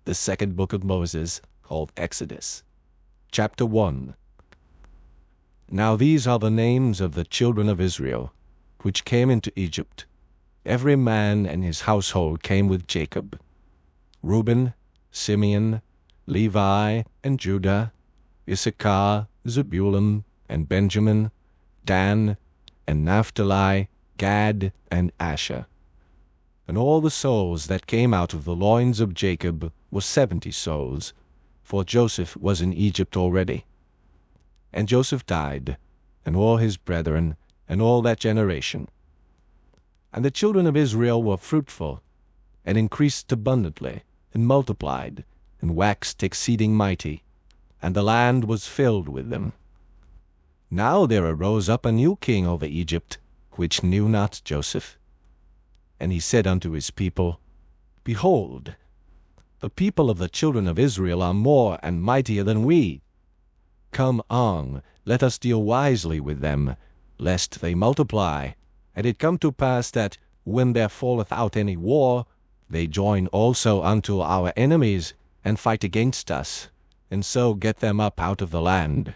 The second book of Moses, called Exodus. Chapter 1. Now these are the names of the children of Israel, which came into Egypt. Every man and his household came with Jacob: Reuben, Simeon, Levi, and Judah, Issachar, Zebulun, and Benjamin, Dan, and Naphtali, Gad, and Asher. And all the souls that came out of the loins of Jacob were 70 souls, for Joseph was in Egypt already. And Joseph died, and all his brethren, and all that generation. And the children of Israel were fruitful, and increased abundantly, and multiplied, and waxed exceeding mighty, and the land was filled with them. Now there arose up a new king over Egypt, which knew not Joseph. And he said unto his people, Behold, the people of the children of Israel are more and mightier than we. Come on, let us deal wisely with them, lest they multiply. And it come to pass that, when there falleth out any war, they join also unto our enemies, and fight against us, and so get them up out of the land.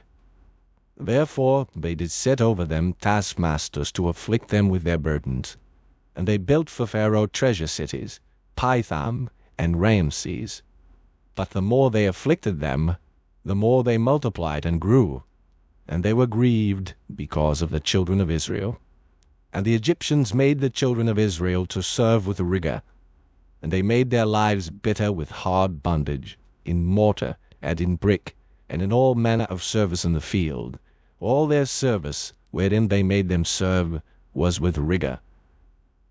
Therefore they did set over them taskmasters to afflict them with their burdens. And they built for Pharaoh treasure cities, Pithom and Ramses. But the more they afflicted them, the more they multiplied and grew, and they were grieved because of the children of Israel. And the Egyptians made the children of Israel to serve with rigor, and they made their lives bitter with hard bondage, in mortar and in brick, and in all manner of service in the field. All their service, wherein they made them serve, was with rigor.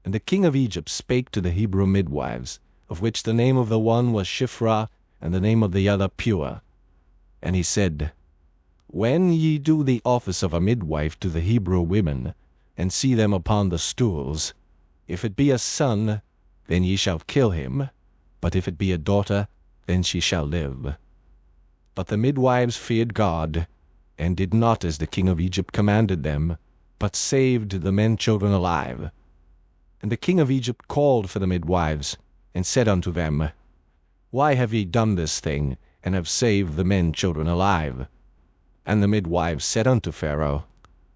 And the king of Egypt spake to the Hebrew midwives, of which the name of the one was Shiphrah, and the name of the other Pua. And he said, When ye do the office of a midwife to the Hebrew women, and see them upon the stools, if it be a son, then ye shall kill him, but if it be a daughter, then she shall live. But the midwives feared God, and did not as the king of Egypt commanded them, but saved the men children alive. And the king of Egypt called for the midwives, and said unto them, Why have ye done this thing, and have saved the men children alive? And the midwives said unto Pharaoh,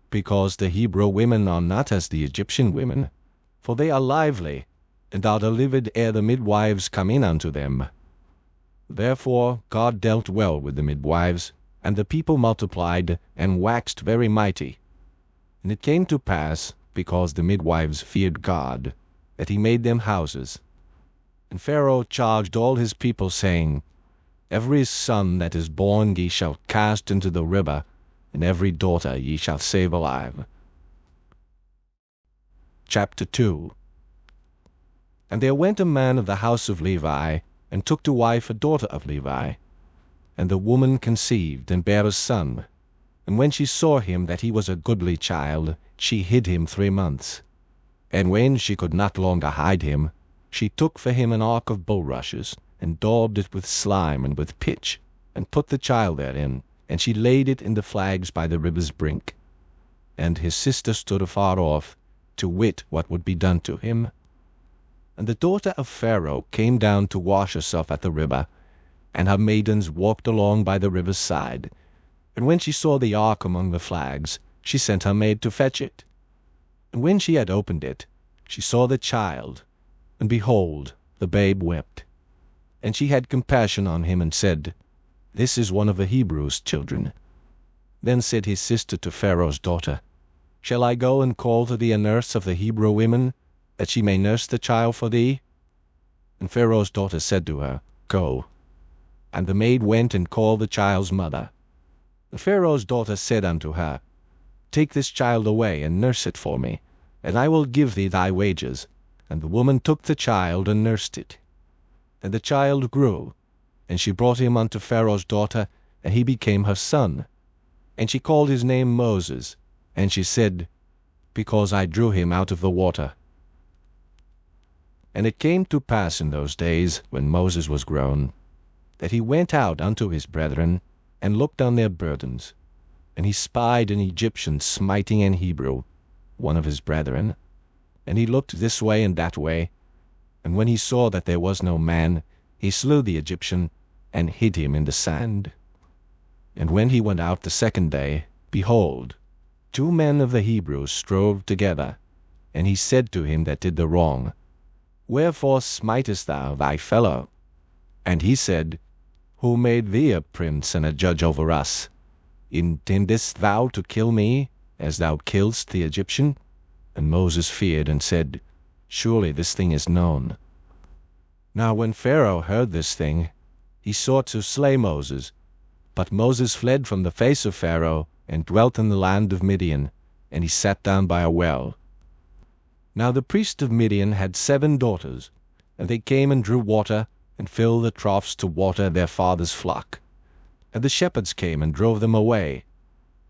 Because the Hebrew women are not as the Egyptian women, for they are lively, and are delivered ere the midwives come in unto them. Therefore God dealt well with the midwives, and the people multiplied, and waxed very mighty. And it came to pass, because the midwives feared God, that he made them houses. And Pharaoh charged all his people, saying, Every son that is born ye shall cast into the river, and every daughter ye shall save alive. Chapter 2. And there went a man of the house of Levi, and took to wife a daughter of Levi. And the woman conceived, and bare a son. And when she saw him that he was a goodly child, she hid him 3 months. And when she could not longer hide him, she took for him an ark of bulrushes, and daubed it with slime and with pitch, and put the child therein, and she laid it in the flags by the river's brink. And his sister stood afar off, to wit what would be done to him. And the daughter of Pharaoh came down to wash herself at the river, and her maidens walked along by the river's side. And when she saw the ark among the flags, she sent her maid to fetch it. And when she had opened it, she saw the child, and behold, the babe wept. And she had compassion on him, and said, This is one of the Hebrews' children. Then said his sister to Pharaoh's daughter, Shall I go and call to thee a nurse of the Hebrew women, that she may nurse the child for thee? And Pharaoh's daughter said to her, Go. And the maid went and called the child's mother. And Pharaoh's daughter said unto her, Take this child away, and nurse it for me, and I will give thee thy wages. And the woman took the child, and nursed it. And the child grew, and she brought him unto Pharaoh's daughter, and he became her son. And she called his name Moses, and she said, Because I drew him out of the water. And it came to pass in those days, when Moses was grown, that he went out unto his brethren, and looked on their burdens. And he spied an Egyptian smiting an Hebrew, one of his brethren. And he looked this way and that way, and when he saw that there was no man, he slew the Egyptian, and hid him in the sand. And when he went out the second day, behold, 2 men of the Hebrews strove together. And he said to him that did the wrong, Wherefore smitest thou thy fellow? And he said, Who made thee a prince and a judge over us? Intendest thou to kill me, as thou killedst the Egyptian? And Moses feared and said, Surely this thing is known. Now when Pharaoh heard this thing, he sought to slay Moses. But Moses fled from the face of Pharaoh, and dwelt in the land of Midian, and he sat down by a well. Now the priest of Midian had 7 daughters, and they came and drew water, and filled the troughs to water their father's flock. And the shepherds came and drove them away.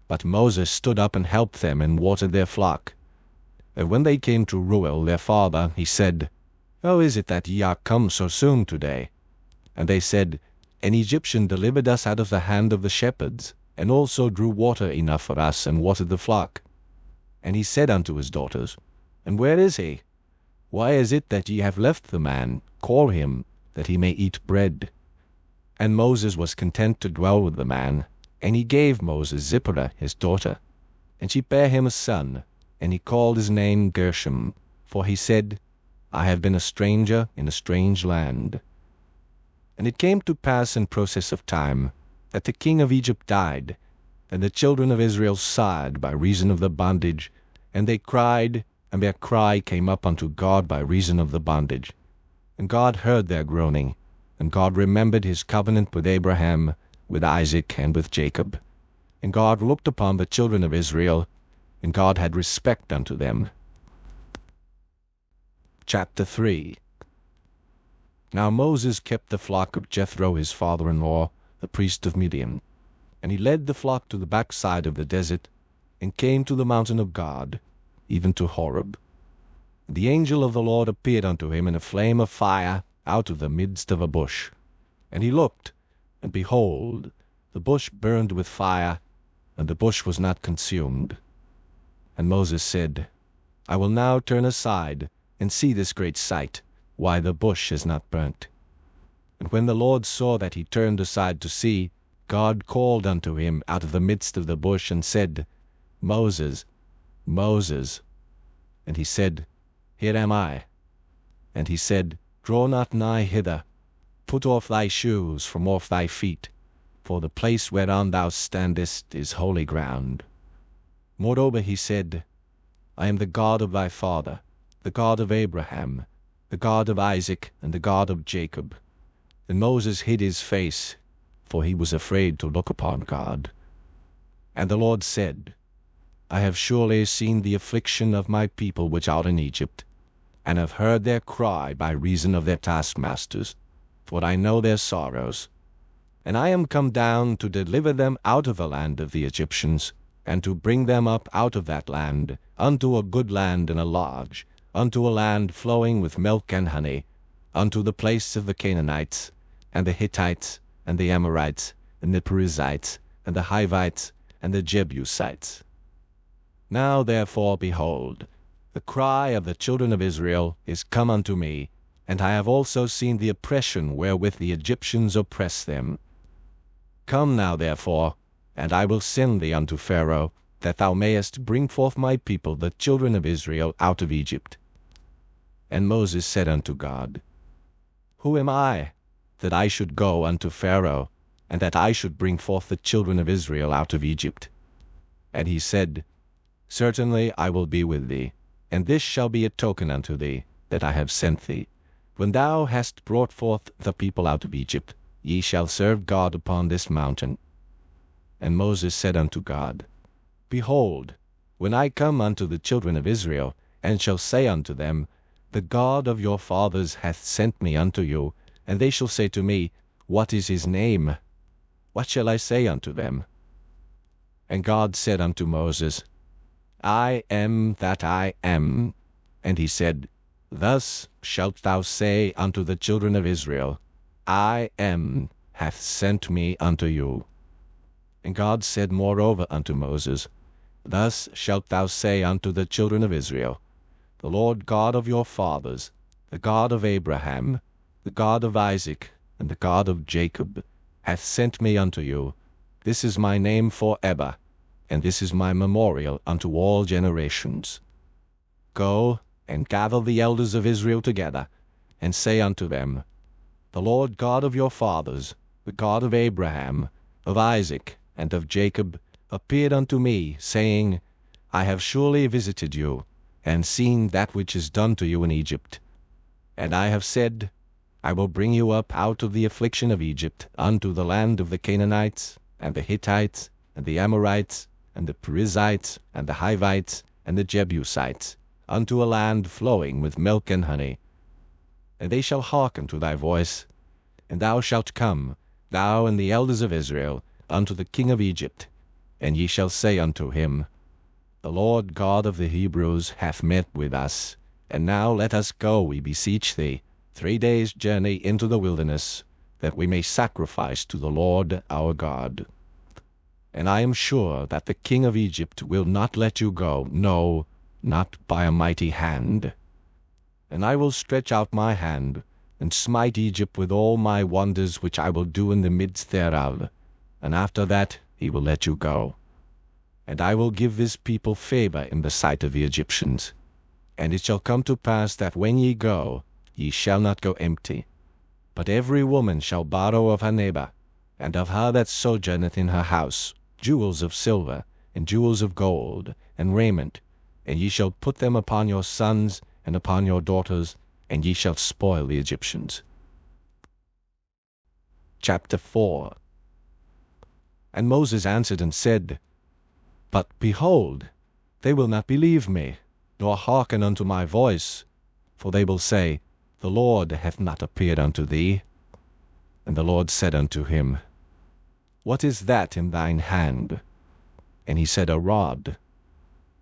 But Moses stood up and helped them, and watered their flock. And when they came to Reuel their father, he said, How is it that ye are come so soon today? And they said, An Egyptian delivered us out of the hand of the shepherds, and also drew water enough for us, and watered the flock. And he said unto his daughters, And where is he? Why is it that ye have left the man? Call him, that he may eat bread. And Moses was content to dwell with the man. And he gave Moses Zipporah his daughter. And she bare him a son, and he called his name Gershom, for he said, I have been a stranger in a strange land. And it came to pass in process of time, that the king of Egypt died, and the children of Israel sighed by reason of the bondage, and they cried, and their cry came up unto God by reason of the bondage. And God heard their groaning, and God remembered his covenant with Abraham, with Isaac, and with Jacob. And God looked upon the children of Israel, and God had respect unto them. Chapter 3. Now Moses kept the flock of Jethro his father-in-law, the priest of Midian. And he led the flock to the backside of the desert, and came to the mountain of God, even to Horeb. The angel of the Lord appeared unto him in a flame of fire out of the midst of a bush. And he looked, and behold, the bush burned with fire, and the bush was not consumed. And Moses said, I will now turn aside, and see this great sight, why the bush is not burnt. And when the Lord saw that he turned aside to see, God called unto him out of the midst of the bush, and said, Moses, Moses. And he said, Here am I. And he said, Draw not nigh hither. Put off thy shoes from off thy feet, for the place whereon thou standest is holy ground. Moreover he said, I am the God of thy father, the God of Abraham, the God of Isaac, and the God of Jacob. And Moses hid his face, for he was afraid to look upon God. And the Lord said, I have surely seen the affliction of my people which are in Egypt, and have heard their cry by reason of their taskmasters, for I know their sorrows. And I am come down to deliver them out of the land of the Egyptians, and to bring them up out of that land, unto a good land and a large, unto a land flowing with milk and honey, unto the place of the Canaanites, and the Hittites, and the Amorites, and the Perizzites, and the Hivites, and the Jebusites. Now therefore, behold, the cry of the children of Israel is come unto me, and I have also seen the oppression wherewith the Egyptians oppress them. Come now therefore, and I will send thee unto Pharaoh, that thou mayest bring forth my people the children of Israel out of Egypt. And Moses said unto God, Who am I, that I should go unto Pharaoh, and that I should bring forth the children of Israel out of Egypt? And he said, Certainly I will be with thee, and this shall be a token unto thee, that I have sent thee. When thou hast brought forth the people out of Egypt, ye shall serve God upon this mountain. And Moses said unto God, Behold, when I come unto the children of Israel, and shall say unto them, The God of your fathers hath sent me unto you, and they shall say to me, What is his name? What shall I say unto them? And God said unto Moses, I am that I am. And he said, Thus shalt thou say unto the children of Israel, I am hath sent me unto you. And God said moreover unto Moses, Thus shalt thou say unto the children of Israel, The Lord God of your fathers, the God of Abraham, the God of Isaac, and the God of Jacob, hath sent me unto you. This is my name for ever, and this is my memorial unto all generations. Go and gather the elders of Israel together, and say unto them, The Lord God of your fathers, the God of Abraham, of Isaac, and of Jacob, appeared unto me, saying, I have surely visited you, and seen that which is done to you in Egypt. And I have said, I will bring you up out of the affliction of Egypt unto the land of the Canaanites, and the Hittites, and the Amorites, and the Perizzites, and the Hivites, and the Jebusites, unto a land flowing with milk and honey. And they shall hearken to thy voice, and thou shalt come, thou and the elders of Israel, unto the king of Egypt, and ye shall say unto him, The Lord God of the Hebrews hath met with us, and now let us go, we beseech thee, 3 days' journey into the wilderness, that we may sacrifice to the Lord our God. And I am sure that the king of Egypt will not let you go, no, not by a mighty hand. And I will stretch out my hand, and smite Egypt with all my wonders which I will do in the midst thereof, and after that he will let you go. And I will give this people favor in the sight of the Egyptians. And it shall come to pass that when ye go, ye shall not go empty, but every woman shall borrow of her neighbor, and of her that sojourneth in her house, jewels of silver, and jewels of gold, and raiment, and ye shall put them upon your sons and upon your daughters, and ye shall spoil the Egyptians. Chapter 4. And Moses answered and said, But behold, they will not believe me, nor hearken unto my voice, for they will say, The Lord hath not appeared unto thee. And the Lord said unto him, What is that in thine hand? And he said, A rod.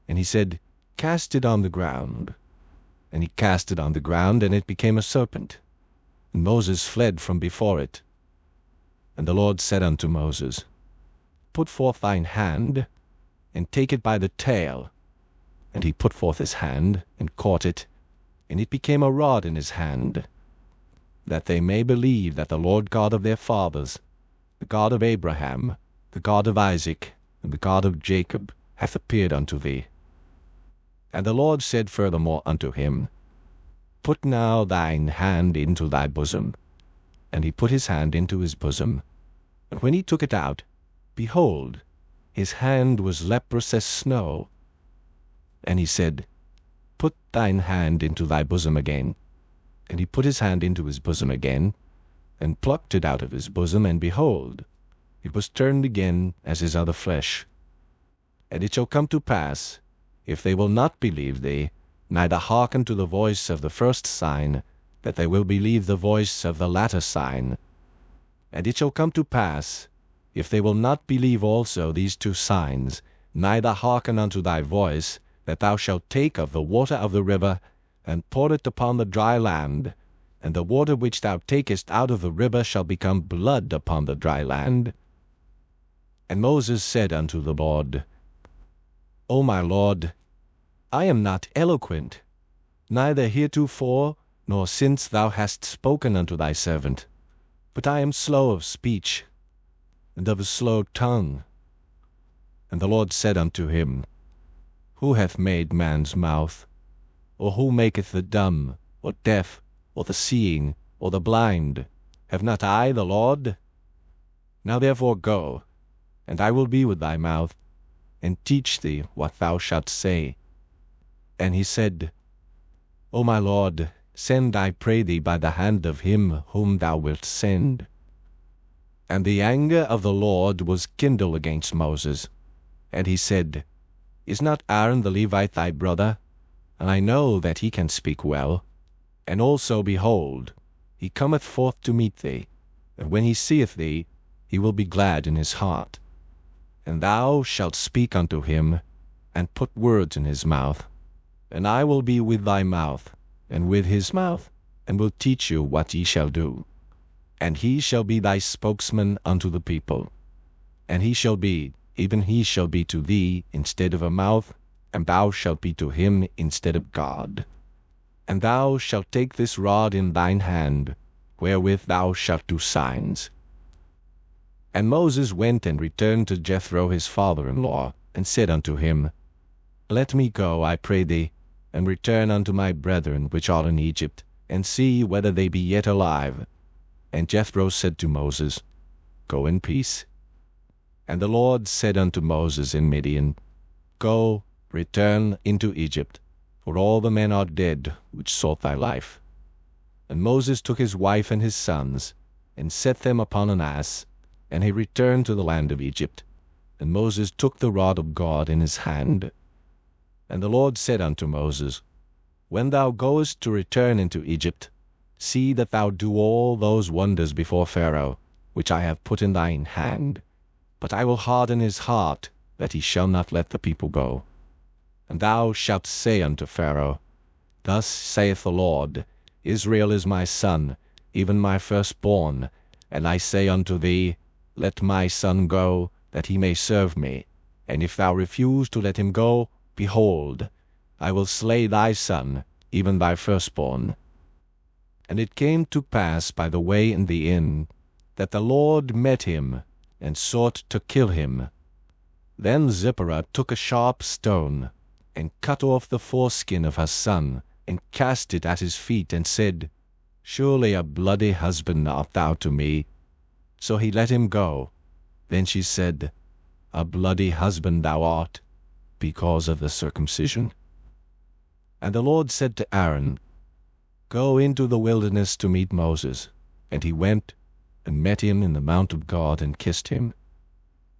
And he said, Cast it on the ground. And he cast it on the ground, and it became a serpent. And Moses fled from before it. And the Lord said unto Moses, Put forth thine hand, and take it by the tail. And he put forth his hand, and caught it, and it became a rod in his hand, that they may believe that the Lord God of their fathers, the God of Abraham, the God of Isaac, and the God of Jacob, hath appeared unto thee. And the Lord said furthermore unto him, Put now thine hand into thy bosom. And he put his hand into his bosom. And when he took it out, behold, his hand was leprous as snow. And he said, Put thine hand into thy bosom again. And he put his hand into his bosom again, and plucked it out of his bosom, and behold, it was turned again as his other flesh. And it shall come to pass, if they will not believe thee, neither hearken to the voice of the first sign, that they will believe the voice of the latter sign. And it shall come to pass, if they will not believe also these 2 signs, neither hearken unto thy voice, that thou shalt take of the water of the river, and pour it upon the dry land, and the water which thou takest out of the river shall become blood upon the dry land. And Moses said unto the Lord, O my Lord, I am not eloquent, neither heretofore, nor since thou hast spoken unto thy servant, but I am slow of speech, and of a slow tongue. And the Lord said unto him, Who hath made man's mouth? Or who maketh the dumb, or deaf, or the seeing, or the blind? Have not I the Lord? Now therefore go, and I will be with thy mouth, and teach thee what thou shalt say. And he said, O my Lord, send, I pray thee, by the hand of him whom thou wilt send. And the anger of the Lord was kindled against Moses. And he said, Is not Aaron the Levite thy brother? And I know that he can speak well. And also, behold, he cometh forth to meet thee, and when he seeth thee, he will be glad in his heart. And thou shalt speak unto him, and put words in his mouth. And I will be with thy mouth, and with his mouth, and will teach you what ye shall do. And he shall be thy spokesman unto the people. And he shall be, even he shall be to thee instead of a mouth, and thou shalt be to him instead of God. And thou shalt take this rod in thine hand, wherewith thou shalt do signs. And Moses went and returned to Jethro his father-in-law, and said unto him, Let me go, I pray thee, and return unto my brethren which are in Egypt, and see whether they be yet alive. And Jethro said to Moses, Go in peace. And the Lord said unto Moses in Midian, Go, return into Egypt, for all the men are dead which sought thy life. And Moses took his wife and his sons, and set them upon an ass, and he returned to the land of Egypt. And Moses took the rod of God in his hand. And the Lord said unto Moses, When thou goest to return into Egypt, see that thou do all those wonders before Pharaoh, which I have put in thine hand. But I will harden his heart, that he shall not let the people go. And thou shalt say unto Pharaoh, Thus saith the Lord, Israel is my son, even my firstborn. And I say unto thee, Let my son go, that he may serve me. And if thou refuse to let him go, behold, I will slay thy son, even thy firstborn. And it came to pass by the way in the inn, that the Lord met him, and sought to kill him. Then Zipporah took a sharp stone, and cut off the foreskin of her son, and cast it at his feet, and said, Surely a bloody husband art thou to me. So he let him go. Then she said, A bloody husband thou art, because of the circumcision. And the Lord said to Aaron, Go into the wilderness to meet Moses. And he went, and met him in the mount of God, and kissed him.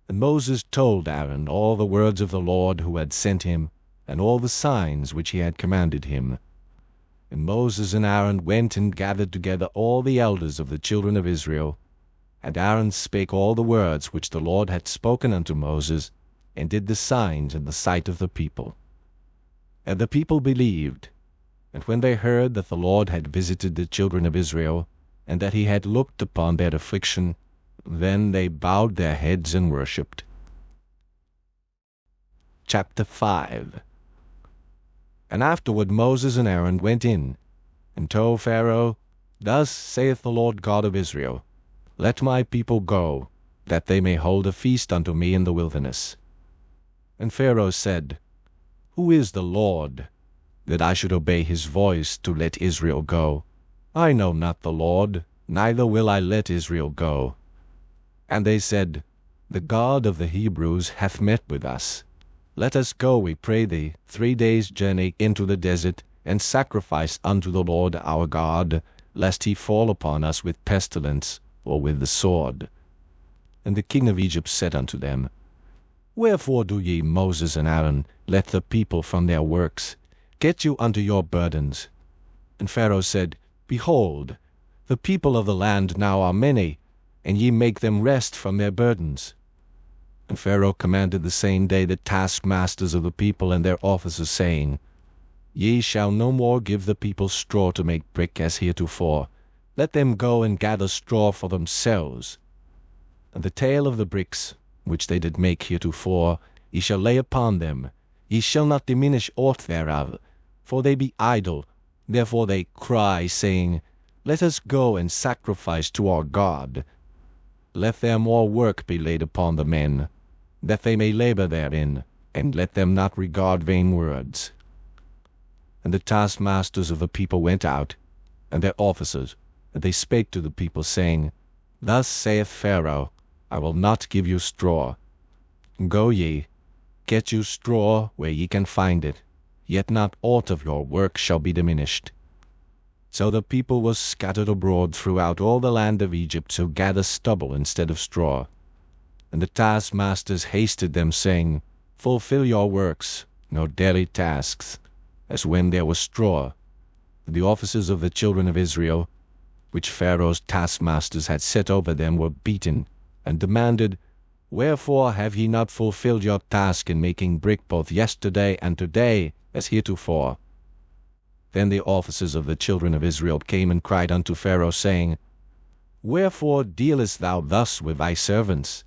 And Moses told Aaron all the words of the Lord who had sent him, and all the signs which he had commanded him. And Moses and Aaron went and gathered together all the elders of the children of Israel. And Aaron spake all the words which the Lord had spoken unto Moses, and did the signs in the sight of the people. And the people believed. And when they heard that the Lord had visited the children of Israel, and that he had looked upon their affliction, then they bowed their heads and worshipped. Chapter 5. And afterward Moses and Aaron went in, and told Pharaoh, Thus saith the Lord God of Israel, Let my people go, that they may hold a feast unto me in the wilderness. And Pharaoh said, Who is the Lord, that I should obey his voice to let Israel go? I know not the Lord, neither will I let Israel go. And they said, The God of the Hebrews hath met with us. Let us go, we pray thee, 3 days' journey into the desert, and sacrifice unto the Lord our God, lest he fall upon us with pestilence, or with the sword. And the king of Egypt said unto them, Wherefore do ye, Moses and Aaron, let the people from their works? Get you unto your burdens. And Pharaoh said, Behold, the people of the land now are many, and ye make them rest from their burdens. And Pharaoh commanded the same day the taskmasters of the people and their officers, saying, Ye shall no more give the people straw to make brick as heretofore. Let them go and gather straw for themselves. And the tale of the bricks, which they did make heretofore, ye shall lay upon them. Ye shall not diminish aught thereof, for they be idle. Therefore they cry, saying, Let us go and sacrifice to our God. Let their more work be laid upon the men, that they may labor therein, and let them not regard vain words. And the taskmasters of the people went out, and their officers, and they spake to the people, saying, Thus saith Pharaoh, I will not give you straw. Go ye, get you straw where ye can find it, yet not aught of your work shall be diminished. So the people was scattered abroad throughout all the land of Egypt to gather stubble instead of straw. And the taskmasters hasted them, saying, Fulfill your works, no daily tasks, as when there was straw. And the officers of the children of Israel, which Pharaoh's taskmasters had set over them, were beaten, and demanded, Wherefore have ye not fulfilled your task in making brick both yesterday and today, as heretofore? Then the officers of the children of Israel came and cried unto Pharaoh, saying, Wherefore dealest thou thus with thy servants?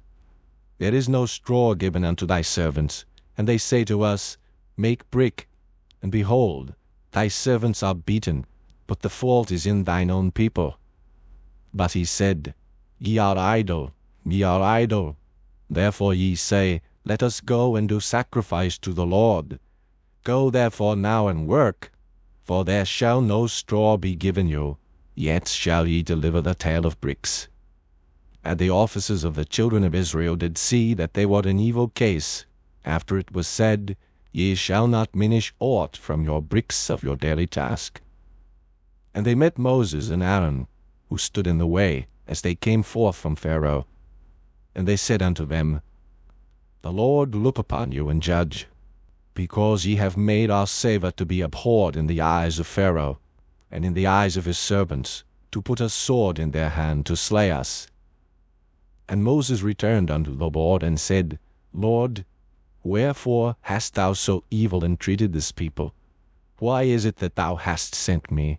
There is no straw given unto thy servants, and they say to us, Make brick. And behold, thy servants are beaten, but the fault is in thine own people. But he said, Ye are idle, ye are idle. Therefore ye say, Let us go and do sacrifice to the Lord. Go therefore now and work, for there shall no straw be given you, yet shall ye deliver the tale of bricks. And the officers of the children of Israel did see that they were in evil case, after it was said, Ye shall not minish aught from your bricks of your daily task. And they met Moses and Aaron, who stood in the way, as they came forth from Pharaoh. And they said unto them, The Lord look upon you and judge, because ye have made our savour to be abhorred in the eyes of Pharaoh, and in the eyes of his servants, to put a sword in their hand to slay us. And Moses returned unto the Lord, and said, Lord, wherefore hast thou so evil entreated this people? Why is it that thou hast sent me?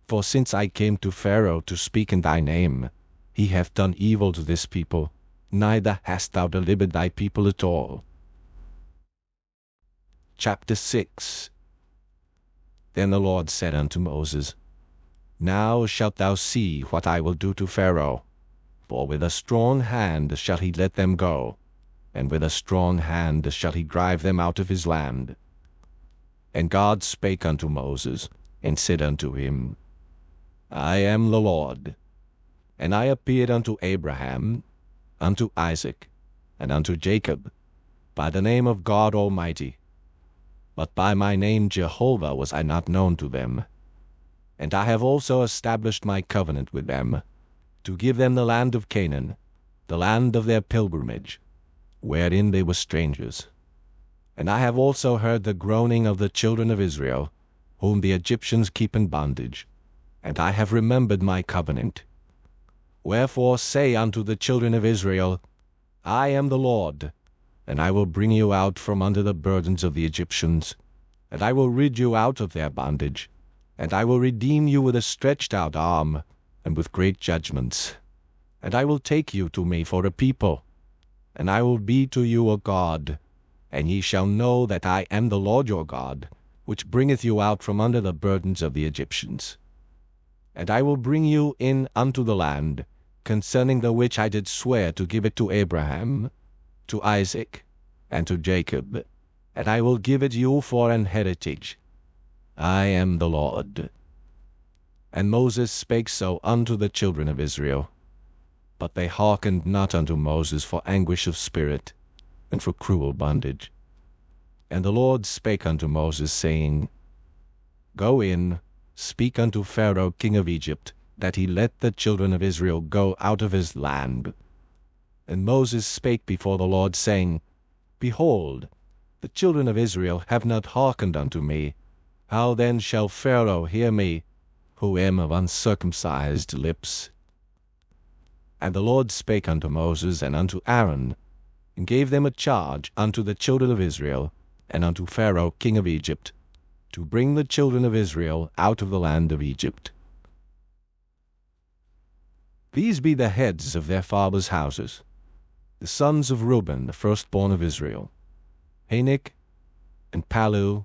For since I came to Pharaoh to speak in thy name, he hath done evil to this people, neither hast thou delivered thy people at all. Chapter 6. Then the Lord said unto Moses, Now shalt thou see what I will do to Pharaoh, for with a strong hand shall he let them go, and with a strong hand shall he drive them out of his land. And God spake unto Moses, and said unto him, I am the Lord. And I appeared unto Abraham, unto Isaac, and unto Jacob, by the name of God Almighty. But by my name Jehovah was I not known to them. And I have also established my covenant with them, to give them the land of Canaan, the land of their pilgrimage, wherein they were strangers. And I have also heard the groaning of the children of Israel, whom the Egyptians keep in bondage, and I have remembered my covenant. Wherefore say unto the children of Israel, I am the Lord, and I will bring you out from under the burdens of the Egyptians, and I will rid you out of their bondage, and I will redeem you with a stretched out arm, and with great judgments. And I will take you to me for a people, and I will be to you a God, and ye shall know that I am the Lord your God, which bringeth you out from under the burdens of the Egyptians. And I will bring you in unto the land, concerning the which I did swear to give it to Abraham, to Isaac, and to Jacob, and I will give it you for an heritage. I am the Lord. And Moses spake so unto the children of Israel. But they hearkened not unto Moses for anguish of spirit, and for cruel bondage. And the Lord spake unto Moses, saying, Go in, speak unto Pharaoh king of Egypt, that he let the children of Israel go out of his land. And Moses spake before the Lord, saying, Behold, the children of Israel have not hearkened unto me. How then shall Pharaoh hear me, who am of uncircumcised lips? And the Lord spake unto Moses and unto Aaron, and gave them a charge unto the children of Israel, and unto Pharaoh king of Egypt, to bring the children of Israel out of the land of Egypt. These be the heads of their fathers' houses, the sons of Reuben, the firstborn of Israel, Hanok, and Palu,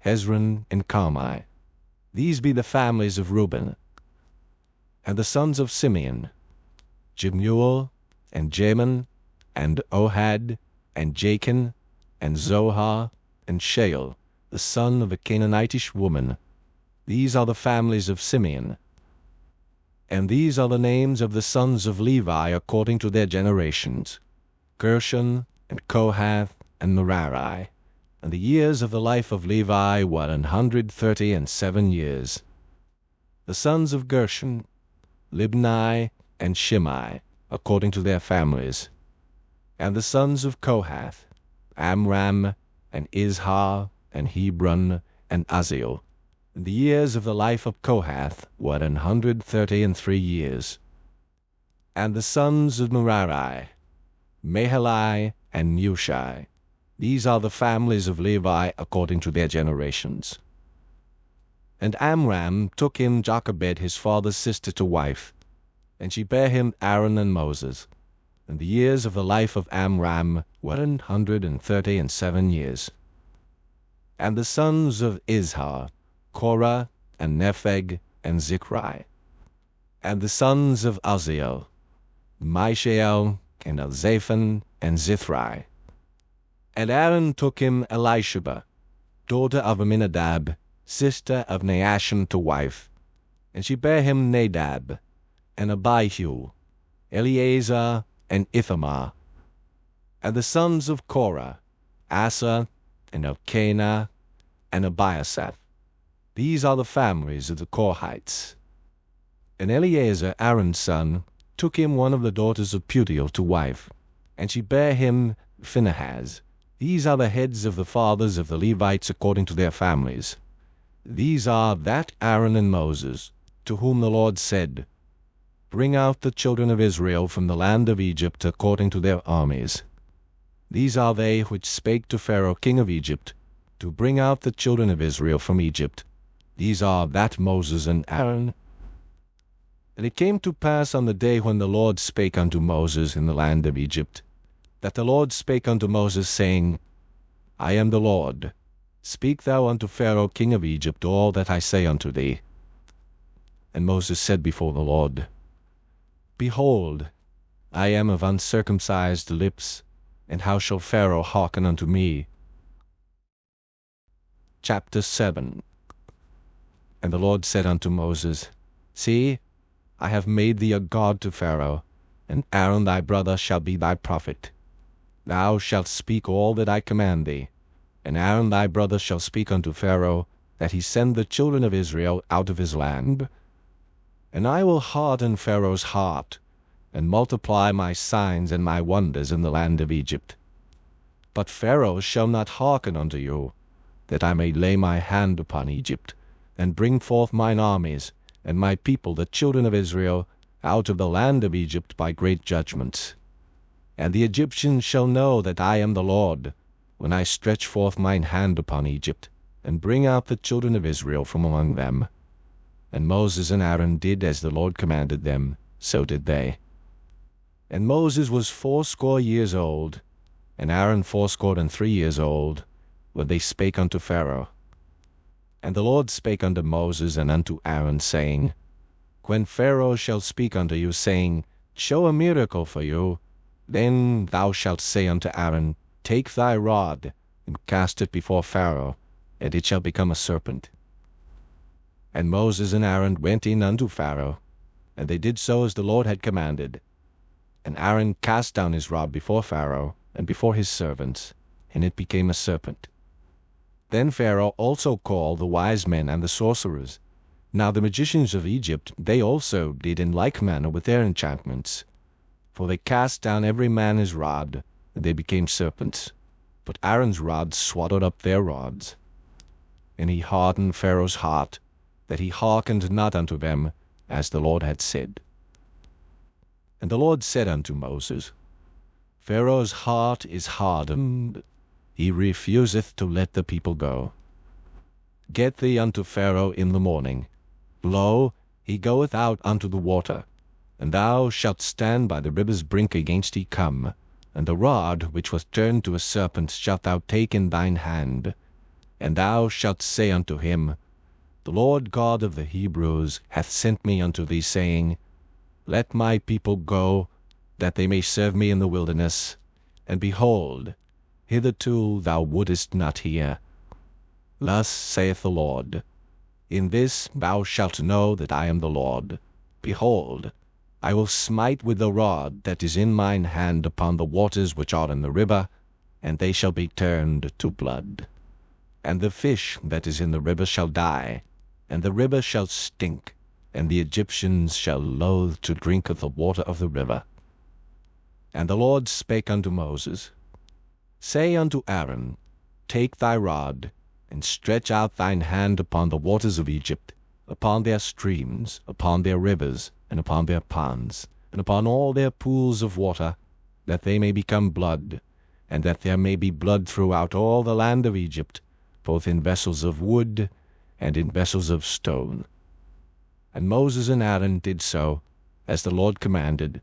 Hezron, and Carmi. These be the families of Reuben. And the sons of Simeon, Jemuel, and Jamin, and Ohad, and Jachin, and Zohar, and Shael, the son of a Canaanitish woman. These are the families of Simeon. And these are the names of the sons of Levi according to their generations, Gershon, and Kohath, and Merari. And the years of the life of Levi were 137 years. The sons of Gershon, Libni, and Shimei, according to their families. And the sons of Kohath, Amram, and Izhar, and Hebron, and Uzziel. And the years of the life of Kohath were 133 years. And the sons of Merari, Mahali, and Mushi. These are the families of Levi according to their generations. And Amram took him Jochebed his father's sister to wife, and she bare him Aaron and Moses. And the years of the life of Amram were 137 years. And the sons of Izhar, Korah, and Nepheg, and Zichri. And the sons of Uzziel, Mishael, and Elzaphan, and Zithri. And Aaron took him Elisheba, daughter of Amminadab, sister of Naashon, to wife. And she bare him Nadab, and Abihu, Eleazar, and Ithamar. And the sons of Korah, Asa, and Elkanah, and Abiasaph. These are the families of the Korhites. And Eleazar, Aaron's son, took him one of the daughters of Putiel to wife, and she bare him Phinehas. These are the heads of the fathers of the Levites according to their families. These are that Aaron and Moses, to whom the Lord said, Bring out the children of Israel from the land of Egypt according to their armies. These are they which spake to Pharaoh king of Egypt, to bring out the children of Israel from Egypt. These are that Moses and Aaron. And it came to pass on the day when the Lord spake unto Moses in the land of Egypt, that the Lord spake unto Moses, saying, I am the Lord. Speak thou unto Pharaoh king of Egypt all that I say unto thee. And Moses said before the Lord, Behold, I am of uncircumcised lips, and how shall Pharaoh hearken unto me? Chapter 7. And the Lord said unto Moses, See, I have made thee a god to Pharaoh, and Aaron thy brother shall be thy prophet. Thou shalt speak all that I command thee, and Aaron thy brother shall speak unto Pharaoh, that he send the children of Israel out of his land. And I will harden Pharaoh's heart, and multiply my signs and my wonders in the land of Egypt. But Pharaoh shall not hearken unto you, that I may lay my hand upon Egypt, and bring forth mine armies, and my people the children of Israel, out of the land of Egypt by great judgments. And the Egyptians shall know that I am the Lord, when I stretch forth mine hand upon Egypt, and bring out the children of Israel from among them. And Moses and Aaron did as the Lord commanded them, so did they. And Moses was 80 years old, and Aaron 83 years old, when they spake unto Pharaoh. And the Lord spake unto Moses and unto Aaron, saying, When Pharaoh shall speak unto you, saying, Show a miracle for you, then thou shalt say unto Aaron, Take thy rod, and cast it before Pharaoh, and it shall become a serpent. And Moses and Aaron went in unto Pharaoh, and they did so as the Lord had commanded. And Aaron cast down his rod before Pharaoh, and before his servants, and it became a serpent. Then Pharaoh also called the wise men and the sorcerers. Now the magicians of Egypt, they also did in like manner with their enchantments. For they cast down every man his rod, and they became serpents. But Aaron's rod swallowed up their rods. And he hardened Pharaoh's heart, that he hearkened not unto them, as the Lord had said. And the Lord said unto Moses, Pharaoh's heart is hardened, he refuseth to let the people go. Get thee unto Pharaoh in the morning. Lo, he goeth out unto the water, and thou shalt stand by the river's brink against he come, and the rod which was turned to a serpent shalt thou take in thine hand, and thou shalt say unto him, The Lord God of the Hebrews hath sent me unto thee, saying, Let my people go, that they may serve me in the wilderness. And behold, hitherto thou wouldest not hear. Thus saith the Lord, In this thou shalt know that I am the Lord. Behold, I will smite with the rod that is in mine hand upon the waters which are in the river, and they shall be turned to blood. And the fish that is in the river shall die, and the river shall stink, and the Egyptians shall loathe to drink of the water of the river. And the Lord spake unto Moses, Say unto Aaron, Take thy rod, and stretch out thine hand upon the waters of Egypt, upon their streams, upon their rivers, and upon their ponds, and upon all their pools of water, that they may become blood, and that there may be blood throughout all the land of Egypt, both in vessels of wood and in vessels of stone. And Moses and Aaron did so, as the Lord commanded,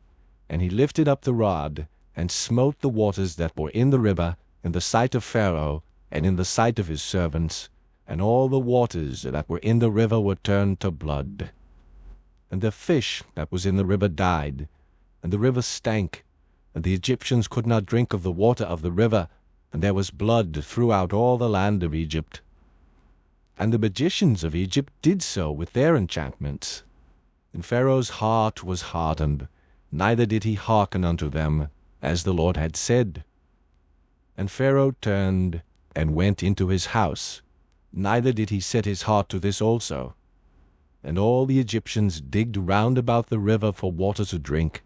and he lifted up the rod, and smote the waters that were in the river, in the sight of Pharaoh, and in the sight of his servants, and all the waters that were in the river were turned to blood. And the fish that was in the river died, and the river stank, and the Egyptians could not drink of the water of the river, and there was blood throughout all the land of Egypt. And the magicians of Egypt did so with their enchantments. And Pharaoh's heart was hardened, neither did he hearken unto them, as the Lord had said. And Pharaoh turned and went into his house, neither did he set his heart to this also. And all the Egyptians digged round about the river for water to drink,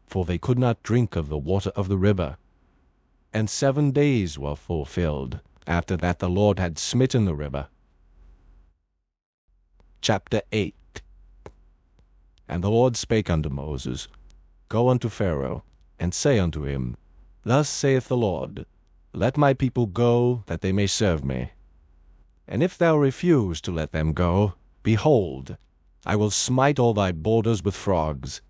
for they could not drink of the water of the river. And 7 days were fulfilled, after that the Lord had smitten the river. Chapter 8. And the Lord spake unto Moses, Go unto Pharaoh, and say unto him, Thus saith the Lord, Let my people go, that they may serve me. And if thou refuse to let them go, behold, I will smite all thy borders with frogs.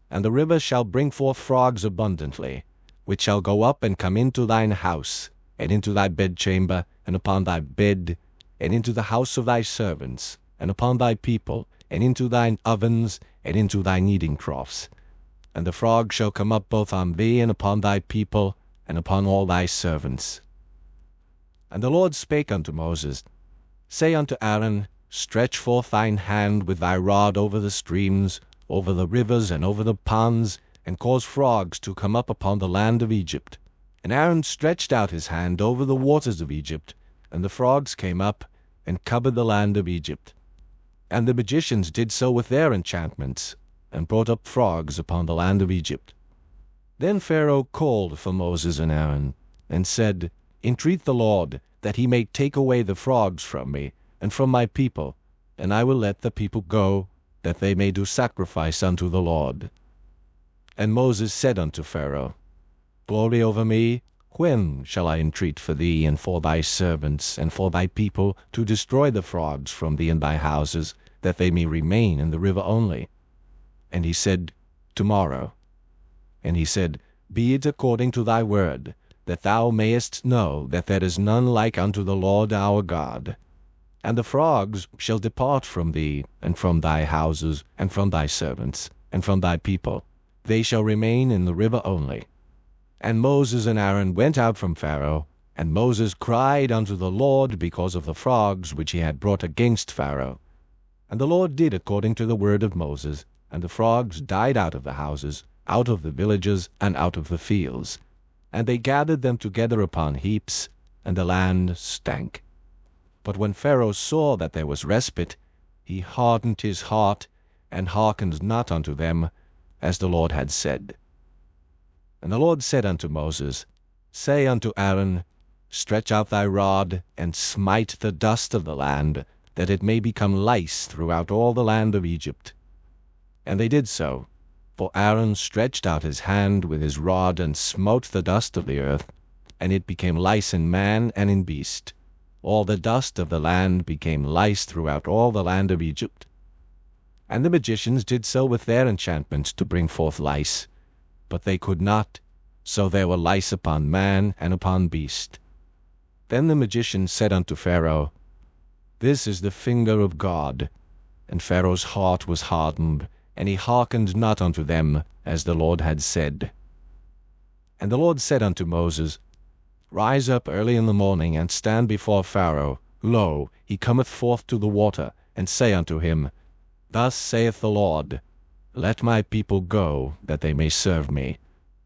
And the river shall bring forth frogs abundantly, which shall go up and come into thine house, and into thy bedchamber, and upon thy bed, and into the house of thy servants, and upon thy people, and into thine ovens, and into thy kneading troughs. And the frogs shall come up both on thee, and upon thy people, and upon all thy servants. And the Lord spake unto Moses, Say unto Aaron, Stretch forth thine hand with thy rod over the streams, over the rivers, and over the ponds, and cause frogs to come up upon the land of Egypt. And Aaron stretched out his hand over the waters of Egypt, and the frogs came up, and covered the land of Egypt. And the magicians did so with their enchantments, and brought up frogs upon the land of Egypt. Then Pharaoh called for Moses and Aaron, and said, Entreat the Lord, that he may take away the frogs from me, and from my people, and I will let the people go, that they may do sacrifice unto the Lord. And Moses said unto Pharaoh, Glory over me, when shall I entreat for thee, and for thy servants, and for thy people, to destroy the frogs from thee and thy houses, that they may remain in the river only? And he said, Tomorrow. And he said, Be it according to thy word, that thou mayest know that there is none like unto the Lord our God. And the frogs shall depart from thee, and from thy houses, and from thy servants, and from thy people. They shall remain in the river only. And Moses and Aaron went out from Pharaoh, and Moses cried unto the Lord because of the frogs which he had brought against Pharaoh. And the Lord did according to the word of Moses, and the frogs died out of the houses, out of the villages, and out of the fields. And they gathered them together upon heaps, and the land stank. But when Pharaoh saw that there was respite, he hardened his heart, and hearkened not unto them, as the Lord had said. And the Lord said unto Moses, Say unto Aaron, Stretch out thy rod, and smite the dust of the land, that it may become lice throughout all the land of Egypt. And they did so, for Aaron stretched out his hand with his rod, and smote the dust of the earth, and it became lice in man and in beast. All the dust of the land became lice throughout all the land of Egypt. And the magicians did so with their enchantments to bring forth lice, but they could not, so there were lice upon man and upon beast. Then the magician said unto Pharaoh, This is the finger of God. And Pharaoh's heart was hardened, and he hearkened not unto them, as the Lord had said. And the Lord said unto Moses, Rise up early in the morning, and stand before Pharaoh. Lo, he cometh forth to the water, and say unto him, Thus saith the Lord, Let my people go, that they may serve me.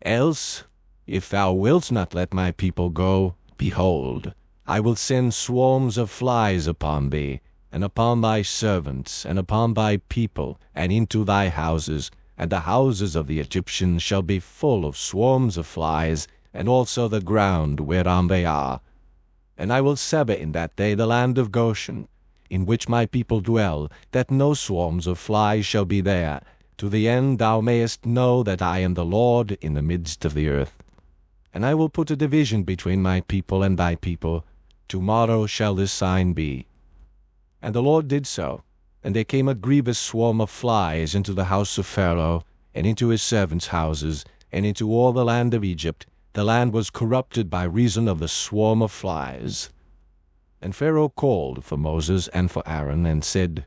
Else, if thou wilt not let my people go, behold, I will send swarms of flies upon thee, and upon thy servants, and upon thy people, and into thy houses, and the houses of the Egyptians shall be full of swarms of flies, and also the ground whereon they are. And I will sever in that day the land of Goshen, in which my people dwell, that no swarms of flies shall be there, to the end thou mayest know that I am the Lord in the midst of the earth. And I will put a division between my people and thy people. Tomorrow shall this sign be. And the Lord did so, and there came a grievous swarm of flies into the house of Pharaoh, and into his servants' houses, and into all the land of Egypt. The land was corrupted by reason of the swarm of flies. And Pharaoh called for Moses and for Aaron, and said,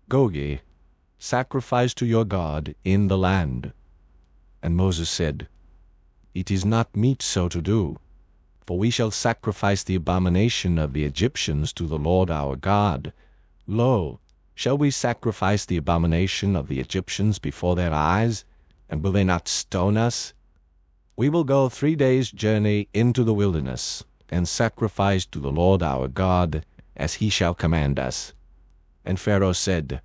Go ye, sacrifice to your God in the land. And Moses said, It is not meet so to do, for we shall sacrifice the abomination of the Egyptians to the Lord our God. Lo, shall we sacrifice the abomination of the Egyptians before their eyes, and will they not stone us? We will go 3 days' journey into the wilderness, and sacrifice to the Lord our God, as he shall command us. And Pharaoh said,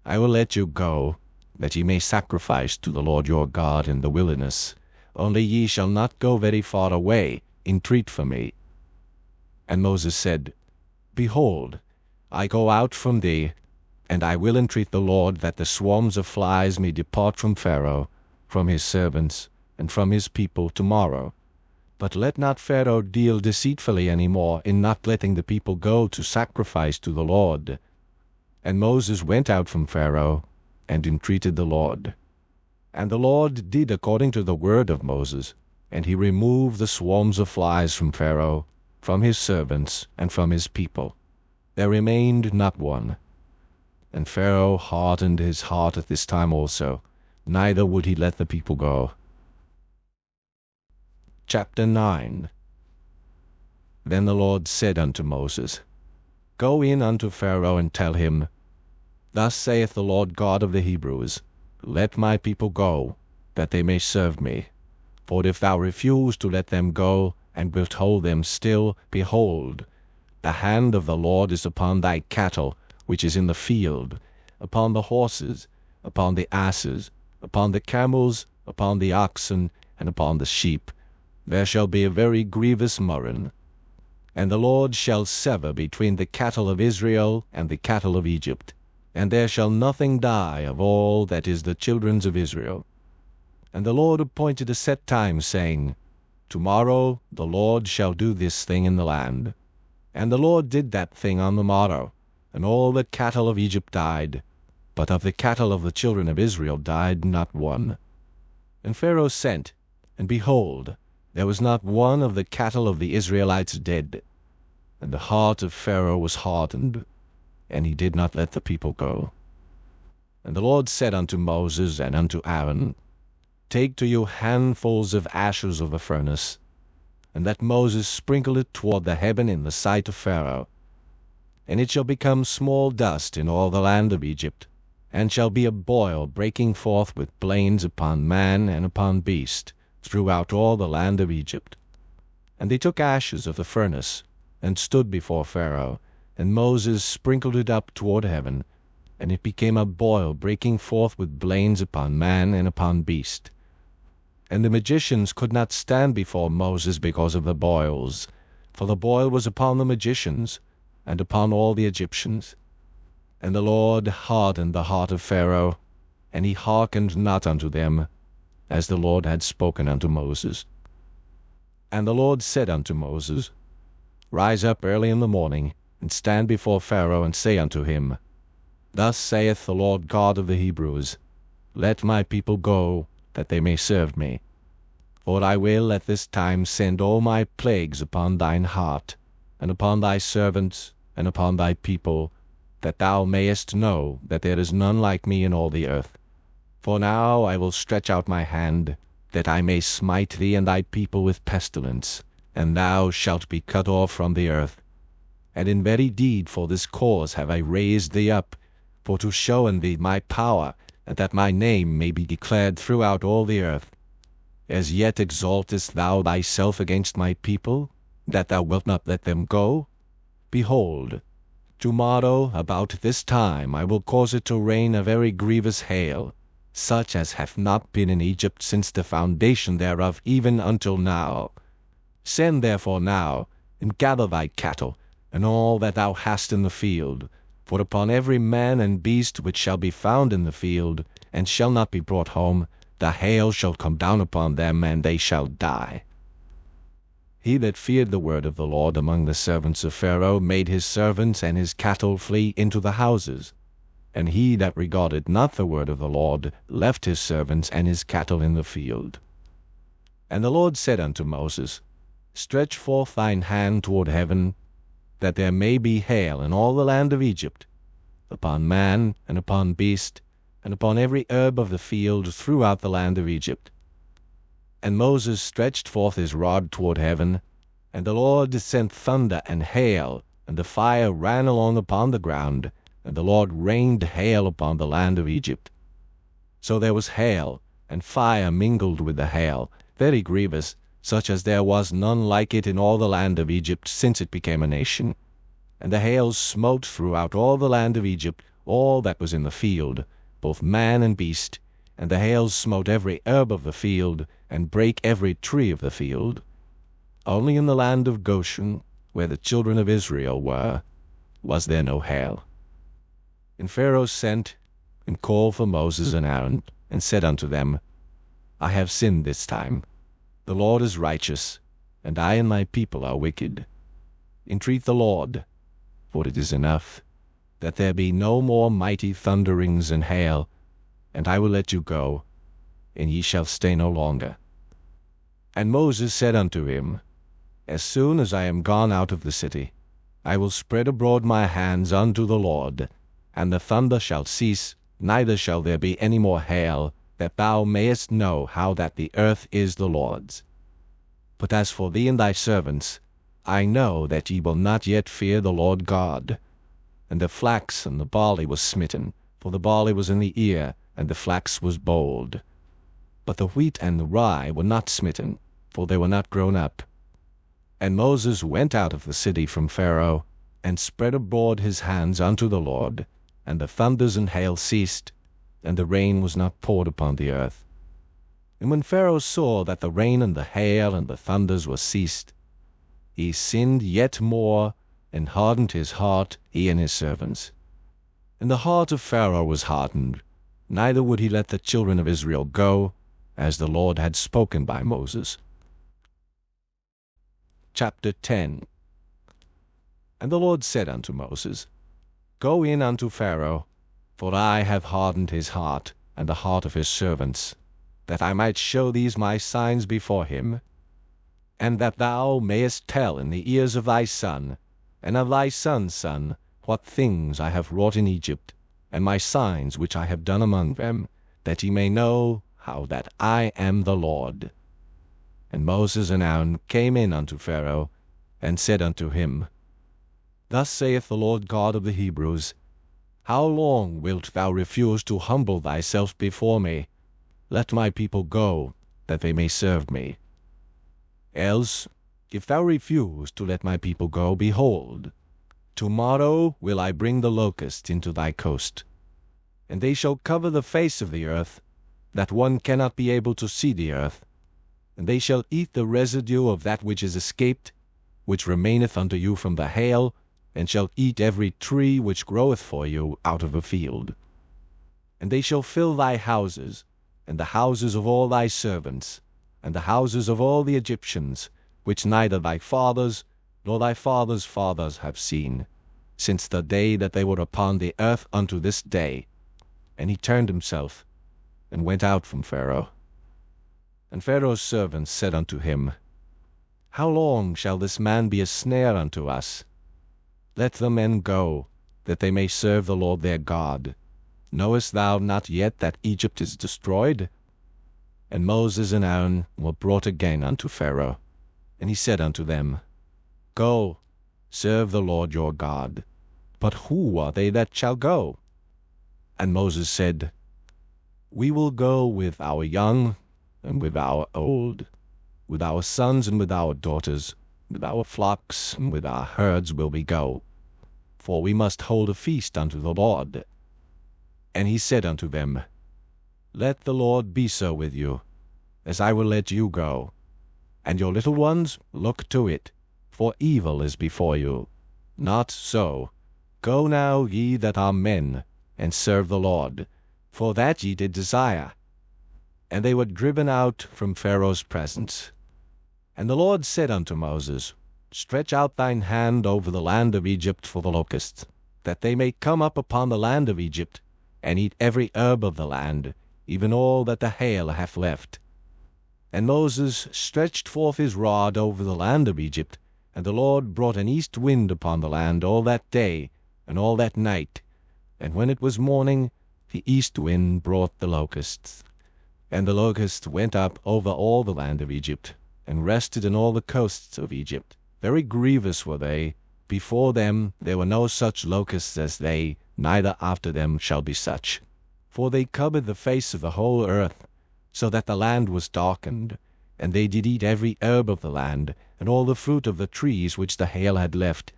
I will let you go, that ye may sacrifice to the Lord your God in the wilderness. Only ye shall not go very far away, entreat for me. And Moses said, Behold, I go out from thee, and I will entreat the Lord that the swarms of flies may depart from Pharaoh, from his servants, and from his people tomorrow. But let not Pharaoh deal deceitfully any more in not letting the people go to sacrifice to the Lord. And Moses went out from Pharaoh, and entreated the Lord. And the Lord did according to the word of Moses, and he removed the swarms of flies from Pharaoh, from his servants, and from his people. There remained not one. And Pharaoh hardened his heart at this time also, neither would he let the people go. Chapter 9. Then the Lord said unto Moses, Go in unto Pharaoh, and tell him, Thus saith the Lord God of the Hebrews, Let my people go, that they may serve me. For if thou refuse to let them go, and wilt hold them still, behold, the hand of the Lord is upon thy cattle, which is in the field, upon the horses, upon the asses, upon the camels, upon the oxen, and upon the sheep. There shall be a very grievous murrain. And the Lord shall sever between the cattle of Israel and the cattle of Egypt, and there shall nothing die of all that is the children's of Israel. And the Lord appointed a set time, saying, Tomorrow the Lord shall do this thing in the land. And the Lord did that thing on the morrow, and all the cattle of Egypt died, but of the cattle of the children of Israel died not one. And Pharaoh sent, and behold, there was not one of the cattle of the Israelites dead. And the heart of Pharaoh was hardened, and he did not let the people go. And the Lord said unto Moses and unto Aaron, Take to you handfuls of ashes of the furnace, and let Moses sprinkle it toward the heaven in the sight of Pharaoh. And it shall become small dust in all the land of Egypt, and shall be a boil breaking forth with blains upon man and upon beast, throughout all the land of Egypt. And they took ashes of the furnace, and stood before Pharaoh, and Moses sprinkled it up toward heaven, and it became a boil breaking forth with blains upon man and upon beast. And the magicians could not stand before Moses because of the boils, for the boil was upon the magicians, and upon all the Egyptians. And the Lord hardened the heart of Pharaoh, and he hearkened not unto them, as the Lord had spoken unto Moses. And the Lord said unto Moses, Rise up early in the morning, and stand before Pharaoh, and say unto him, Thus saith the Lord God of the Hebrews, Let my people go, that they may serve me. For I will at this time send all my plagues upon thine heart, and upon thy servants, and upon thy people, that thou mayest know that there is none like me in all the earth. For now I will stretch out my hand, that I may smite thee and thy people with pestilence, and thou shalt be cut off from the earth. And in very deed for this cause have I raised thee up, for to show in thee my power, and that my name may be declared throughout all the earth. As yet exaltest thou thyself against my people, that thou wilt not let them go? Behold, tomorrow about this time I will cause it to rain a very grievous hail, such as hath not been in Egypt since the foundation thereof even until now. Send therefore now, and gather thy cattle, and all that thou hast in the field, for upon every man and beast which shall be found in the field, and shall not be brought home, the hail shall come down upon them, and they shall die. He that feared the word of the Lord among the servants of Pharaoh made his servants and his cattle flee into the houses. And he that regarded not the word of the Lord left his servants and his cattle in the field. And the Lord said unto Moses, Stretch forth thine hand toward heaven, that there may be hail in all the land of Egypt, upon man, and upon beast, and upon every herb of the field throughout the land of Egypt. And Moses stretched forth his rod toward heaven, and the Lord sent thunder and hail, and the fire ran along upon the ground, and the Lord rained hail upon the land of Egypt. So there was hail, and fire mingled with the hail, very grievous, such as there was none like it in all the land of Egypt since it became a nation. And the hail smote throughout all the land of Egypt all that was in the field, both man and beast, and the hail smote every herb of the field, and brake every tree of the field. Only in the land of Goshen, where the children of Israel were, was there no hail. And Pharaoh sent and called for Moses and Aaron, and said unto them, I have sinned this time. The Lord is righteous, and I and my people are wicked. Entreat the Lord, for it is enough, that there be no more mighty thunderings and hail, and I will let you go, and ye shall stay no longer. And Moses said unto him, As soon as I am gone out of the city, I will spread abroad my hands unto the Lord, and the thunder shall cease, neither shall there be any more hail, that thou mayest know how that the earth is the Lord's. But as for thee and thy servants, I know that ye will not yet fear the Lord God. And the flax and the barley was smitten, for the barley was in the ear, and the flax was bold. But the wheat and the rye were not smitten, for they were not grown up. And Moses went out of the city from Pharaoh, and spread abroad his hands unto the Lord, and the thunders and hail ceased, and the rain was not poured upon the earth. And when Pharaoh saw that the rain and the hail and the thunders were ceased, he sinned yet more, and hardened his heart, he and his servants. And the heart of Pharaoh was hardened, neither would he let the children of Israel go, as the Lord had spoken by Moses. Chapter 10. And the Lord said unto Moses, Go in unto Pharaoh, for I have hardened his heart, and the heart of his servants, that I might show these my signs before him, and that thou mayest tell in the ears of thy son, and of thy son's son, what things I have wrought in Egypt, and my signs which I have done among them, that ye may know how that I am the Lord. And Moses and Aaron came in unto Pharaoh, and said unto him, Thus saith the Lord God of the Hebrews, How long wilt thou refuse to humble thyself before me? Let my people go, that they may serve me. Else, if thou refuse to let my people go, behold, tomorrow will I bring the locusts into thy coast, and they shall cover the face of the earth, that one cannot be able to see the earth, and they shall eat the residue of that which is escaped, which remaineth unto you from the hail, and shall eat every tree which groweth for you out of a field. And they shall fill thy houses, and the houses of all thy servants, and the houses of all the Egyptians, which neither thy fathers nor thy fathers' fathers have seen, since the day that they were upon the earth unto this day. And he turned himself, and went out from Pharaoh. And Pharaoh's servants said unto him, How long shall this man be a snare unto us? Let the men go, that they may serve the Lord their God. Knowest thou not yet that Egypt is destroyed? And Moses and Aaron were brought again unto Pharaoh. And he said unto them, Go, serve the Lord your God. But who are they that shall go? And Moses said, We will go with our young and with our old, with our sons and with our daughters, with our flocks and with our herds will we go, for we must hold a feast unto the Lord. And he said unto them, Let the Lord be so with you, as I will let you go. And your little ones, look to it, for evil is before you. Not so. Go now, ye that are men, and serve the Lord, for that ye did desire. And they were driven out from Pharaoh's presence. And the Lord said unto Moses, Stretch out thine hand over the land of Egypt for the locusts, that they may come up upon the land of Egypt, and eat every herb of the land, even all that the hail hath left. And Moses stretched forth his rod over the land of Egypt, and the Lord brought an east wind upon the land all that day and all that night, And when it was morning, the east wind brought the locusts. And the locusts went up over all the land of Egypt, and rested in all the coasts of Egypt. Very grievous were they. Before them there were no such locusts as they, neither after them shall be such. For they covered the face of the whole earth, so that the land was darkened, and they did eat every herb of the land, and all the fruit of the trees which the hail had left.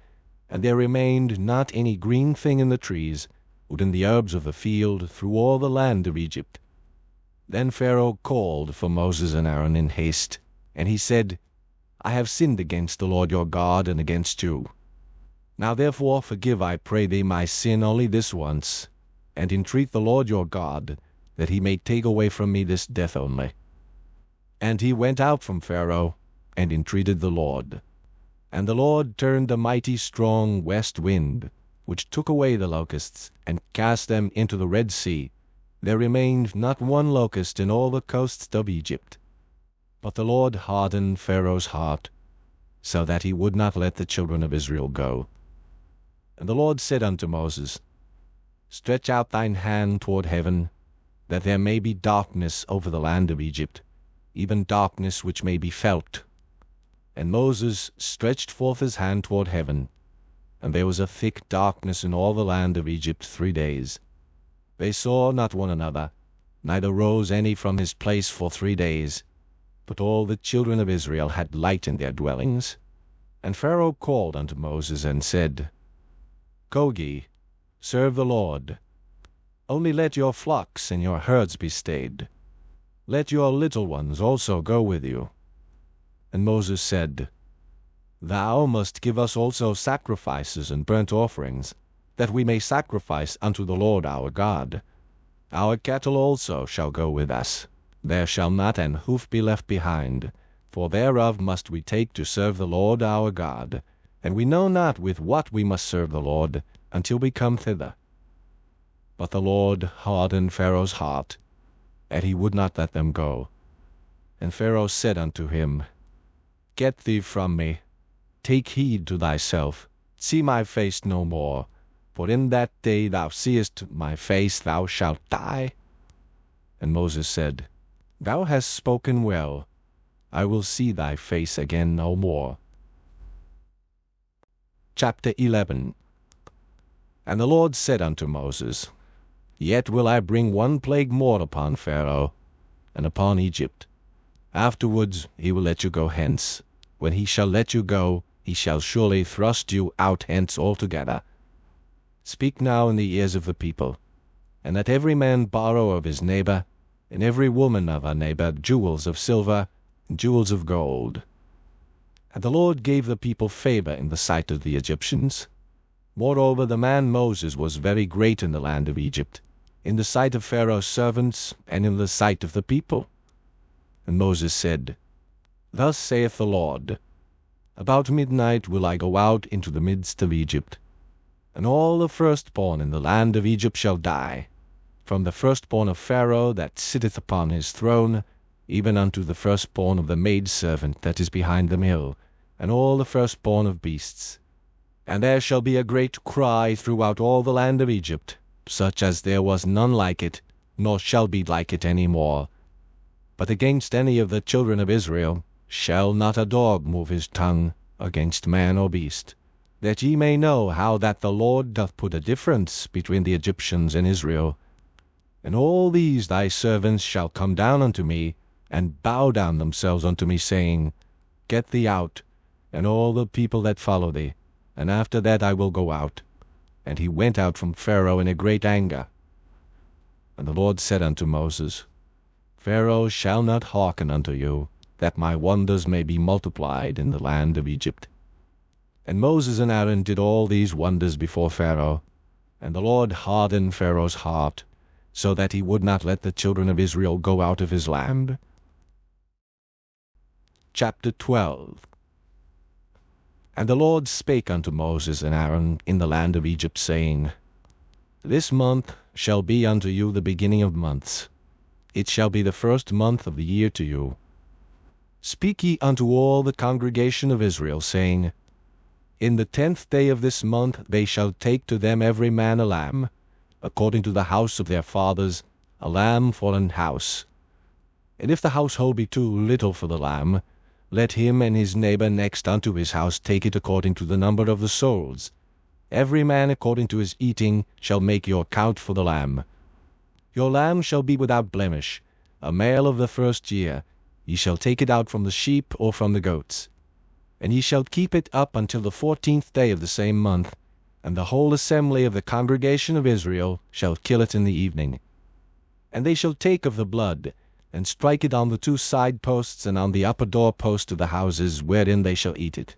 And there remained not any green thing in the trees, but in the herbs of the field, through all the land of Egypt. Then Pharaoh called for Moses and Aaron in haste, and he said, I have sinned against the Lord your God, and against you. Now therefore forgive, I pray thee, my sin only this once, and entreat the Lord your God, that he may take away from me this death only. And he went out from Pharaoh, and entreated the Lord. And the Lord turned a mighty strong west wind, which took away the locusts, and cast them into the Red Sea. There remained not one locust in all the coasts of Egypt. But the Lord hardened Pharaoh's heart, so that he would not let the children of Israel go. And the Lord said unto Moses, Stretch out thine hand toward heaven, that there may be darkness over the land of Egypt, even darkness which may be felt. And Moses stretched forth his hand toward heaven, and there was a thick darkness in all the land of Egypt 3 days. They saw not one another, neither rose any from his place for 3 days. But all the children of Israel had light in their dwellings. And Pharaoh called unto Moses, and said, Go ye, serve the Lord. Only let your flocks and your herds be stayed. Let your little ones also go with you. And Moses said, Thou must give us also sacrifices and burnt offerings, that we may sacrifice unto the Lord our God. Our cattle also shall go with us. There shall not an hoof be left behind, for thereof must we take to serve the Lord our God. And we know not with what we must serve the Lord, until we come thither. But the Lord hardened Pharaoh's heart, and he would not let them go. And Pharaoh said unto him, Get thee from me, take heed to thyself, see my face no more, for in that day thou seest my face thou shalt die. And Moses said, Thou hast spoken well, I will see thy face again no more. Chapter 11. And the Lord said unto Moses, Yet will I bring one plague more upon Pharaoh, and upon Egypt. Afterwards he will let you go hence. When he shall let you go, he shall surely thrust you out hence altogether. Speak now in the ears of the people, and let every man borrow of his neighbor, and every woman of her neighbor, jewels of silver, and jewels of gold. And the Lord gave the people favor in the sight of the Egyptians. Moreover, the man Moses was very great in the land of Egypt, in the sight of Pharaoh's servants, and in the sight of the people. And Moses said, Thus saith the Lord, About midnight will I go out into the midst of Egypt, and all the firstborn in the land of Egypt shall die, from the firstborn of Pharaoh that sitteth upon his throne, even unto the firstborn of the maidservant that is behind the mill, and all the firstborn of beasts. And there shall be a great cry throughout all the land of Egypt, such as there was none like it, nor shall be like it any more. But against any of the children of Israel shall not a dog move his tongue against man or beast, that ye may know how that the Lord doth put a difference between the Egyptians and Israel. And all these thy servants shall come down unto me, and bow down themselves unto me, saying, Get thee out, and all the people that follow thee, and after that I will go out. And he went out from Pharaoh in a great anger. And the Lord said unto Moses, Pharaoh shall not hearken unto you, that my wonders may be multiplied in the land of Egypt. And Moses and Aaron did all these wonders before Pharaoh, and the Lord hardened Pharaoh's heart, so that he would not let the children of Israel go out of his land. Chapter 12. And the Lord spake unto Moses and Aaron in the land of Egypt, saying, This month shall be unto you the beginning of months. It shall be the first month of the year to you. Speak ye unto all the congregation of Israel, saying, In the 10th day of this month they shall take to them every man a lamb, according to the house of their fathers, a lamb for an house. And if the household be too little for the lamb, let him and his neighbor next unto his house take it according to the number of the souls. Every man according to his eating shall make your count for the lamb. Your lamb shall be without blemish, a male of the first year. Ye shall take it out from the sheep or from the goats. And ye shall keep it up until the 14th day of the same month, and the whole assembly of the congregation of Israel shall kill it in the evening. And they shall take of the blood, and strike it on the 2 side posts and on the upper door post of the houses wherein they shall eat it.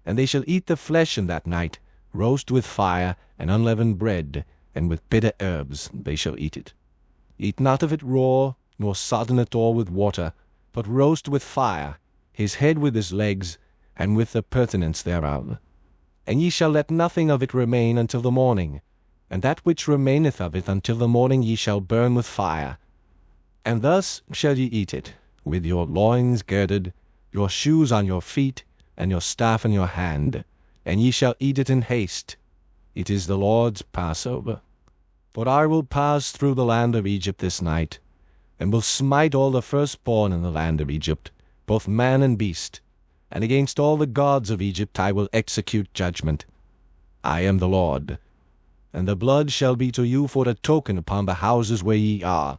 And they shall eat the flesh in that night, roast with fire, and unleavened bread, and with bitter herbs they shall eat it. Eat not of it raw, nor sodden it all with water, but roast with fire, his head with his legs, and with the purtenance thereof. And ye shall let nothing of it remain until the morning, and that which remaineth of it until the morning ye shall burn with fire. And thus shall ye eat it, with your loins girded, your shoes on your feet, and your staff in your hand, and ye shall eat it in haste. It is the Lord's Passover. For I will pass through the land of Egypt this night, and will smite all the firstborn in the land of Egypt, both man and beast, and against all the gods of Egypt I will execute judgment. I am the Lord. And the blood shall be to you for a token upon the houses where ye are.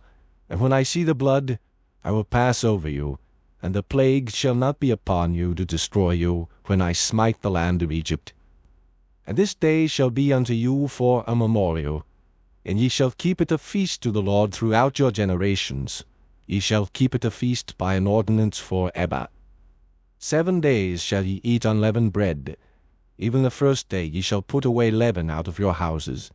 And when I see the blood, I will pass over you, and the plague shall not be upon you to destroy you, when I smite the land of Egypt. And this day shall be unto you for a memorial, and ye shall keep it a feast to the Lord throughout your generations. Ye shall keep it a feast by an ordinance for ever. 7 days shall ye eat unleavened bread. Even the first day ye shall put away leaven out of your houses.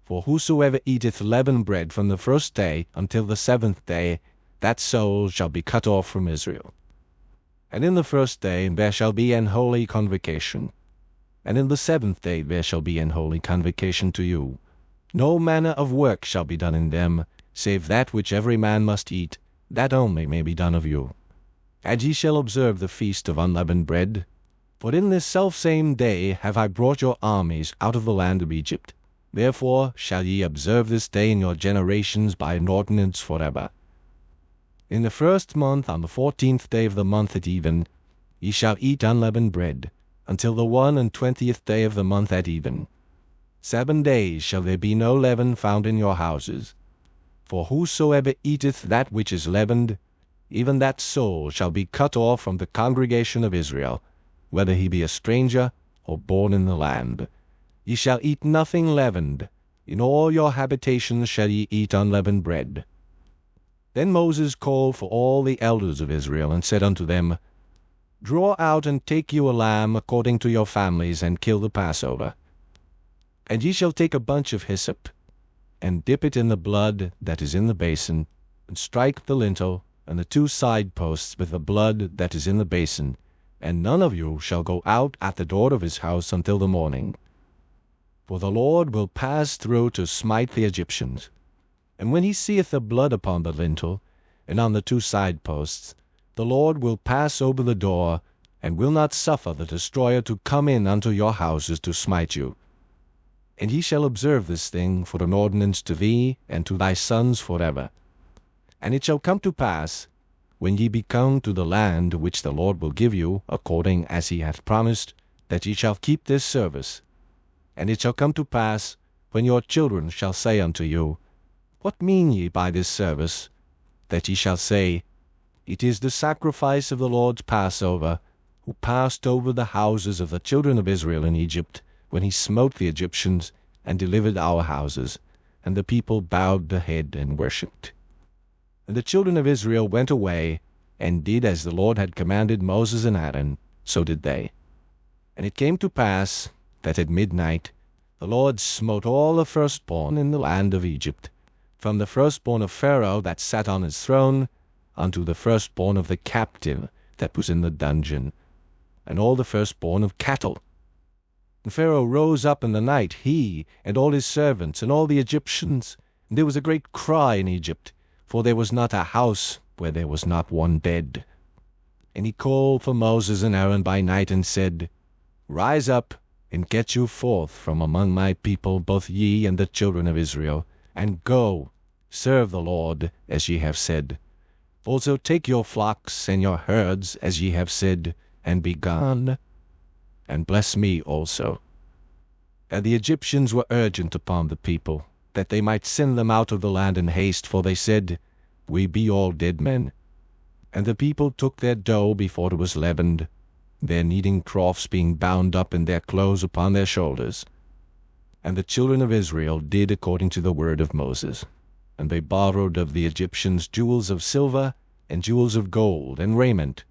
For whosoever eateth leavened bread from the first day until the 7th day, that soul shall be cut off from Israel. And in the first day there shall be an holy convocation. And in the 7th day there shall be an holy convocation to you. No manner of work shall be done in them, save that which every man must eat, that only may be done of you. And ye shall observe the feast of unleavened bread. For in this selfsame day have I brought your armies out of the land of Egypt. Therefore shall ye observe this day in your generations by an ordinance forever. In the 1st month, on the 14th day of the month at even, ye shall eat unleavened bread, until the 21st day of the month at even. 7 days shall there be no leaven found in your houses. For whosoever eateth that which is leavened, even that soul shall be cut off from the congregation of Israel, whether he be a stranger or born in the land. Ye shall eat nothing leavened. In all your habitations shall ye eat unleavened bread. Then Moses called for all the elders of Israel, and said unto them, Draw out and take you a lamb according to your families, and kill the Passover. And ye shall take a bunch of hyssop, and dip it in the blood that is in the basin, and strike the lintel and the 2 side posts with the blood that is in the basin, and none of you shall go out at the door of his house until the morning. For the Lord will pass through to smite the Egyptians. And when he seeth the blood upon the lintel, and on the 2 side posts, the Lord will pass over the door, and will not suffer the destroyer to come in unto your houses to smite you. And ye shall observe this thing for an ordinance to thee and to thy sons forever. And it shall come to pass, when ye be come to the land which the Lord will give you, according as he hath promised, that ye shall keep this service. And it shall come to pass, when your children shall say unto you, What mean ye by this service? That ye shall say, It is the sacrifice of the Lord's Passover, who passed over the houses of the children of Israel in Egypt, when he smote the Egyptians, and delivered our houses. And the people bowed the head and worshipped. And the children of Israel went away, and did as the Lord had commanded Moses and Aaron, so did they. And it came to pass, that at midnight the Lord smote all the firstborn in the land of Egypt, from the firstborn of Pharaoh that sat on his throne, unto the firstborn of the captive that was in the dungeon, and all the firstborn of cattle. And Pharaoh rose up in the night, he, and all his servants, and all the Egyptians, and there was a great cry in Egypt, for there was not a house where there was not one dead. And he called for Moses and Aaron by night, and said, Rise up, and get you forth from among my people, both ye and the children of Israel, and go, serve the Lord, as ye have said. Also take your flocks and your herds, as ye have said, and be gone, and bless me also. And the Egyptians were urgent upon the people, that they might send them out of the land in haste, for they said, We be all dead men. And the people took their dough before it was leavened, their kneading troughs being bound up in their clothes upon their shoulders. And the children of Israel did according to the word of Moses. And they borrowed of the Egyptians jewels of silver, and jewels of gold, and raiment.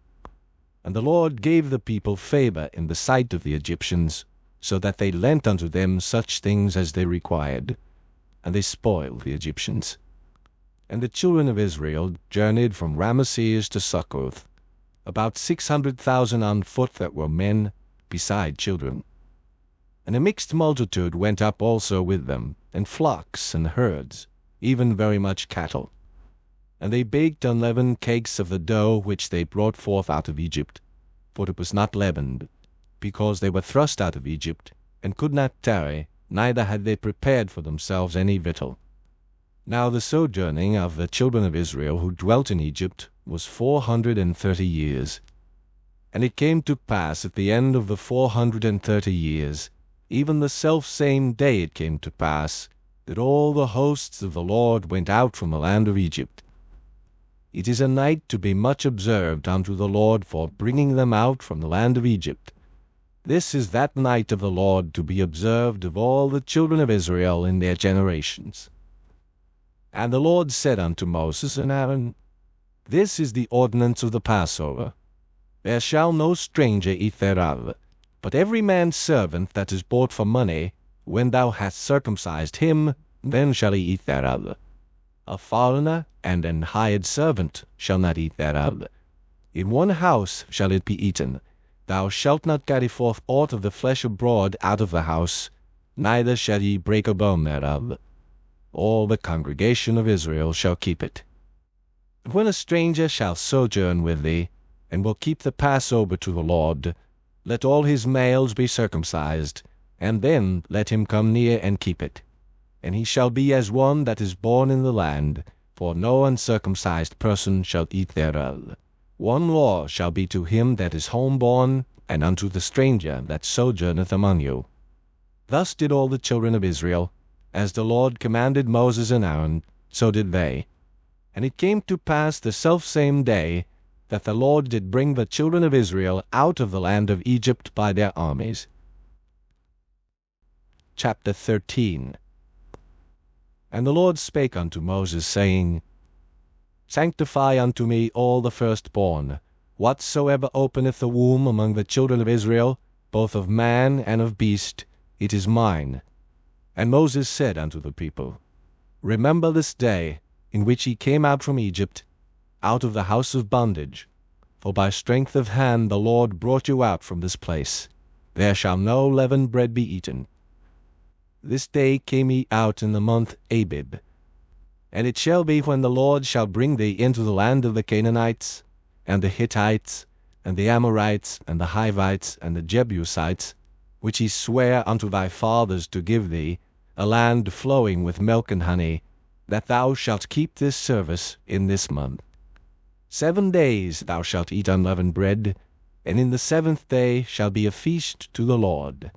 And the Lord gave the people favor in the sight of the Egyptians, so that they lent unto them such things as they required. And they spoiled the Egyptians. And the children of Israel journeyed from Ramesses to Succoth, about 600,000 on foot that were men, beside children. And a mixed multitude went up also with them, and flocks and herds, even very much cattle. And they baked unleavened cakes of the dough which they brought forth out of Egypt, for it was not leavened, because they were thrust out of Egypt, and could not tarry, neither had they prepared for themselves any victual. Now the sojourning of the children of Israel who dwelt in Egypt was 430 years. And it came to pass at the end of the 430 years, even the selfsame day it came to pass, that all the hosts of the Lord went out from the land of Egypt. It is a night to be much observed unto the Lord for bringing them out from the land of Egypt. This is that night of the Lord to be observed of all the children of Israel in their generations. And the Lord said unto Moses and Aaron, This is the ordinance of the Passover. There shall no stranger eat thereof, but every man's servant that is bought for money, when thou hast circumcised him, then shall he eat thereof. A foreigner and an hired servant shall not eat thereof. In one house shall it be eaten. Thou shalt not carry forth aught of the flesh abroad out of the house, neither shall ye break a bone thereof. All the congregation of Israel shall keep it. And when a stranger shall sojourn with thee, and will keep the Passover to the Lord, let all his males be circumcised, and then let him come near and keep it. And he shall be as one that is born in the land, for no uncircumcised person shall eat thereof. One law shall be to him that is homeborn, and unto the stranger that sojourneth among you. Thus did all the children of Israel, as the Lord commanded Moses and Aaron, so did they. And it came to pass the selfsame day, that the Lord did bring the children of Israel out of the land of Egypt by their armies. Chapter 13. And the Lord spake unto Moses, saying, Sanctify unto me all the firstborn, whatsoever openeth the womb among the children of Israel, both of man and of beast, it is mine. And Moses said unto the people, Remember this day, in which ye came out from Egypt, out of the house of bondage. For by strength of hand the Lord brought you out from this place. There shall no leavened bread be eaten. This day came ye out in the month Abib. And it shall be when the Lord shall bring thee into the land of the Canaanites, and the Hittites, and the Amorites, and the Hivites, and the Jebusites, which he sware unto thy fathers to give thee, a land flowing with milk and honey, that thou shalt keep this service in this month. 7 days thou shalt eat unleavened bread, and in the 7th day shall be a feast to the Lord.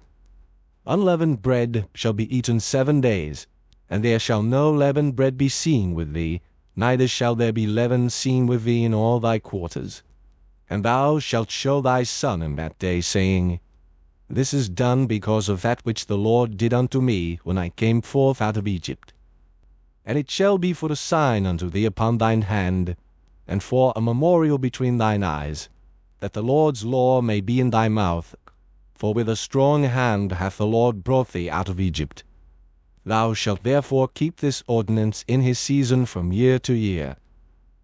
Unleavened bread shall be eaten 7 days, and there shall no leavened bread be seen with thee, neither shall there be leaven seen with thee in all thy quarters. And thou shalt show thy son in that day, saying, This is done because of that which the Lord did unto me when I came forth out of Egypt. And it shall be for a sign unto thee upon thine hand, and for a memorial between thine eyes, that the Lord's law may be in thy mouth. For with a strong hand hath the Lord brought thee out of Egypt. Thou shalt therefore keep this ordinance in his season from year to year.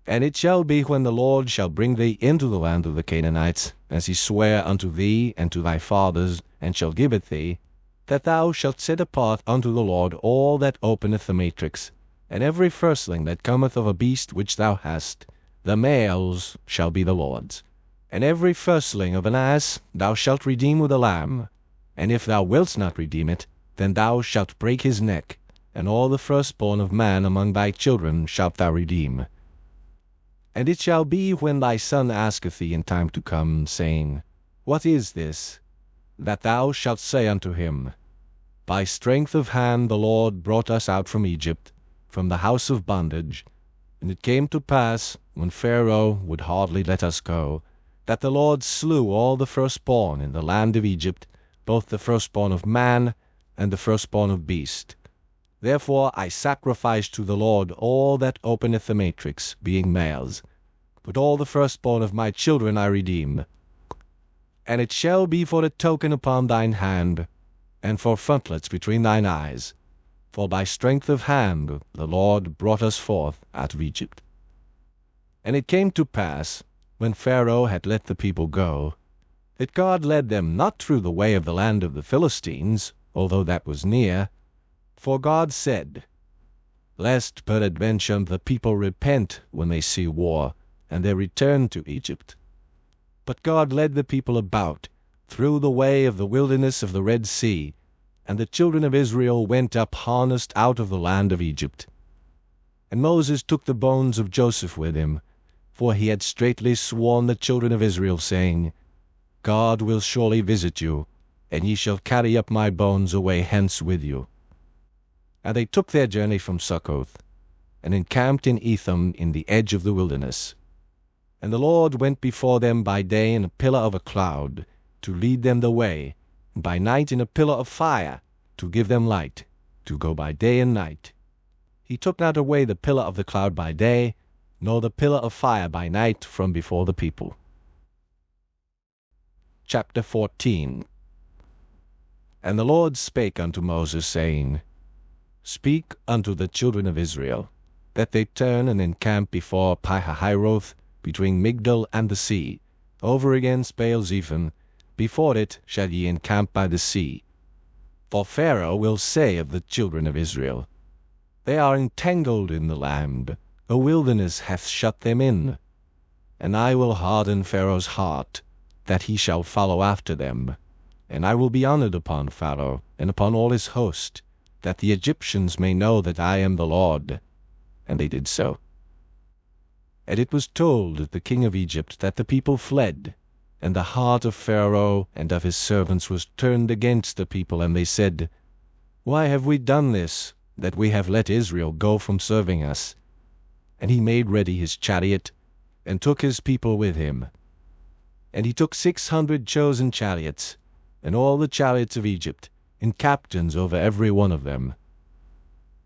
And it shall be when the Lord shall bring thee into the land of the Canaanites, as he sware unto thee and to thy fathers, and shall give it thee, that thou shalt set apart unto the Lord all that openeth the matrix, and every firstling that cometh of a beast which thou hast, the males shall be the Lord's. And every firstling of an ass thou shalt redeem with a lamb, And if thou wilt not redeem it, then thou shalt break his neck, and all the firstborn of man among thy children shalt thou redeem. And it shall be when thy son asketh thee in time to come, saying, What is this? That thou shalt say unto him, By strength of hand the Lord brought us out from Egypt, from the house of bondage. And it came to pass, when Pharaoh would hardly let us go, that the Lord slew all the firstborn in the land of Egypt, both the firstborn of man and the firstborn of beast. Therefore I sacrifice to the Lord all that openeth the matrix, being males. But all the firstborn of my children I redeem. And it shall be for a token upon thine hand, and for frontlets between thine eyes. For by strength of hand the Lord brought us forth out of Egypt. And it came to pass, when Pharaoh had let the people go, that God led them not through the way of the land of the Philistines, although that was near. For God said, Lest peradventure the people repent when they see war, and they return to Egypt. But God led the people about, through the way of the wilderness of the Red Sea, and the children of Israel went up harnessed out of the land of Egypt. And Moses took the bones of Joseph with him, for he had straitly sworn the children of Israel, saying, God will surely visit you, and ye shall carry up my bones away hence with you. And they took their journey from Succoth, and encamped in Etham in the edge of the wilderness. And the Lord went before them by day in a pillar of a cloud, to lead them the way, and by night in a pillar of fire, to give them light, to go by day and night. He took not away the pillar of the cloud by day, nor the pillar of fire by night from before the people. Chapter 14. And the Lord spake unto Moses, saying, Speak unto the children of Israel, that they turn and encamp before Pihahiroth, between Migdol and the sea, over against Baal-zephon. Before it shall ye encamp by the sea. For Pharaoh will say of the children of Israel, They are entangled in the land, a wilderness hath shut them in. And I will harden Pharaoh's heart, that he shall follow after them. And I will be honored upon Pharaoh, and upon all his host, that the Egyptians may know that I am the Lord. And they did so. And it was told the king of Egypt that the people fled, and the heart of Pharaoh and of his servants was turned against the people, and they said, Why have we done this, that we have let Israel go from serving us? And he made ready his chariot, and took his people with him. And he took 600 chosen chariots, and all the chariots of Egypt, and captains over every one of them.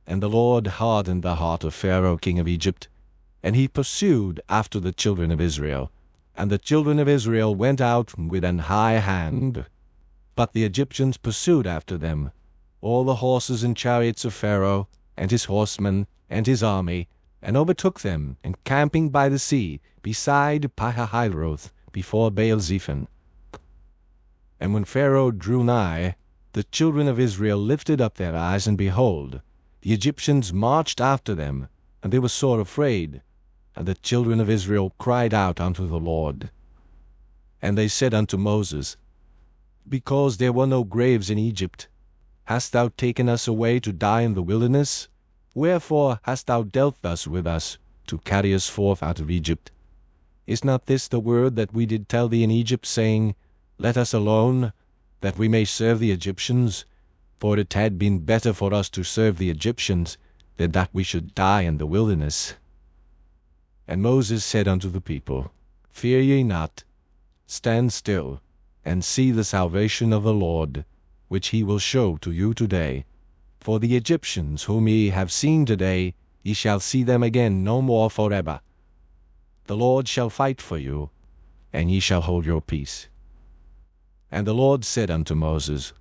And the Lord hardened the heart of Pharaoh king of Egypt, and he pursued after the children of Israel. And the children of Israel went out with an high hand. But the Egyptians pursued after them, all the horses and chariots of Pharaoh, and his horsemen, and his army, and overtook them, encamping by the sea, beside Pihahiroth, before Baal-zephon. And when Pharaoh drew nigh, the children of Israel lifted up their eyes, and behold, the Egyptians marched after them, and they were sore afraid. And the children of Israel cried out unto the Lord. And they said unto Moses, Because there were no graves in Egypt, hast thou taken us away to die in the wilderness? Wherefore hast thou dealt thus with us, to carry us forth out of Egypt? Is not this the word that we did tell thee in Egypt, saying, Let us alone, that we may serve the Egyptians? For it had been better for us to serve the Egyptians, than that we should die in the wilderness. And Moses said unto the people, Fear ye not, stand still, and see the salvation of the Lord, which he will show to you today. For the Egyptians whom ye have seen today, ye shall see them again no more forever. The Lord shall fight for you, and ye shall hold your peace. And the Lord said unto Moses,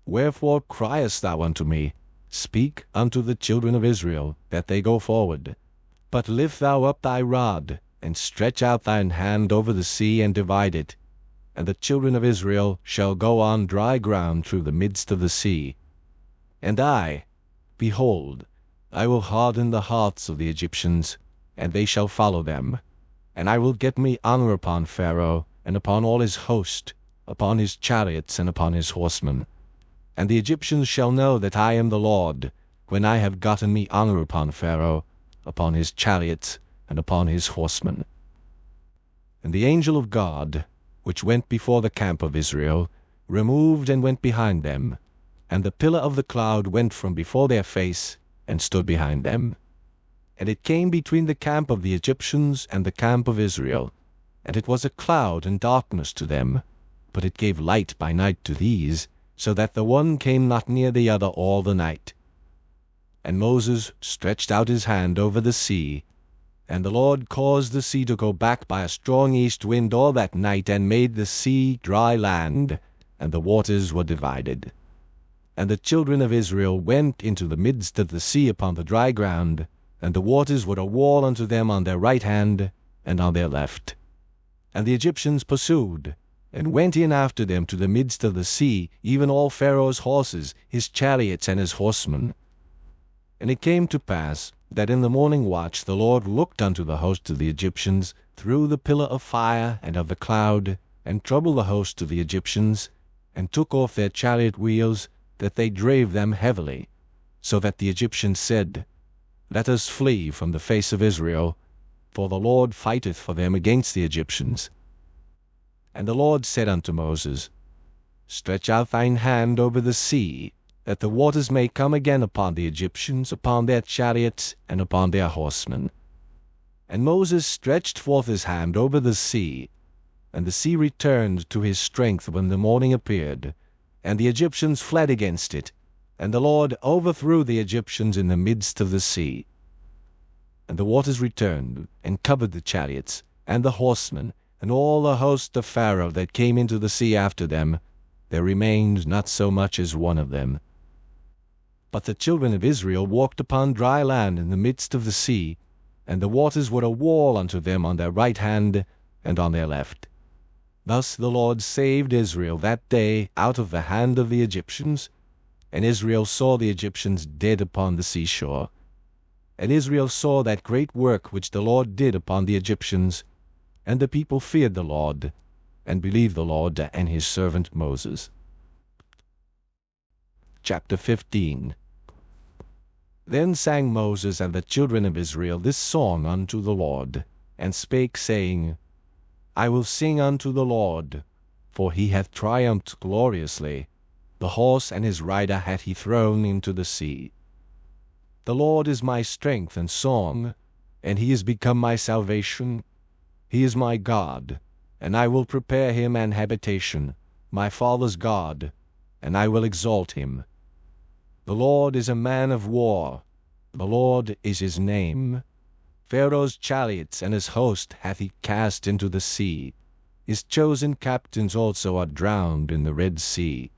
Wherefore criest thou unto me? Speak unto the children of Israel, that they go forward. But lift thou up thy rod, and stretch out thine hand over the sea, and divide it. And the children of Israel shall go on dry ground through the midst of the sea. And I, behold, I will harden the hearts of the Egyptians, and they shall follow them. And I will get me honor upon Pharaoh, and upon all his host, upon his chariots, and upon his horsemen. And the Egyptians shall know that I am the Lord, when I have gotten me honor upon Pharaoh, upon his chariots, and upon his horsemen. And the angel of God, which went before the camp of Israel, removed and went behind them, and the pillar of the cloud went from before their face, and stood behind them. And it came between the camp of the Egyptians and the camp of Israel, and it was a cloud and darkness to them, but it gave light by night to these, so that the one came not near the other all the night. And Moses stretched out his hand over the sea, and the Lord caused the sea to go back by a strong east wind all that night, and made the sea dry land, and the waters were divided. And the children of Israel went into the midst of the sea upon the dry ground, and the waters were a wall unto them on their right hand and on their left. And the Egyptians pursued, and went in after them to the midst of the sea, even all Pharaoh's horses, his chariots, and his horsemen. And it came to pass, that in the morning watch the Lord looked unto the host of the Egyptians through the pillar of fire and of the cloud, and troubled the host of the Egyptians, and took off their chariot wheels, that they drave them heavily, so that the Egyptians said, Let us flee from the face of Israel, for the Lord fighteth for them against the Egyptians. And the Lord said unto Moses, Stretch out thine hand over the sea, that the waters may come again upon the Egyptians, upon their chariots, and upon their horsemen. And Moses stretched forth his hand over the sea, and the sea returned to his strength when the morning appeared, and the Egyptians fled against it, and the Lord overthrew the Egyptians in the midst of the sea. And the waters returned, and covered the chariots, and the horsemen, and all the host of Pharaoh that came into the sea after them. There remained not so much as one of them. But the children of Israel walked upon dry land in the midst of the sea, and the waters were a wall unto them on their right hand and on their left. Thus the Lord saved Israel that day out of the hand of the Egyptians, and Israel saw the Egyptians dead upon the seashore. And Israel saw that great work which the Lord did upon the Egyptians, and the people feared the Lord, and believed the Lord and his servant Moses. Chapter 15. Then sang Moses and the children of Israel this song unto the Lord, and spake, saying, I will sing unto the Lord, for he hath triumphed gloriously. The horse and his rider hath he thrown into the sea. The Lord is my strength and song, and he is become my salvation. He is my God, and I will prepare him an habitation, my father's God, and I will exalt him. The Lord is a man of war, the Lord is his name. Pharaoh's chariots and his host hath he cast into the sea. His chosen captains also are drowned in the Red Sea.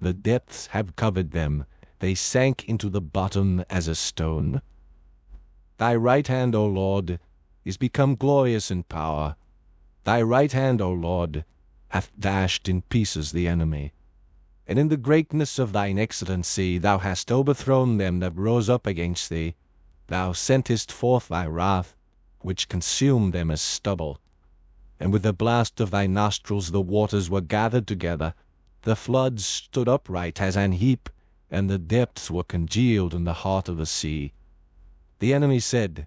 The depths have covered them, they sank into the bottom as a stone. Thy right hand, O Lord, is become glorious in power. Thy right hand, O Lord, hath dashed in pieces the enemy. And in the greatness of thine excellency thou hast overthrown them that rose up against thee. Thou sentest forth thy wrath, which consumed them as stubble. And with the blast of thy nostrils the waters were gathered together. The floods stood upright as an heap, and the depths were congealed in the heart of the sea. The enemy said,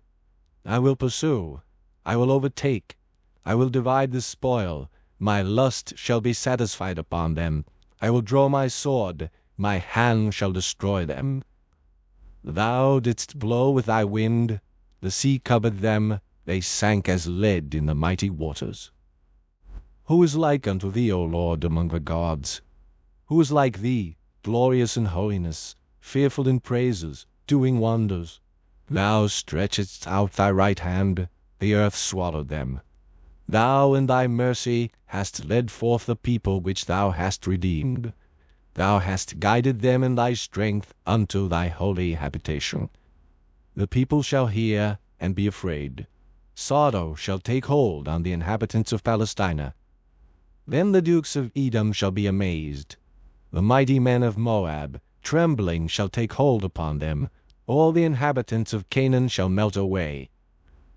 I will pursue, I will overtake, I will divide the spoil, my lust shall be satisfied upon them. I will draw my sword, my hand shall destroy them. Thou didst blow with thy wind, the sea covered them, they sank as lead in the mighty waters. Who is like unto thee, O Lord, among the gods? Who is like thee, glorious in holiness, fearful in praises, doing wonders? Thou stretchedst out thy right hand, the earth swallowed them. Thou in thy mercy hast led forth the people which thou hast redeemed. Thou hast guided them in thy strength unto thy holy habitation. The people shall hear and be afraid. Sorrow shall take hold on the inhabitants of Palestina. Then the dukes of Edom shall be amazed. The mighty men of Moab, trembling, shall take hold upon them. All the inhabitants of Canaan shall melt away.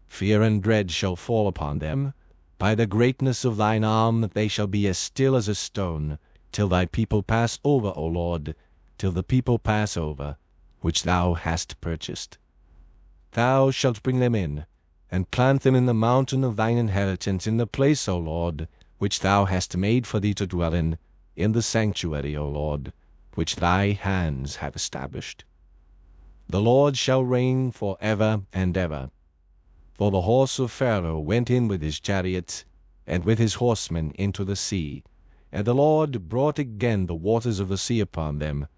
Fear and dread shall fall upon them. By the greatness of thine arm they shall be as still as a stone. till thy people pass over, O Lord, till the people pass over, which thou hast purchased. Thou shalt bring them in, and plant them in the mountain of thine inheritance, in the place, O Lord, which thou hast made for thee to dwell in the sanctuary, O Lord, which thy hands have established. The Lord shall reign for ever and ever. For the horse of Pharaoh went in with his chariots, and with his horsemen into the sea, and the Lord brought again the waters of the sea upon them.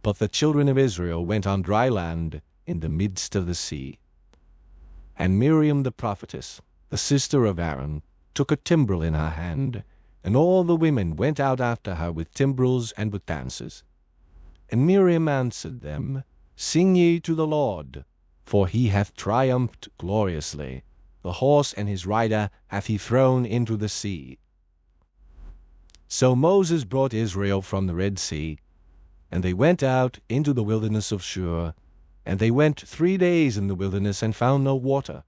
But the children of Israel went on dry land in the midst of the sea. And Miriam the prophetess, the sister of Aaron, took a timbrel in her hand, and all the women went out after her with timbrels and with dances. And Miriam answered them, Sing ye to the Lord, for he hath triumphed gloriously. The horse and his rider hath he thrown into the sea. So Moses brought Israel from the Red Sea, and they went out into the wilderness of Shur, and they went 3 days in the wilderness and found no water.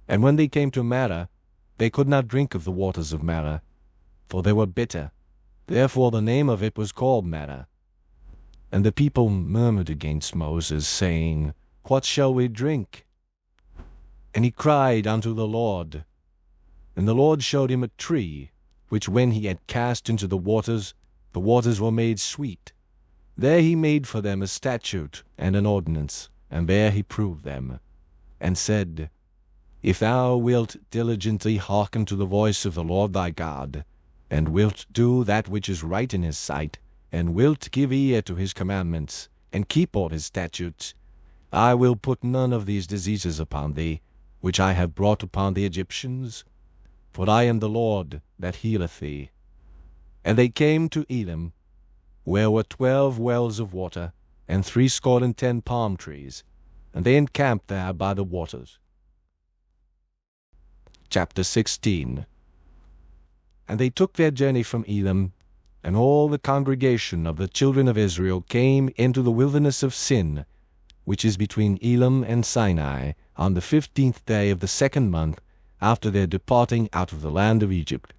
And when they came to Marah, they could not drink of the waters of Marah, for they were bitter. Therefore the name of it was called Marah. And the people murmured against Moses, saying, What shall we drink? And he cried unto the Lord. And the Lord showed him a tree, which when he had cast into the waters were made sweet. There he made for them a statute and an ordinance, and there he proved them, and said, If thou wilt diligently hearken to the voice of the Lord thy God, and wilt do that which is right in his sight, and wilt give ear to his commandments, and keep all his statutes, I will put none of these diseases upon thee, which I have brought upon the Egyptians, for I am the Lord that healeth thee. And they came to Elim, where were 12 wells of water, and 70 palm trees, and they encamped there by the waters. Chapter 16. And they took their journey from Elim, and all the congregation of the children of Israel came into the wilderness of Sin, which is between Elim and Sinai, on the 15th day of the 2nd month, after their departing out of the land of Egypt.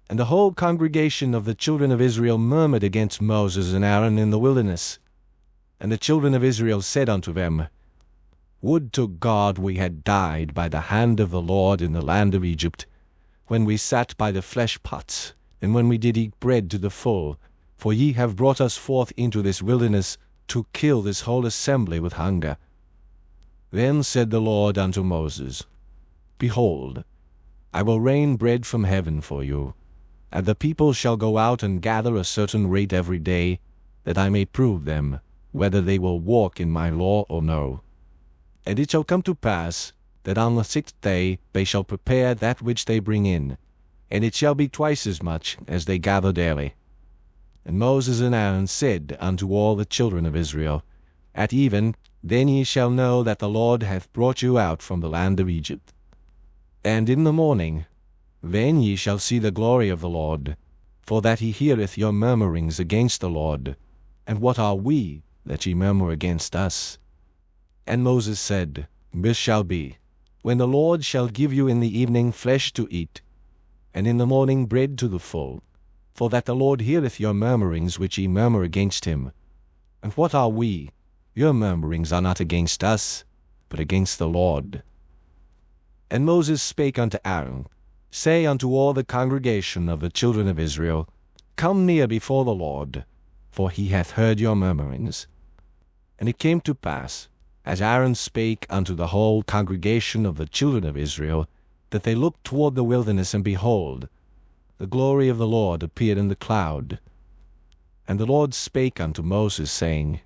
And the whole congregation of the children of Israel murmured against Moses and Aaron in the wilderness. And the children of Israel said unto them, Would to God we had died by the hand of the Lord in the land of Egypt, when we sat by the flesh pots, and when we did eat bread to the full, for ye have brought us forth into this wilderness to kill this whole assembly with hunger. Then said the Lord unto Moses, Behold, I will rain bread from heaven for you, and the people shall go out and gather a certain rate every day, that I may prove them, whether they will walk in my law or no. And it shall come to pass, that on the 6th day they shall prepare that which they bring in, and it shall be twice as much as they gather daily. And Moses and Aaron said unto all the children of Israel, At even, then ye shall know that the Lord hath brought you out from the land of Egypt. And in the morning, then ye shall see the glory of the Lord, for that he heareth your murmurings against the Lord. And what are we, that ye murmur against us? And Moses said, This shall be, when the Lord shall give you in the evening flesh to eat, and in the morning bread to the full, for that the Lord heareth your murmurings which ye murmur against him. And what are we? Your murmurings are not against us, but against the Lord. And Moses spake unto Aaron, Say unto all the congregation of the children of Israel, Come near before the Lord, for he hath heard your murmurings. And it came to pass, as Aaron spake unto the whole congregation of the children of Israel, that they looked toward the wilderness, and behold, the glory of the Lord appeared in the cloud. And the Lord spake unto Moses, saying,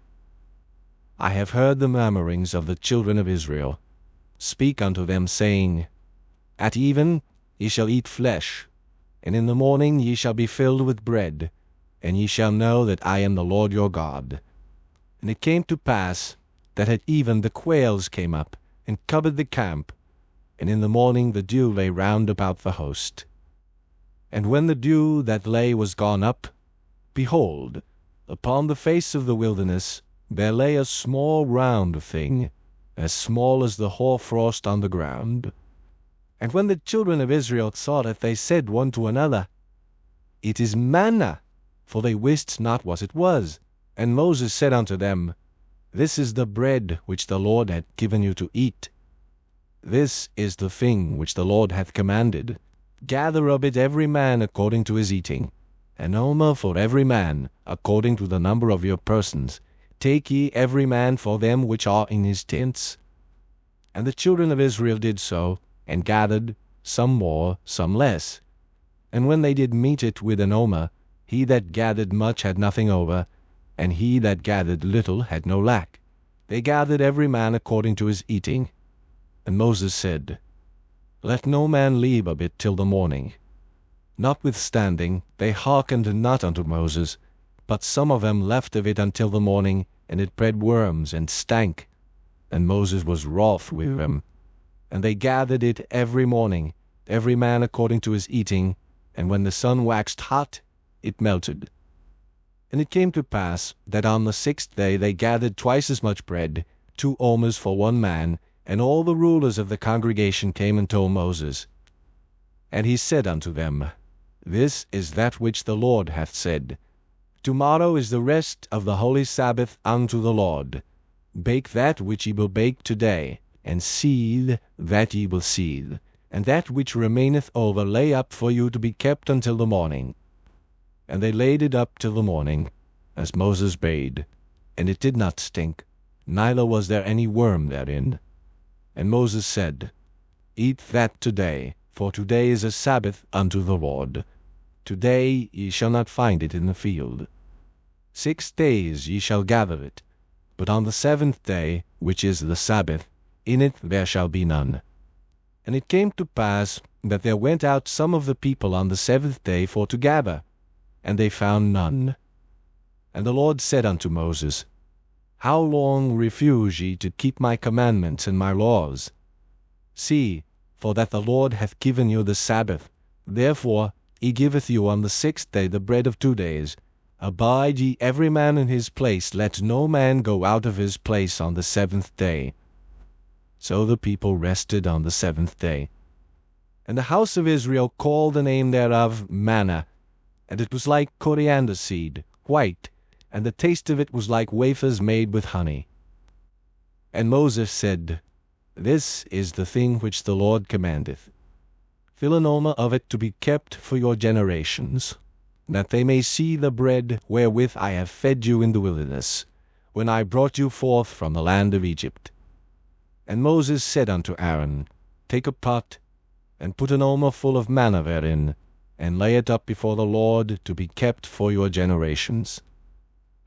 I have heard the murmurings of the children of Israel. Speak unto them, saying, At even ye shall eat flesh, and in the morning ye shall be filled with bread, and ye shall know that I am the Lord your God. And it came to pass, that at even the quails came up, and covered the camp, and in the morning the dew lay round about the host. And when the dew that lay was gone up, behold, upon the face of the wilderness there lay a small round thing, as small as the hoarfrost on the ground. And when the children of Israel saw it, they said one to another, It is manna, for they wist not what it was. And Moses said unto them, This is the bread which the Lord hath given you to eat. This is the thing which the Lord hath commanded. Gather of it every man according to his eating, an omer for every man, according to the number of your persons. Take ye every man for them which are in his tents. And the children of Israel did so, and gathered, some more, some less. And when they did meet it with an omer, he that gathered much had nothing over, and he that gathered little had no lack. They gathered every man according to his eating. And Moses said, Let no man leave of it till the morning. Notwithstanding, they hearkened not unto Moses, but some of them left of it until the morning, and it bred worms, and stank. And Moses was wroth with them. And they gathered it every morning, every man according to his eating, and when the sun waxed hot, it melted. And it came to pass that on the 6th day they gathered twice as much bread, 2 omers for one man, and all the rulers of the congregation came and told Moses. And he said unto them, This is that which the Lord hath said. Tomorrow is the rest of the holy Sabbath unto the Lord. Bake that which ye will bake today, and seethe that ye will seethe, and that which remaineth over lay up for you to be kept until the morning. And they laid it up till the morning, as Moses bade, and it did not stink, neither was there any worm therein. And Moses said, Eat that today, for today is a Sabbath unto the Lord. Today ye shall not find it in the field. 6 days ye shall gather it, but on the 7th day, which is the Sabbath, in it there shall be none. And it came to pass that there went out some of the people on the 7th day for to gather, and they found none. And the Lord said unto Moses, How long refuse ye to keep my commandments and my laws? See, for that the Lord hath given you the Sabbath. Therefore he giveth you on the 6th day the bread of 2 days. Abide ye every man in his place, let no man go out of his place on the 7th day. So the people rested on the 7th day. And the house of Israel called the name thereof manna, and it was like coriander seed, white, and the taste of it was like wafers made with honey. And Moses said, This is the thing which the Lord commandeth. Fill an omer of it to be kept for your generations, that they may see the bread wherewith I have fed you in the wilderness, when I brought you forth from the land of Egypt. And Moses said unto Aaron, Take a pot, and put an omer full of manna therein, and lay it up before the Lord to be kept for your generations.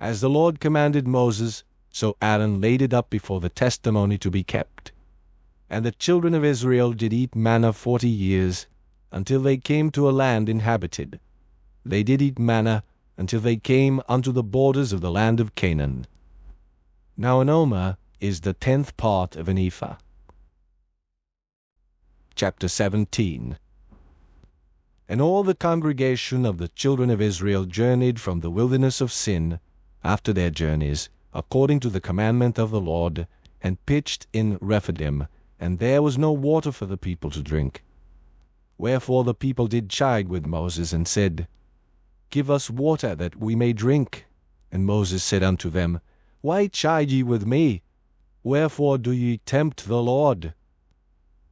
As the Lord commanded Moses, so Aaron laid it up before the testimony to be kept. And the children of Israel did eat manna 40 years, until they came to a land inhabited. They did eat manna until they came unto the borders of the land of Canaan. Now an omer is the 10th part of an ephah. Chapter 17. And all the congregation of the children of Israel journeyed from the wilderness of Sin, after their journeys, according to the commandment of the Lord, and pitched in Rephidim, and there was no water for the people to drink. Wherefore the people did chide with Moses, and said, Give us water that we may drink. And Moses said unto them, Why chide ye with me? Wherefore do ye tempt the Lord?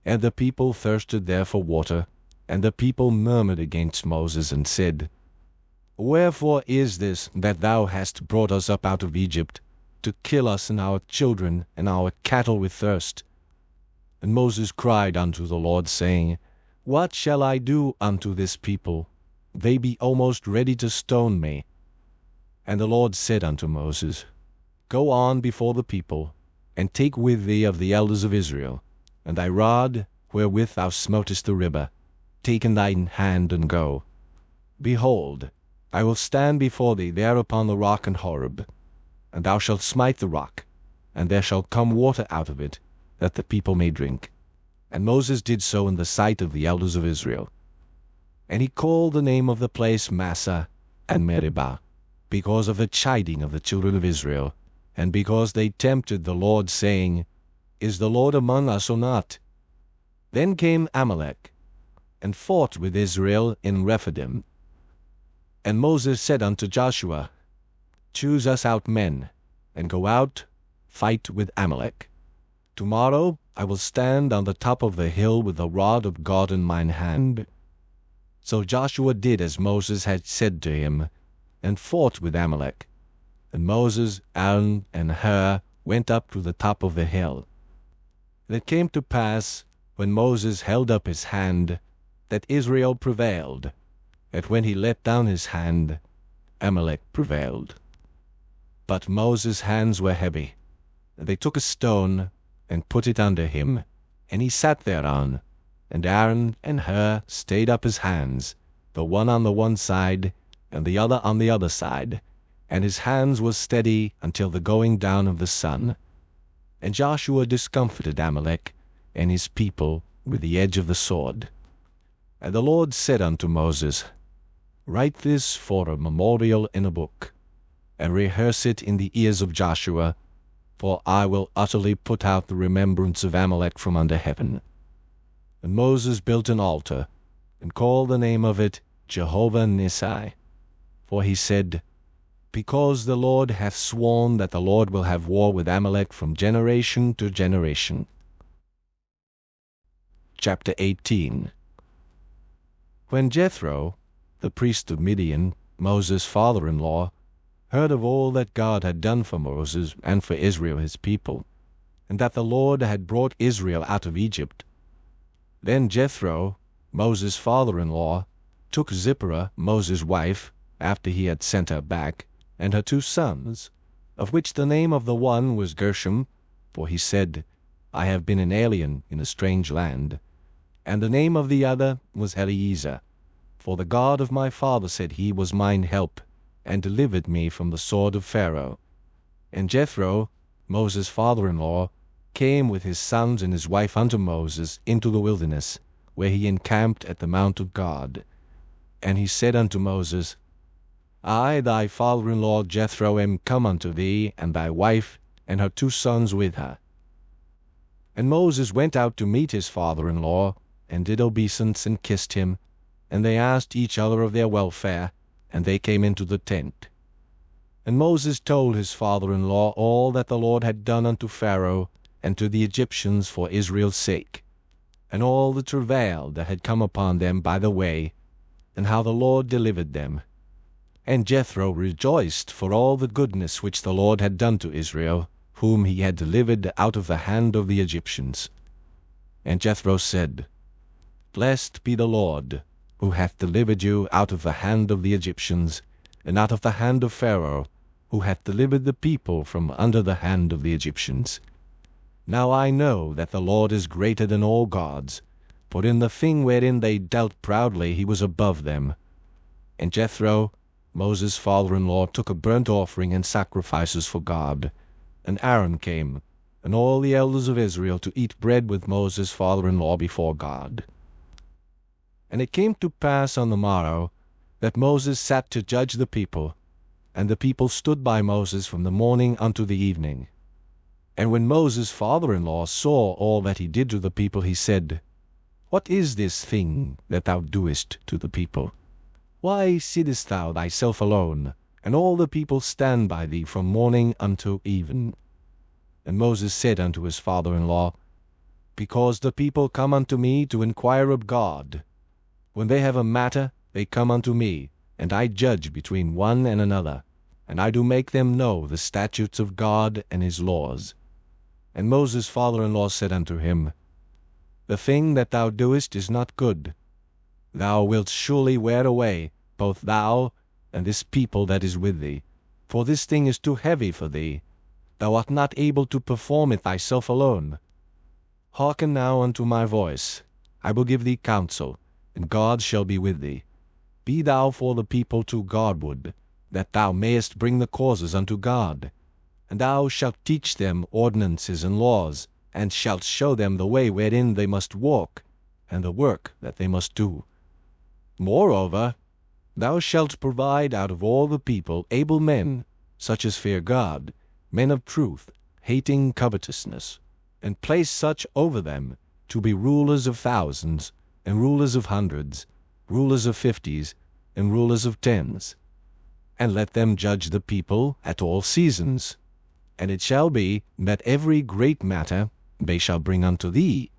And the people thirsted there for water, and the people murmured against Moses, and said, Wherefore is this that thou hast brought us up out of Egypt, to kill us and our children and our cattle with thirst? And Moses cried unto the Lord, saying, What shall I do unto this people? They be almost ready to stone me. And the Lord said unto Moses, Go on before the people, and take with thee of the elders of Israel, and thy rod wherewith thou smotest the river, take in thine hand, and go. Behold, I will stand before thee there upon the rock in Horeb, and thou shalt smite the rock, and there shall come water out of it, that the people may drink. And Moses did so in the sight of the elders of Israel. And he called the name of the place Massah and Meribah, because of the chiding of the children of Israel, and because they tempted the Lord, saying, Is the Lord among us or not? Then came Amalek, and fought with Israel in Rephidim. And Moses said unto Joshua, Choose us out men, and go out, fight with Amalek. Tomorrow I will stand on the top of the hill with the rod of God in mine hand. So Joshua did as Moses had said to him, and fought with Amalek. And Moses, Aaron, and Hur went up to the top of the hill. And it came to pass, when Moses held up his hand, that Israel prevailed. And when he let down his hand, Amalek prevailed. But Moses' hands were heavy. And they took a stone, and put it under him, and he sat thereon. And Aaron and Hur stayed up his hands, the one on the one side, and the other on the other side, and his hands were steady until the going down of the sun. And Joshua discomfited Amalek and his people with the edge of the sword. And the Lord said unto Moses, Write this for a memorial in a book, and rehearse it in the ears of Joshua, for I will utterly put out the remembrance of Amalek from under heaven. And Moses built an altar, and called the name of it Jehovah Nissi. For he said, Because the Lord hath sworn that the Lord will have war with Amalek from generation to generation. Chapter 18. When Jethro, the priest of Midian, Moses' father-in-law, heard of all that God had done for Moses and for Israel his people, and that the Lord had brought Israel out of Egypt, then Jethro, Moses' father-in-law, took Zipporah, Moses' wife, after he had sent her back, and her 2 sons, of which the name of the one was Gershom, for he said, I have been an alien in a strange land, and the name of the other was Eliezer, for the God of my father said he was mine help, and delivered me from the sword of Pharaoh. And Jethro, Moses' father-in-law, came with his sons and his wife unto Moses into the wilderness, where he encamped at the mount of God. And he said unto Moses, I, thy father-in-law Jethro, am come unto thee, and thy wife, and her 2 sons with her. And Moses went out to meet his father-in-law, and did obeisance, and kissed him, and they asked each other of their welfare, and they came into the tent. And Moses told his father-in-law all that the Lord had done unto Pharaoh, and to the Egyptians for Israel's sake, and all the travail that had come upon them by the way, and how the Lord delivered them. And Jethro rejoiced for all the goodness which the Lord had done to Israel, whom he had delivered out of the hand of the Egyptians. And Jethro said, Blessed be the Lord, who hath delivered you out of the hand of the Egyptians, and out of the hand of Pharaoh, who hath delivered the people from under the hand of the Egyptians. Now I know that the Lord is greater than all gods, for in the thing wherein they dealt proudly he was above them. And Jethro, Moses' father-in-law, took a burnt offering and sacrifices for God. And Aaron came, and all the elders of Israel, to eat bread with Moses' father-in-law before God. And it came to pass on the morrow, that Moses sat to judge the people, and the people stood by Moses from the morning unto the evening. And when Moses' father-in-law saw all that he did to the people, he said, What is this thing that thou doest to the people? Why sittest thou thyself alone, and all the people stand by thee from morning unto even? And Moses said unto his father-in-law, Because the people come unto me to inquire of God. When they have a matter, they come unto me, and I judge between one and another, and I do make them know the statutes of God and his laws. And Moses' father-in-law said unto him, The thing that thou doest is not good. Thou wilt surely wear away, both thou and this people that is with thee, for this thing is too heavy for thee. Thou art not able to perform it thyself alone. Hearken now unto my voice. I will give thee counsel, and God shall be with thee. Be thou for the people to Godward, that thou mayest bring the causes unto God. And thou shalt teach them ordinances and laws, and shalt show them the way wherein they must walk, and the work that they must do. Moreover, thou shalt provide out of all the people able men, such as fear God, men of truth, hating covetousness, and place such over them to be rulers of thousands, and rulers of hundreds, rulers of 50s, and rulers of tens. And let them judge the people at all seasons. And it shall be that every great matter they shall bring unto thee,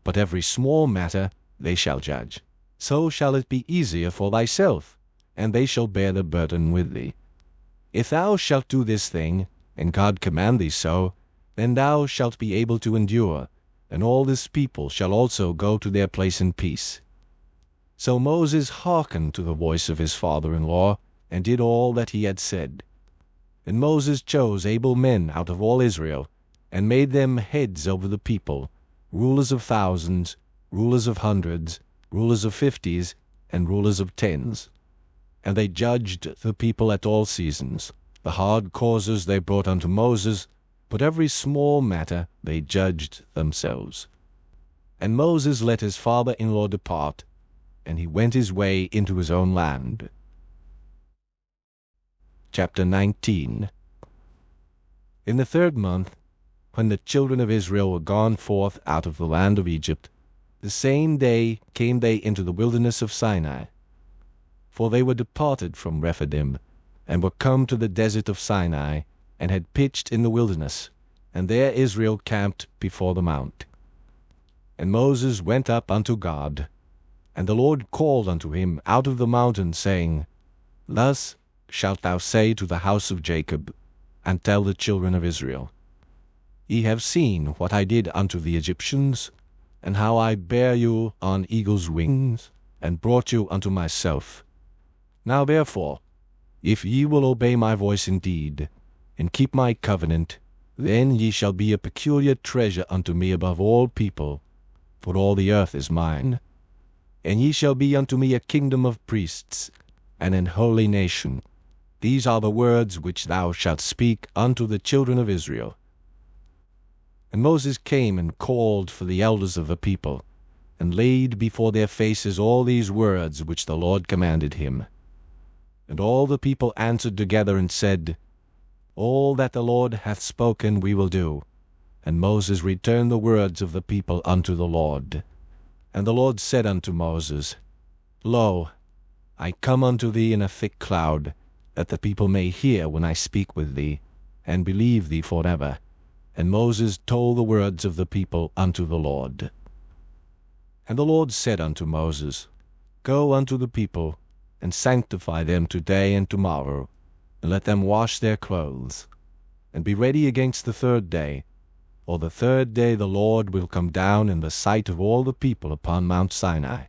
but every small matter they shall judge. So shall it be easier for thyself, and they shall bear the burden with thee. If thou shalt do this thing, and God command thee so, then thou shalt be able to endure, and all this people shall also go to their place in peace. So Moses hearkened to the voice of his father-in-law, and did all that he had said. And Moses chose able men out of all Israel, and made them heads over the people, rulers of thousands, rulers of hundreds, rulers of fifties, and rulers of tens. And they judged the people at all seasons. The hard causes they brought unto Moses, but every small matter they judged themselves. And Moses let his father-in-law depart, and he went his way into his own land. Chapter 19. In the 3rd month, when the children of Israel were gone forth out of the land of Egypt, the same day came they into the wilderness of Sinai. For they were departed from Rephidim, and were come to the desert of Sinai, and had pitched in the wilderness, and there Israel camped before the mount. And Moses went up unto God, and the Lord called unto him out of the mountain, saying, Thus shalt thou say to the house of Jacob, and tell the children of Israel, Ye have seen what I did unto the Egyptians, and how I bare you on eagle's wings, and brought you unto myself. Now therefore, if ye will obey my voice indeed, and keep my covenant, then ye shall be a peculiar treasure unto me above all people, for all the earth is mine. And ye shall be unto me a kingdom of priests, and an holy nation. These are the words which thou shalt speak unto the children of Israel. And Moses came and called for the elders of the people, and laid before their faces all these words which the Lord commanded him. And all the people answered together and said, All that the Lord hath spoken we will do. And Moses returned the words of the people unto the Lord. And the Lord said unto Moses, Lo, I come unto thee in a thick cloud, that the people may hear when I speak with thee, and believe thee forever. And Moses told the words of the people unto the Lord. And the Lord said unto Moses, Go unto the people, and sanctify them today and tomorrow, and let them wash their clothes, and be ready against the 3rd day, for the 3rd day the Lord will come down in the sight of all the people upon Mount Sinai.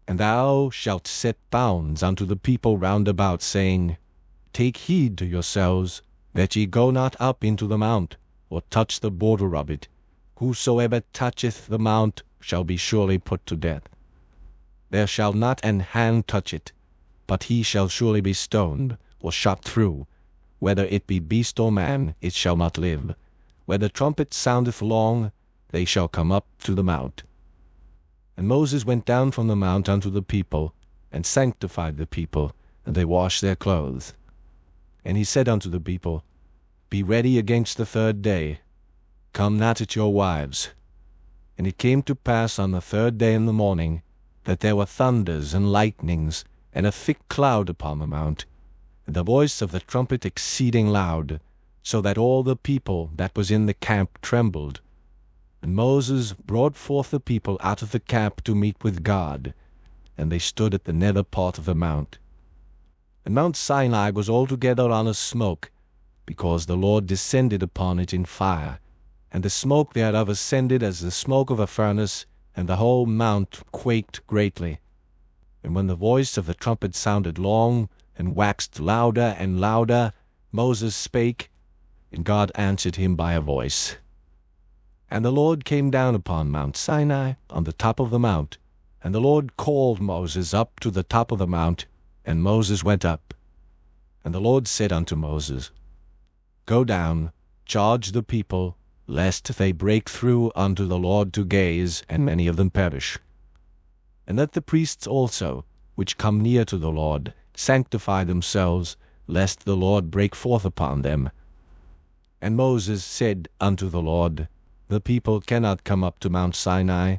And thou shalt set bounds unto the people round about, saying, Take heed to yourselves, that ye go not up into the mount, or touch the border of it. Whosoever toucheth the mount shall be surely put to death. There shall not an hand touch it, but he shall surely be stoned, or shot through. Whether it be beast or man, it shall not live. Where the trumpet soundeth long, they shall come up to the mount. And Moses went down from the mount unto the people, and sanctified the people, and they washed their clothes. And he said unto the people, Be ready against the 3rd day. Come not at your wives. And it came to pass on the 3rd day in the morning, that there were thunders and lightnings, and a thick cloud upon the mount, and the voice of the trumpet exceeding loud, so that all the people that was in the camp trembled. And Moses brought forth the people out of the camp to meet with God, and they stood at the nether part of the mount. And Mount Sinai was altogether on a smoke, because the Lord descended upon it in fire, and the smoke thereof ascended as the smoke of a furnace, and the whole mount quaked greatly. And when the voice of the trumpet sounded long, and waxed louder and louder, Moses spake, and God answered him by a voice. And the Lord came down upon Mount Sinai on the top of the mount, and the Lord called Moses up to the top of the mount, and Moses went up. And the Lord said unto Moses, Go down, charge the people, lest they break through unto the Lord to gaze, and many of them perish. And let the priests also, which come near to the Lord, sanctify themselves, lest the Lord break forth upon them. And Moses said unto the Lord, The people cannot come up to Mount Sinai,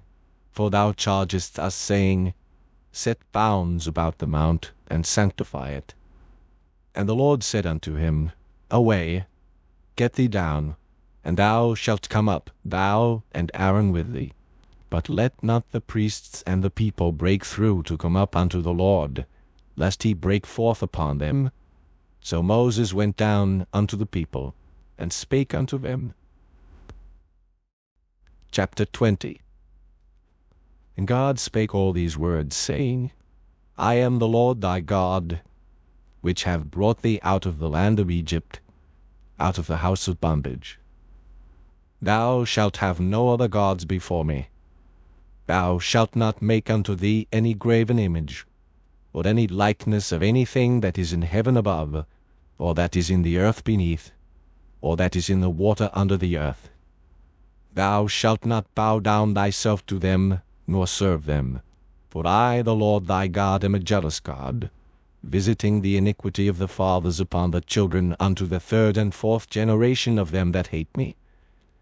for thou chargest us, saying, Set bounds about the mount, and sanctify it. And the Lord said unto him, Away, get thee down, and thou shalt come up, thou and Aaron with thee. But let not the priests and the people break through to come up unto the Lord, lest he break forth upon them. So Moses went down unto the people, and spake unto them. Chapter 20. And God spake all these words, saying, I am the Lord thy God, which have brought thee out of the land of Egypt, out of the house of bondage. Thou shalt have no other gods before me. Thou shalt not make unto thee any graven image, or any likeness of anything that is in heaven above, or that is in the earth beneath, or that is in the water under the earth. Thou shalt not bow down thyself to them, nor serve them. For I, the Lord thy God, am a jealous God, visiting the iniquity of the fathers upon the children unto the third and fourth generation of them that hate me,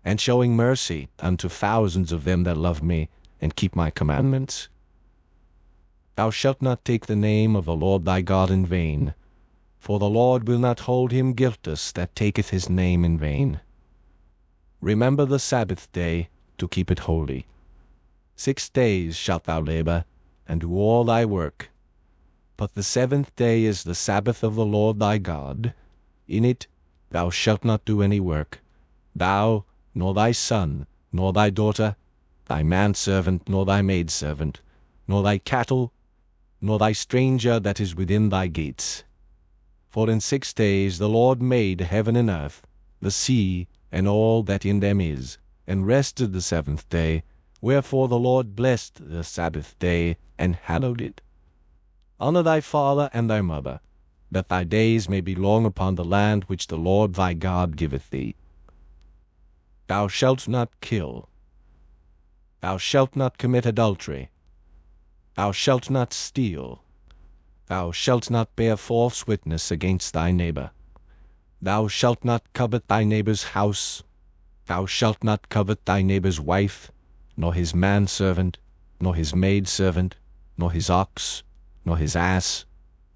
and showing mercy unto thousands of them that love me, and keep my commandments. Thou shalt not take the name of the Lord thy God in vain, for the Lord will not hold him guiltless that taketh his name in vain. Remember the Sabbath day to keep it holy. 6 days shalt thou labor, and do all thy work. But the 7th day is the Sabbath of the Lord thy God. In it thou shalt not do any work, thou, nor thy son, nor thy daughter, thy manservant, nor thy maidservant, nor thy cattle, nor thy stranger that is within thy gates. For in 6 days the Lord made heaven and earth, the sea, and all that in them is, and rested the 7th day. Wherefore the Lord blessed the Sabbath day, and hallowed it. Honor thy father and thy mother, that thy days may be long upon the land which the Lord thy God giveth thee. Thou shalt not kill. Thou shalt not commit adultery. Thou shalt not steal. Thou shalt not bear false witness against thy neighbor. Thou shalt not covet thy neighbor's house. Thou shalt not covet thy neighbor's wife, nor his manservant, nor his maidservant, nor his ox, nor his ass,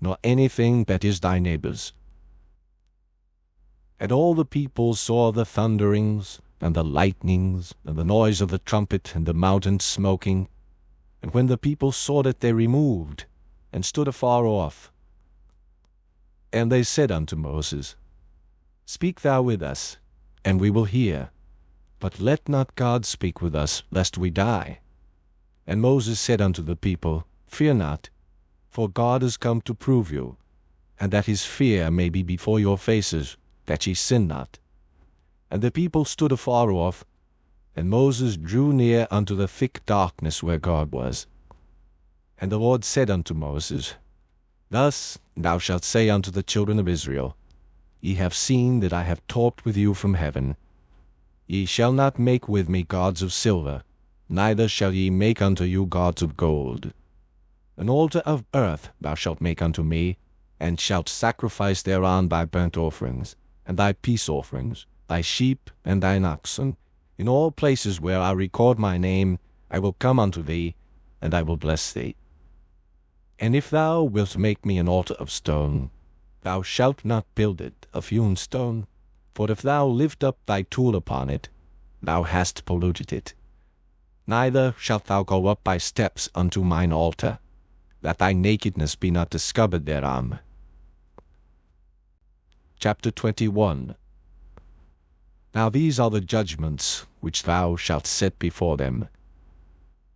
nor anything that is thy neighbor's. And all the people saw the thunderings, and the lightnings, and the noise of the trumpet, and the mountain smoking. And when the people saw it, they removed, and stood afar off. And they said unto Moses, Speak thou with us, and we will hear. But let not God speak with us, lest we die. And Moses said unto the people, Fear not, for God is come to prove you, and that his fear may be before your faces, that ye sin not. And the people stood afar off, and Moses drew near unto the thick darkness where God was. And the Lord said unto Moses, Thus thou shalt say unto the children of Israel, Ye have seen that I have talked with you from heaven. Ye shall not make with me gods of silver, neither shall ye make unto you gods of gold. An altar of earth thou shalt make unto me, and shalt sacrifice thereon thy burnt offerings, and thy peace offerings, thy sheep and thine oxen. In all places where I record my name, I will come unto thee, and I will bless thee. And if thou wilt make me an altar of stone, thou shalt not build it of hewn stone, for if thou lift up thy tool upon it, thou hast polluted it. Neither shalt thou go up by steps unto mine altar, that thy nakedness be not discovered thereon. Chapter 21. Now these are the judgments which thou shalt set before them.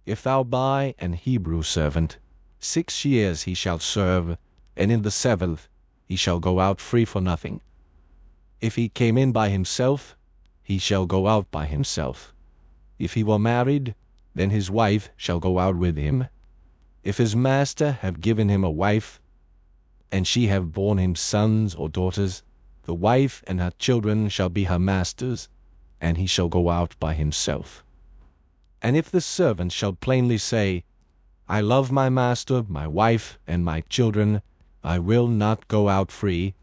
If thou buy an Hebrew servant, 6 years he shall serve, and in the 7th he shall go out free for nothing. If he came in by himself, he shall go out by himself. If he were married, then his wife shall go out with him. If his master have given him a wife, and she have borne him sons or daughters, the wife and her children shall be her master's, and he shall go out by himself. And if the servant shall plainly say, I love my master, my wife, and my children, I will not go out free,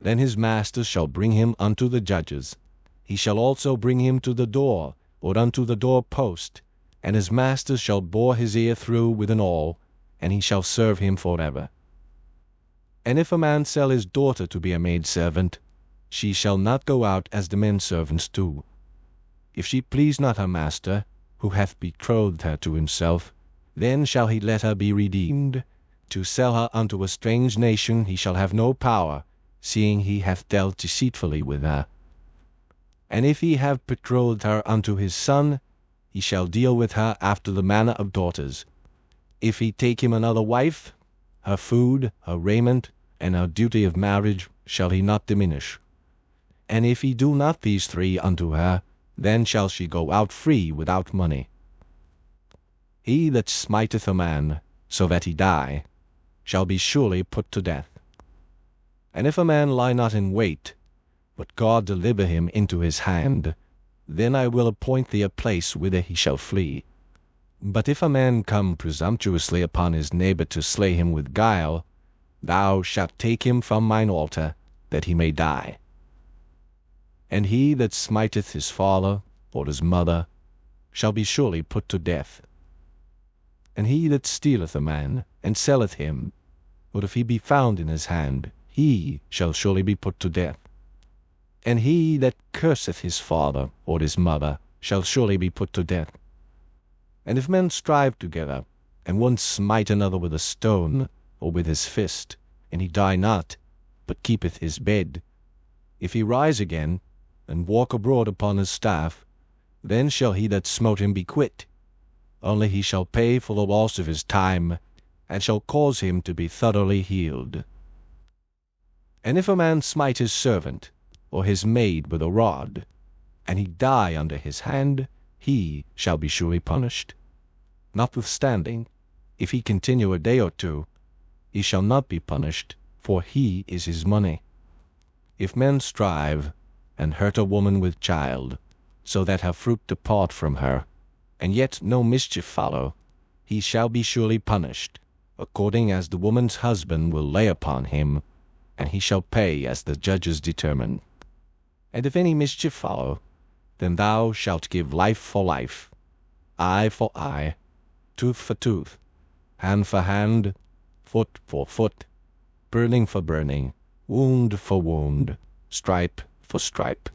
then his master shall bring him unto the judges. He shall also bring him to the door, or unto the door post, and his master shall bore his ear through with an awl, and he shall serve him forever. And if a man sell his daughter to be a maidservant, she shall not go out as the men servants do. If she please not her master, who hath betrothed her to himself, then shall he let her be redeemed. To sell her unto a strange nation he shall have no power, seeing he hath dealt deceitfully with her. And if he have betrothed her unto his son, he shall deal with her after the manner of daughters. If he take him another wife, her food, her raiment, and her duty of marriage shall he not diminish. And if he do not these three unto her, then shall she go out free without money. He that smiteth a man, so that he die, shall be surely put to death. And if a man lie not in wait, but God deliver him into his hand, then I will appoint thee a place whither he shall flee. But if a man come presumptuously upon his neighbor to slay him with guile, thou shalt take him from mine altar, that he may die. And he that smiteth his father or his mother shall be surely put to death. And he that stealeth a man, and selleth him, or if he be found in his hand, he shall surely be put to death. And he that curseth his father or his mother shall surely be put to death. And if men strive together, and one smite another with a stone, or with his fist, and he die not, but keepeth his bed, if he rise again, and walk abroad upon his staff, then shall he that smote him be quit. Only he shall pay for the loss of his time, and shall cause him to be thoroughly healed. And if a man smite his servant, or his maid with a rod, and he die under his hand, he shall be surely punished. Notwithstanding, if he continue a day or two, he shall not be punished, for he is his money. If men strive, and hurt a woman with child, so that her fruit depart from her, and yet no mischief follow, he shall be surely punished, according as the woman's husband will lay upon him, and he shall pay as the judges determine. And if any mischief follow, then thou shalt give life for life, eye for eye, tooth for tooth, hand for hand, foot for foot, burning for burning, wound for wound, stripe for stripe.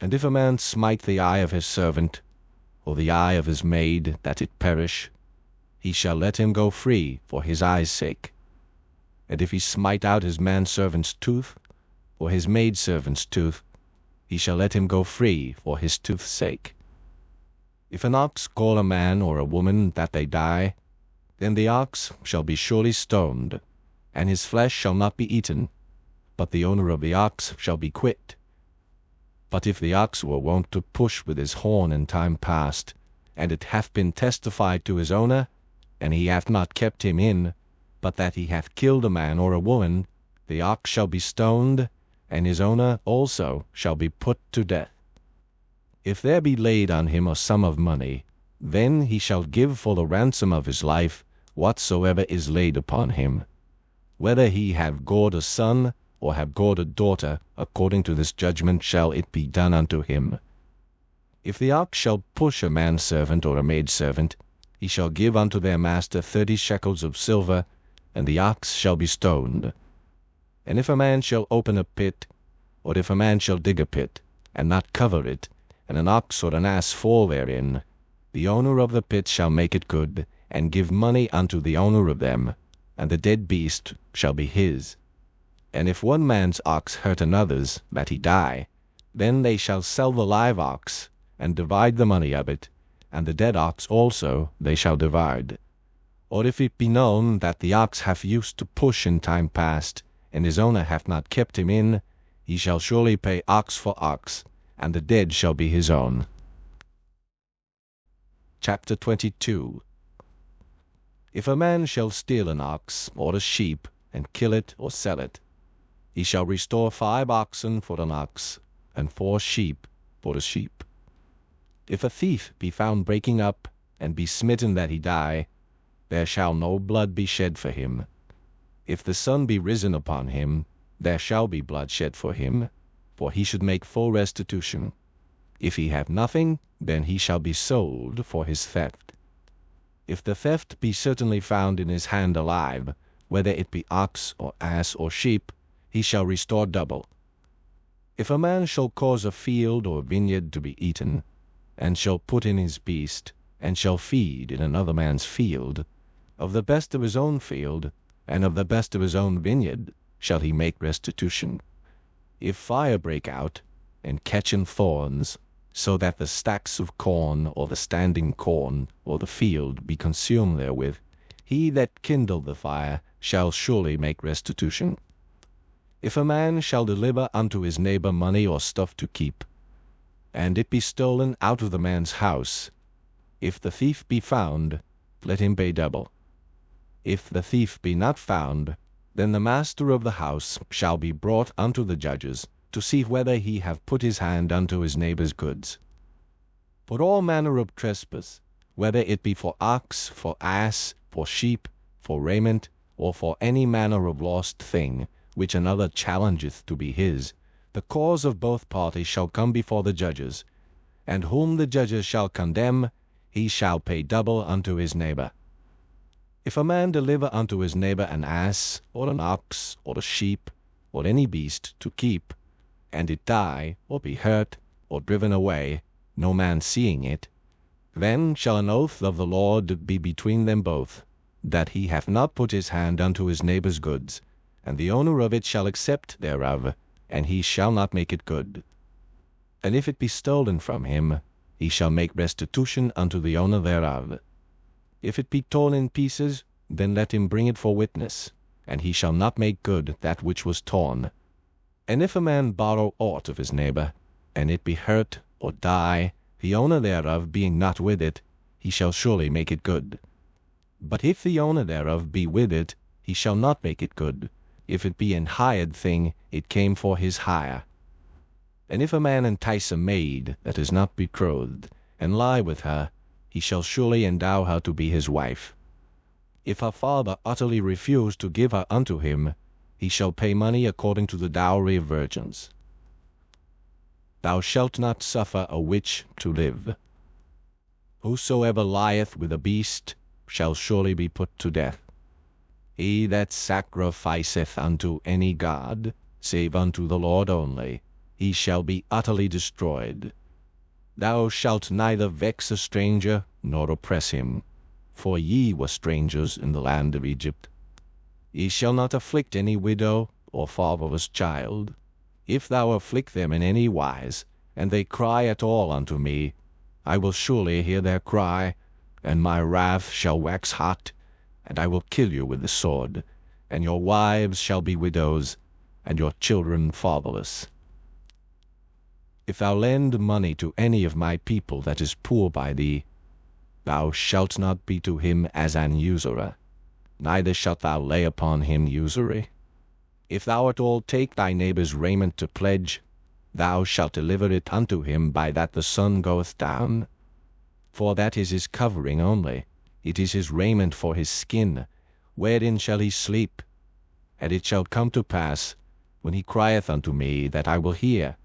And if a man smite the eye of his servant, or the eye of his maid, that it perish, he shall let him go free for his eye's sake. And if he smite out his manservant's tooth, or his maidservant's tooth, he shall let him go free for his tooth's sake. If an ox call a man or a woman that they die, then the ox shall be surely stoned, and his flesh shall not be eaten, but the owner of the ox shall be quit. But if the ox were wont to push with his horn in time past, and it hath been testified to his owner, and he hath not kept him in, but that he hath killed a man or a woman, the ox shall be stoned, and his owner also shall be put to death. If there be laid on him a sum of money, then he shall give for the ransom of his life whatsoever is laid upon him. Whether he have gored a son, or have gored a daughter, according to this judgment shall it be done unto him. If the ox shall push a manservant or a maidservant, he shall give unto their master 30 shekels of silver, and the ox shall be stoned. And if a man shall open a pit, or if a man shall dig a pit, and not cover it, and an ox or an ass fall therein, the owner of the pit shall make it good, and give money unto the owner of them, and the dead beast shall be his. And if one man's ox hurt another's, that he die, then they shall sell the live ox, and divide the money of it, and the dead ox also they shall divide. Or if it be known that the ox hath used to push in time past, and his owner hath not kept him in, he shall surely pay ox for ox, and the dead shall be his own. Chapter 22. If a man shall steal an ox or a sheep, and kill it or sell it, he shall restore 5 oxen for an ox, and 4 sheep for a sheep. If a thief be found breaking up, and be smitten that he die, there shall no blood be shed for him. If the sun be risen upon him, there shall be blood shed for him, for he should make full restitution. If he have nothing, then he shall be sold for his theft. If the theft be certainly found in his hand alive, whether it be ox or ass or sheep, he shall restore double. If a man shall cause a field or vineyard to be eaten, and shall put in his beast, and shall feed in another man's field, of the best of his own field, and of the best of his own vineyard, shall he make restitution. If fire break out, and catch in thorns, so that the stacks of corn, or the standing corn, or the field be consumed therewith, he that kindled the fire shall surely make restitution. If a man shall deliver unto his neighbor money or stuff to keep, and it be stolen out of the man's house, if the thief be found, let him pay double. If the thief be not found, then the master of the house shall be brought unto the judges, to see whether he have put his hand unto his neighbor's goods. For all manner of trespass, whether it be for ox, for ass, for sheep, for raiment, or for any manner of lost thing, which another challengeth to be his, the cause of both parties shall come before the judges, and whom the judges shall condemn, he shall pay double unto his neighbor. If a man deliver unto his neighbor an ass, or an ox, or a sheep, or any beast to keep, and it die, or be hurt, or driven away, no man seeing it, then shall an oath of the Lord be between them both, that he hath not put his hand unto his neighbor's goods, and the owner of it shall accept thereof, and he shall not make it good. And if it be stolen from him, he shall make restitution unto the owner thereof. If it be torn in pieces, then let him bring it for witness, and he shall not make good that which was torn. And if a man borrow aught of his neighbor, and it be hurt or die, the owner thereof being not with it, he shall surely make it good. But if the owner thereof be with it, he shall not make it good. If it be an hired thing, it came for his hire. And if a man entice a maid that is not betrothed, and lie with her, he shall surely endow her to be his wife. If her father utterly refuse to give her unto him, he shall pay money according to the dowry of virgins. Thou shalt not suffer a witch to live. Whosoever lieth with a beast shall surely be put to death. He that sacrificeth unto any god, save unto the Lord only, he shall be utterly destroyed. Thou shalt neither vex a stranger, nor oppress him, for ye were strangers in the land of Egypt. Ye shall not afflict any widow or fatherless child. If thou afflict them in any wise, and they cry at all unto me, I will surely hear their cry, and my wrath shall wax hot, and I will kill you with the sword, and your wives shall be widows, and your children fatherless. If thou lend money to any of my people that is poor by thee, thou shalt not be to him as an usurer, neither shalt thou lay upon him usury. If thou at all take thy neighbor's raiment to pledge, thou shalt deliver it unto him by that the sun goeth down. For that is his covering only, it is his raiment for his skin, wherein shall he sleep? And it shall come to pass, when he crieth unto me, that I will hear,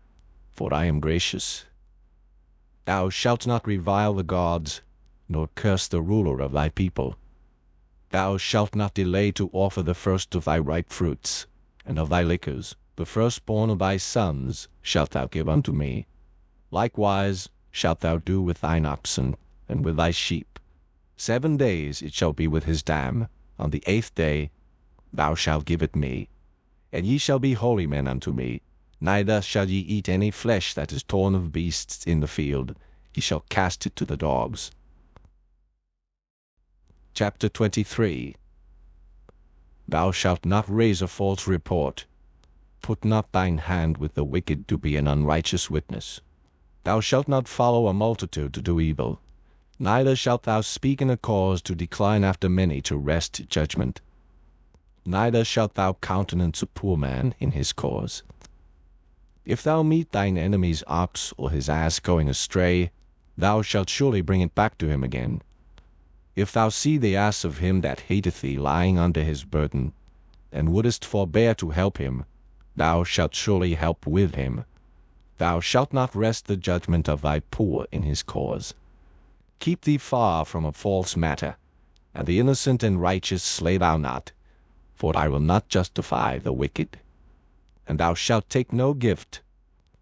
for I am gracious. Thou shalt not revile the gods, nor curse the ruler of thy people. Thou shalt not delay to offer the first of thy ripe fruits, and of thy liquors, the firstborn of thy sons shalt thou give unto me. Likewise shalt thou do with thine oxen, and with thy sheep. 7 days it shall be with his dam. On the 8th day thou shalt give it me. And ye shall be holy men unto me. Neither shall ye eat any flesh that is torn of beasts in the field. Ye shall cast it to the dogs. Chapter 23. Thou shalt not raise a false report. Put not thine hand with the wicked to be an unrighteous witness. Thou shalt not follow a multitude to do evil. Neither shalt thou speak in a cause to decline after many to wrest judgment. Neither shalt thou countenance a poor man in his cause. If thou meet thine enemy's ox or his ass going astray, thou shalt surely bring it back to him again. If thou see the ass of him that hateth thee lying under his burden, and wouldest forbear to help him, thou shalt surely help with him. Thou shalt not wrest the judgment of thy poor in his cause. Keep thee far from a false matter, and the innocent and righteous slay thou not. for I will not justify the wicked. And thou shalt take no gift,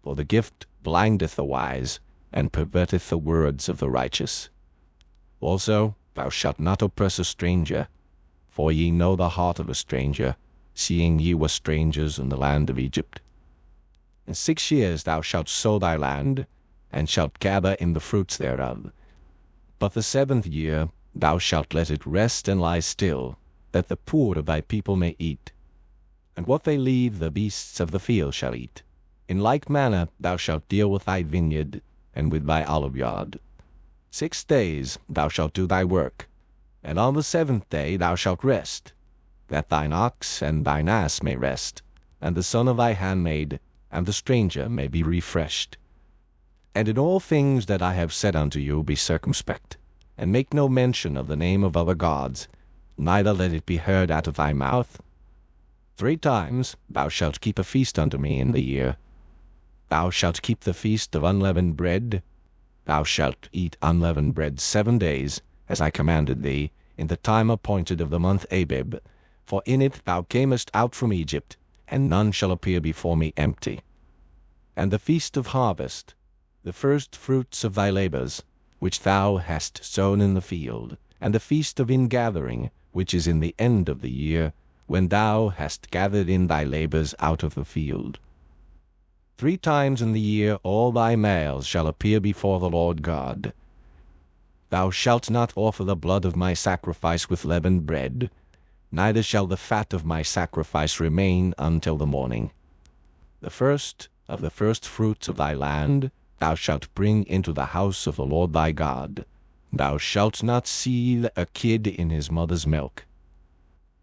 for the gift blindeth the wise, and perverteth the words of the righteous. Also thou shalt not oppress a stranger, for ye know the heart of a stranger, seeing ye were strangers in the land of Egypt. In 6 years thou shalt sow thy land, and shalt gather in the fruits thereof. But the 7th year thou shalt let it rest and lie still, that the poor of thy people may eat. And what they leave the beasts of the field shall eat. In like manner thou shalt deal with thy vineyard, and with thy oliveyard. 6 days thou shalt do thy work, and on the 7th day thou shalt rest, that thine ox and thine ass may rest, and the son of thy handmaid, and the stranger may be refreshed. And in all things that I have said unto you be circumspect, and make no mention of the name of other gods, neither let it be heard out of thy mouth. 3 times thou shalt keep a feast unto me in the year. Thou shalt keep the feast of unleavened bread. Thou shalt eat unleavened bread 7 days, as I commanded thee, in the time appointed of the month Abib, for in it thou camest out from Egypt, and none shall appear before me empty. And the feast of harvest, the first fruits of thy labors, which thou hast sown in the field, and the feast of ingathering, which is in the end of the year, when thou hast gathered in thy labors out of the field. 3 times in the year all thy males shall appear before the Lord God. Thou shalt not offer the blood of my sacrifice with leavened bread, neither shall the fat of my sacrifice remain until the morning. The first of the first fruits of thy land thou shalt bring into the house of the Lord thy God. Thou shalt not seal a kid in his mother's milk.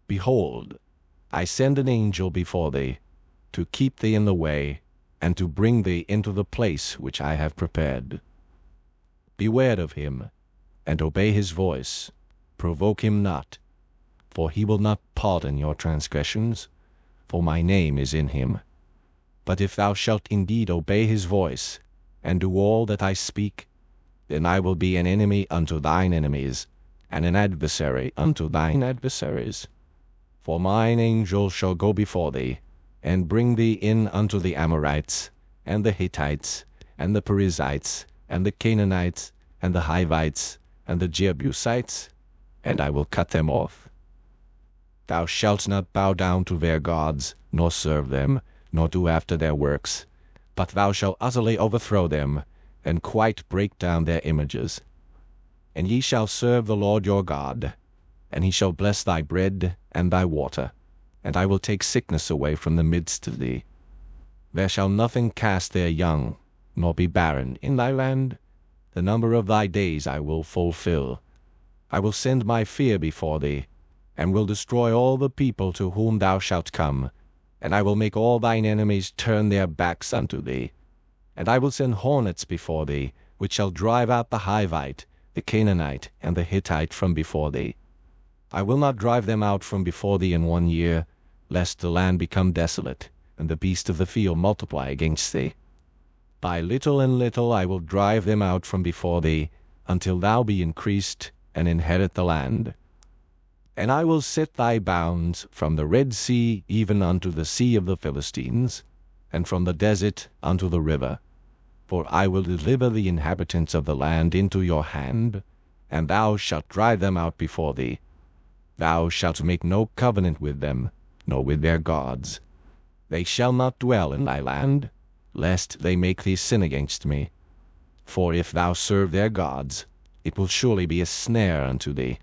Behold, I send an angel before thee, to keep thee in the way, and to bring thee into the place which I have prepared. Beware of him, and obey his voice. Provoke him not, for he will not pardon your transgressions, for my name is in him. But if thou shalt indeed obey his voice, and do all that I speak, then I will be an enemy unto thine enemies, and an adversary unto thine adversaries. For mine angel shall go before thee, and bring thee in unto the Amorites, and the Hittites, and the Perizzites, and the Canaanites, and the Hivites, and the Jebusites, and I will cut them off. Thou shalt not bow down to their gods, nor serve them, nor do after their works, but thou shalt utterly overthrow them, and quite break down their images. And ye shall serve the Lord your God, and he shall bless thy bread and thy water, and I will take sickness away from the midst of thee. There shall nothing cast their young, nor be barren in thy land. The number of thy days I will fulfill. I will send my fear before thee, and will destroy all the people to whom thou shalt come, and I will make all thine enemies turn their backs unto thee. And I will send hornets before thee, which shall drive out the Hivite, the Canaanite, and the Hittite from before thee. I will not drive them out from before thee in 1 year, lest the land become desolate, and the beasts of the field multiply against thee. By little and little I will drive them out from before thee, until thou be increased, and inherit the land. And I will set thy bounds from the Red Sea even unto the sea of the Philistines, and from the desert unto the river. For I will deliver the inhabitants of the land into your hand, and thou shalt drive them out before thee. Thou shalt make no covenant with them, nor with their gods. They shall not dwell in thy land, lest they make thee sin against me. For if thou serve their gods, it will surely be a snare unto thee.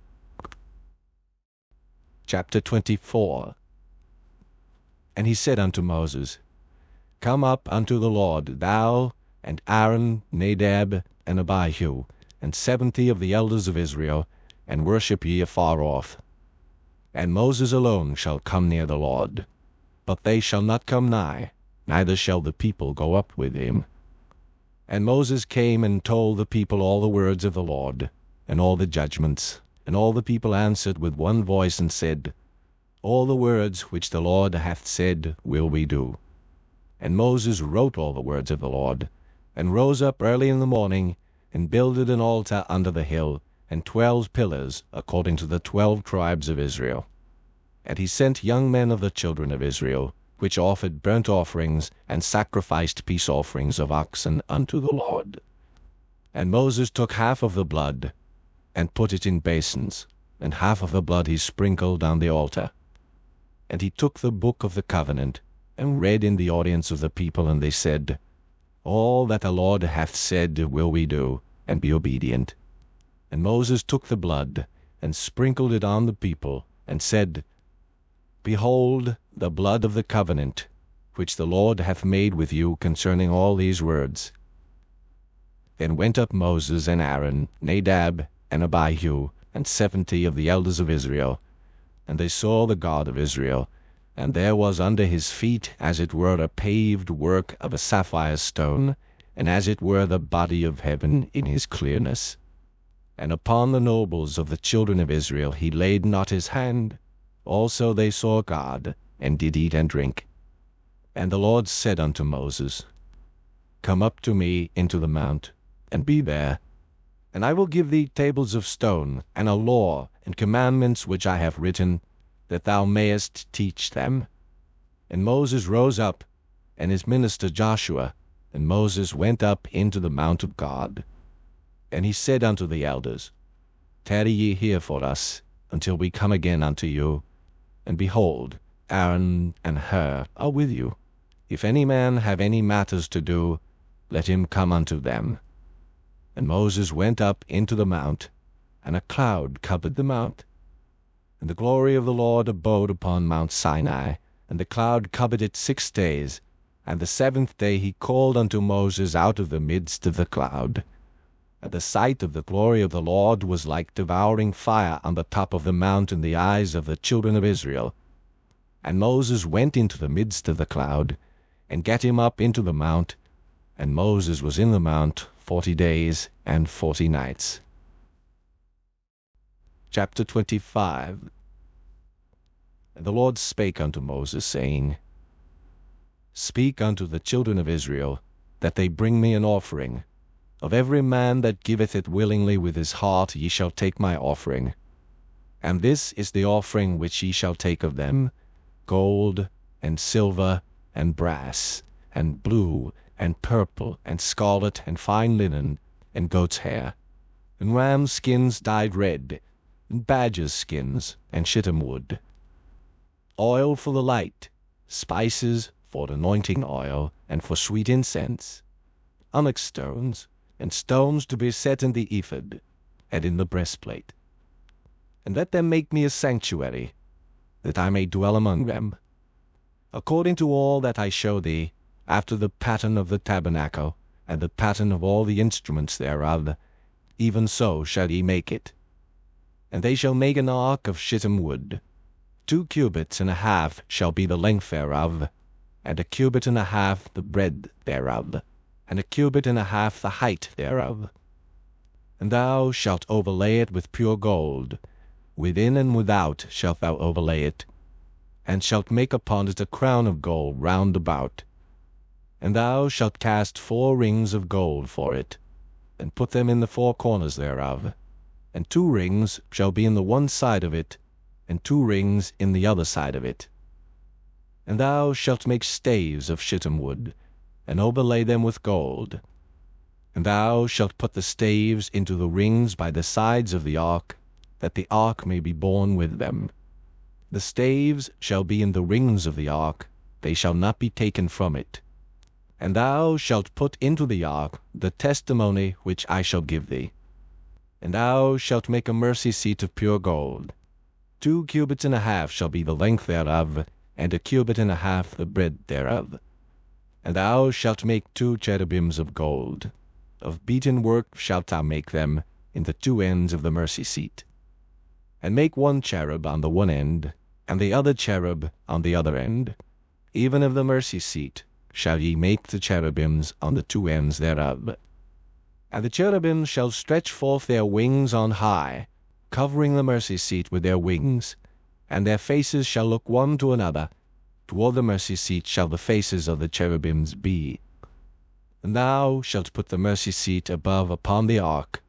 Chapter 24. And he said unto Moses, Come up unto the Lord, thou, and Aaron, Nadab, and Abihu, and 70 of the elders of Israel, and worship ye afar off. And Moses alone shall come near the Lord, but they shall not come nigh, neither shall the people go up with him. And Moses came and told the people all the words of the Lord, and all the judgments. And all the people answered with one voice and said, All the words which the Lord hath said will we do. And Moses wrote all the words of the Lord, and rose up early in the morning, and builded an altar under the hill, and 12 pillars, according to the 12 tribes of Israel. And he sent young men of the children of Israel, which offered burnt offerings and sacrificed peace offerings of oxen unto the Lord. And Moses took half of the blood, and put it in basins, and half of the blood he sprinkled on the altar. And he took the book of the covenant, and read in the audience of the people, and they said, All that the Lord hath said will we do, and be obedient. And Moses took the blood, and sprinkled it on the people, and said, Behold the blood of the covenant, which the Lord hath made with you concerning all these words. Then went up Moses and Aaron, Nadab and Abihu, and 70 of the elders of Israel. And they saw the God of Israel, and there was under his feet as it were a paved work of a sapphire stone, and as it were the body of heaven in his clearness. And upon the nobles of the children of Israel he laid not his hand. Also they saw God, and did eat and drink. And the Lord said unto Moses, Come up to me into the mount, and be there. And I will give thee tables of stone, and a law, and commandments which I have written, that thou mayest teach them. And Moses rose up, and his minister Joshua, and Moses went up into the mount of God. And he said unto the elders, Tarry ye here for us, until we come again unto you. And behold, Aaron and Hur are with you. If any man have any matters to do, let him come unto them. And Moses went up into the mount, and a cloud covered the mount. And the glory of the Lord abode upon Mount Sinai, and the cloud covered it 6 days. And the 7th day he called unto Moses out of the midst of the cloud. And the sight of the glory of the Lord was like devouring fire on the top of the mount in the eyes of the children of Israel. And Moses went into the midst of the cloud, and gat him up into the mount, and Moses was in the mount 40 days and 40 nights. Chapter 25. And the Lord spake unto Moses, saying, Speak unto the children of Israel, that they bring me an offering. Of every man that giveth it willingly with his heart ye shall take my offering. And this is the offering which ye shall take of them, gold, and silver, and brass, and blue, and purple, and scarlet, and fine linen, and goat's hair, and rams' skins dyed red, and badgers' skins, and shittim wood. Oil for the light, spices for anointing oil, and for sweet incense, onyx stones, and stones to be set in the ephod, and in the breastplate. And let them make me a sanctuary, that I may dwell among them, according to all that I show thee, after the pattern of the tabernacle, and the pattern of all the instruments thereof, even so shall ye make it. And they shall make an ark of shittim wood. 2 cubits and a half shall be the length thereof, and 1 cubit and a half the breadth thereof, and 1 cubit and a half the height thereof. And thou shalt overlay it with pure gold, within and without shalt thou overlay it, and shalt make upon it a crown of gold round about. And thou shalt cast 4 rings of gold for it, and put them in the 4 corners thereof. And 2 rings shall be in the one side of it, and 2 rings in the other side of it. And thou shalt make staves of shittim wood, and overlay them with gold. And thou shalt put the staves into the rings by the sides of the ark, that the ark may be borne with them. The staves shall be in the rings of the ark, they shall not be taken from it. And thou shalt put into the ark the testimony which I shall give thee. And thou shalt make a mercy seat of pure gold. 2 cubits and a half shall be the length thereof, and 1 cubit and a half the breadth thereof. And thou shalt make 2 cherubims of gold. Of beaten work shalt thou make them in the 2 ends of the mercy seat. And make 1 cherub on the one end, and the other cherub on the other end. Even of the mercy seat shall ye make the cherubims on the 2 ends thereof. And the cherubims shall stretch forth their wings on high, covering the mercy seat with their wings, and their faces shall look one to another. Toward the mercy seat shall the faces of the cherubims be. And thou shalt put the mercy seat above upon the ark,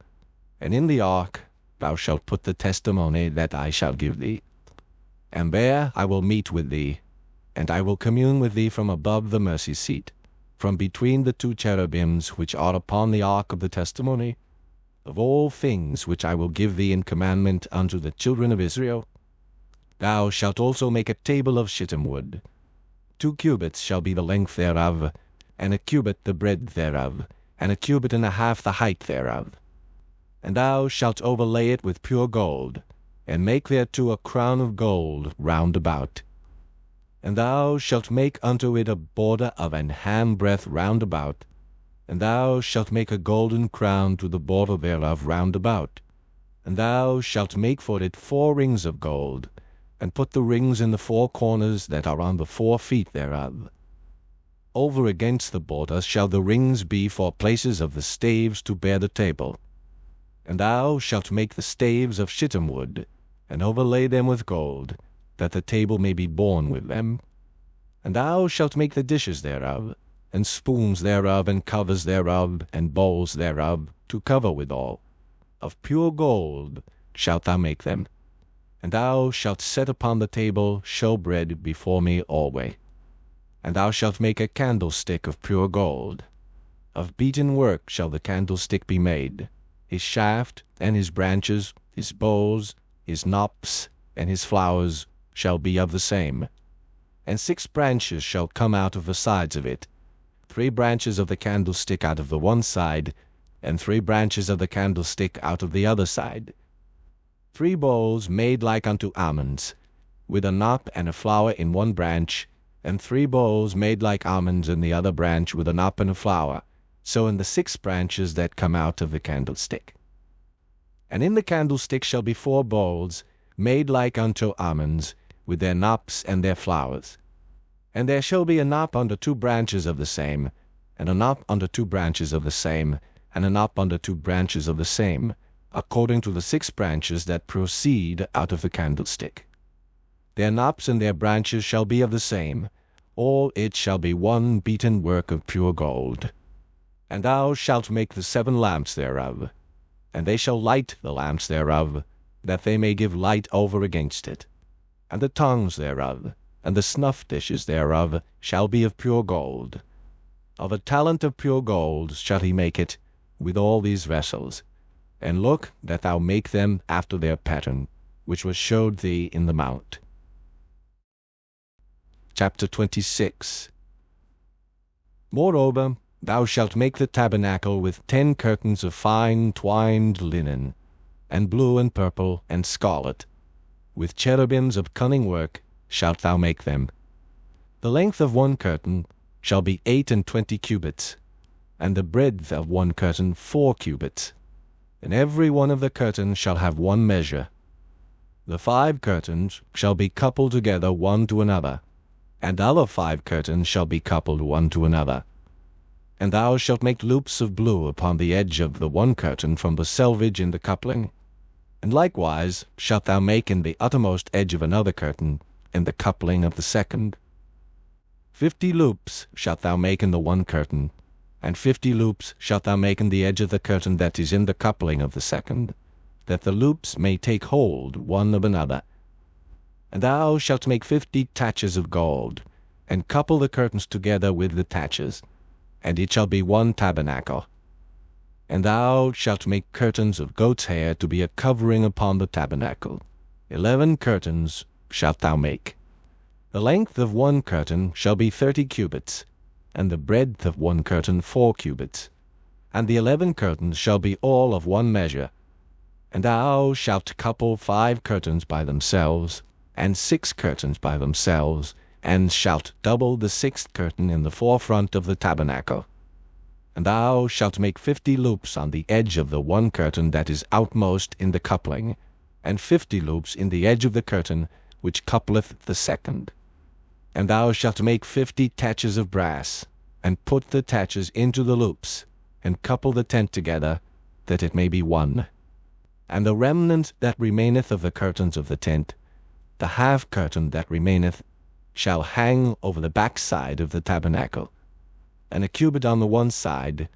and in the ark thou shalt put the testimony that I shall give thee. And there I will meet with thee, and I will commune with thee from above the mercy seat, from between the two cherubims which are upon the ark of the testimony, of all things which I will give thee in commandment unto the children of Israel. Thou shalt also make a table of shittim wood. 2 cubits shall be the length thereof, and a cubit the breadth thereof, and a cubit and a half the height thereof. And thou shalt overlay it with pure gold, and make thereto a crown of gold round about. And thou shalt make unto it a border of an handbreadth round about, and thou shalt make a golden crown to the border thereof round about. And thou shalt make for it 4 rings of gold, and put the rings in the 4 corners that are on the 4 feet thereof. Over against the border shall the rings be for places of the staves to bear the table. And thou shalt make the staves of shittim wood, and overlay them with gold, that the table may be borne with them. And thou shalt make the dishes thereof, and spoons thereof, and covers thereof, and bowls thereof, to cover withal. Of pure gold shalt thou make them. And thou shalt set upon the table showbread before me alway. And thou shalt make a candlestick of pure gold. Of beaten work shall the candlestick be made. His shaft, and his branches, his bowls, his knops, and his flowers shall be of the same. And 6 branches shall come out of the sides of it, 3 branches of the candlestick out of the one side, and 3 branches of the candlestick out of the other side. 3 bowls made like unto almonds, with a knop and a flower in one branch, and 3 bowls made like almonds in the other branch, with a knop and a flower, so in the 6 branches that come out of the candlestick. And in the candlestick shall be 4 bowls, made like unto almonds, with their knops and their flowers. And there shall be a knop under 2 branches of the same, and a knop under 2 branches of the same, and a knop under 2 branches of the same, according to the 6 branches that proceed out of the candlestick. Their knops and their branches shall be of the same, all it shall be one beaten work of pure gold. And thou shalt make the 7 lamps thereof, and they shall light the lamps thereof, that they may give light over against it. And the tongues thereof, and the snuff dishes thereof, shall be of pure gold. Of a talent of pure gold shall he make it, with all these vessels. And look that thou make them after their pattern, which was showed thee in the mount. Chapter 26. Moreover, thou shalt make the tabernacle with 10 curtains of fine twined linen, and blue and purple and scarlet. With cherubims of cunning work shalt thou make them. The length of one curtain shall be 28 cubits, and the breadth of one curtain 4 cubits. And every one of the curtains shall have one measure. The 5 curtains shall be coupled together one to another, and other 5 curtains shall be coupled one to another. And thou shalt make loops of blue upon the edge of the one curtain from the selvage in the coupling. And likewise shalt thou make in the uttermost edge of another curtain, in the coupling of the second. 50 loops shalt thou make in the one curtain, and 50 loops shalt thou make in the edge of the curtain that is in the coupling of the second, that the loops may take hold one of another. And thou shalt make 50 taches of gold, and couple the curtains together with the taches, and it shall be one tabernacle. And thou shalt make curtains of goat's hair to be a covering upon the tabernacle. 11 curtains shalt thou make. The length of one curtain shall be 30 cubits, and the breadth of one curtain 4 cubits. And the 11 curtains shall be all of one measure. And thou shalt couple 5 curtains by themselves, and 6 curtains by themselves, and shalt double the 6th curtain in the forefront of the tabernacle. And thou shalt make 50 loops on the edge of the one curtain that is outmost in the coupling, and 50 loops in the edge of the curtain which coupleth the second. And thou shalt make 50 taches of brass, and put the taches into the loops, and couple the tent together, that it may be one. And the remnant that remaineth of the curtains of the tent, the half curtain that remaineth, shall hang over the backside of the tabernacle, and a cubit on the one side,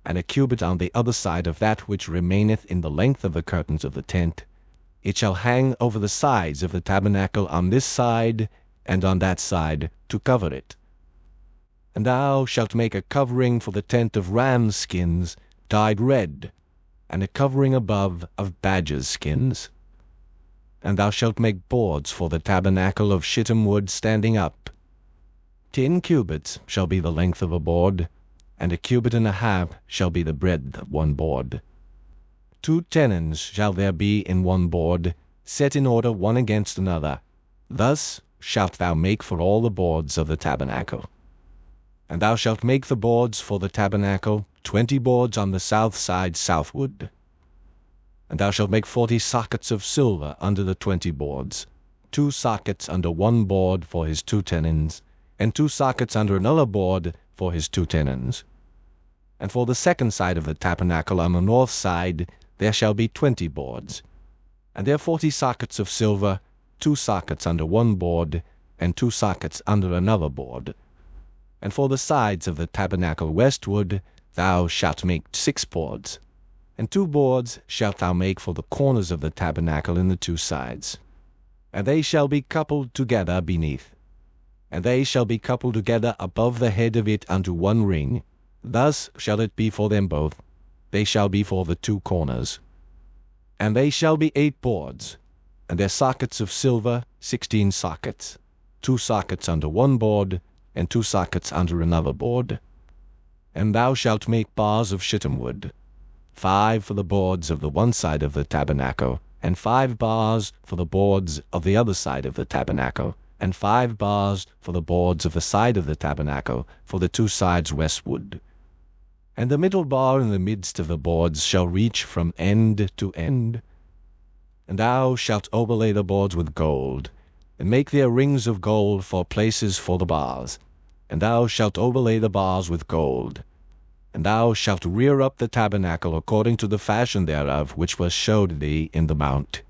and a cubit on the other side of that which remaineth in the length of the curtains of the tent, it shall hang over the sides of the tabernacle on this side and on that side to cover it. And thou shalt make a covering for the tent of rams' skins dyed red, and a covering above of badgers' skins. And thou shalt make boards for the tabernacle of shittim wood standing up. 10 cubits shall be the length of a board, and 1.5 cubits shall be the breadth of one board. 2 tenons shall there be in one board, set in order one against another. Thus shalt thou make for all the boards of the tabernacle. And thou shalt make the boards for the tabernacle, 20 boards on the south side southward. And thou shalt make 40 sockets of silver under the 20 boards, 2 sockets under one board for his 2 tenons, and 2 sockets under another board for his 2 tenons. And for the second side of the tabernacle on the north side there shall be 20 boards, and there 40 sockets of silver, 2 sockets under one board, and 2 sockets under another board. And for the sides of the tabernacle westward thou shalt make 6 boards, and 2 boards shalt thou make for the corners of the tabernacle in the 2 sides. And they shall be coupled together beneath, and they shall be coupled together above the head of it unto one ring. Thus shall it be for them both. They shall be for the 2 corners. And they shall be 8 boards, and their sockets of silver 16 sockets, 2 sockets under one board, and 2 sockets under another board. And thou shalt make bars of shittim wood, 5 for the boards of the one side of the tabernacle, and 5 bars for the boards of the other side of the tabernacle, and 5 bars for the boards of the side of the tabernacle for the 2 sides westward. And the middle bar in the midst of the boards shall reach from end to end. And thou shalt overlay the boards with gold, and make their rings of gold for places for the bars. And thou shalt overlay the bars with gold. And thou shalt rear up the tabernacle according to the fashion thereof which was showed thee in the mount.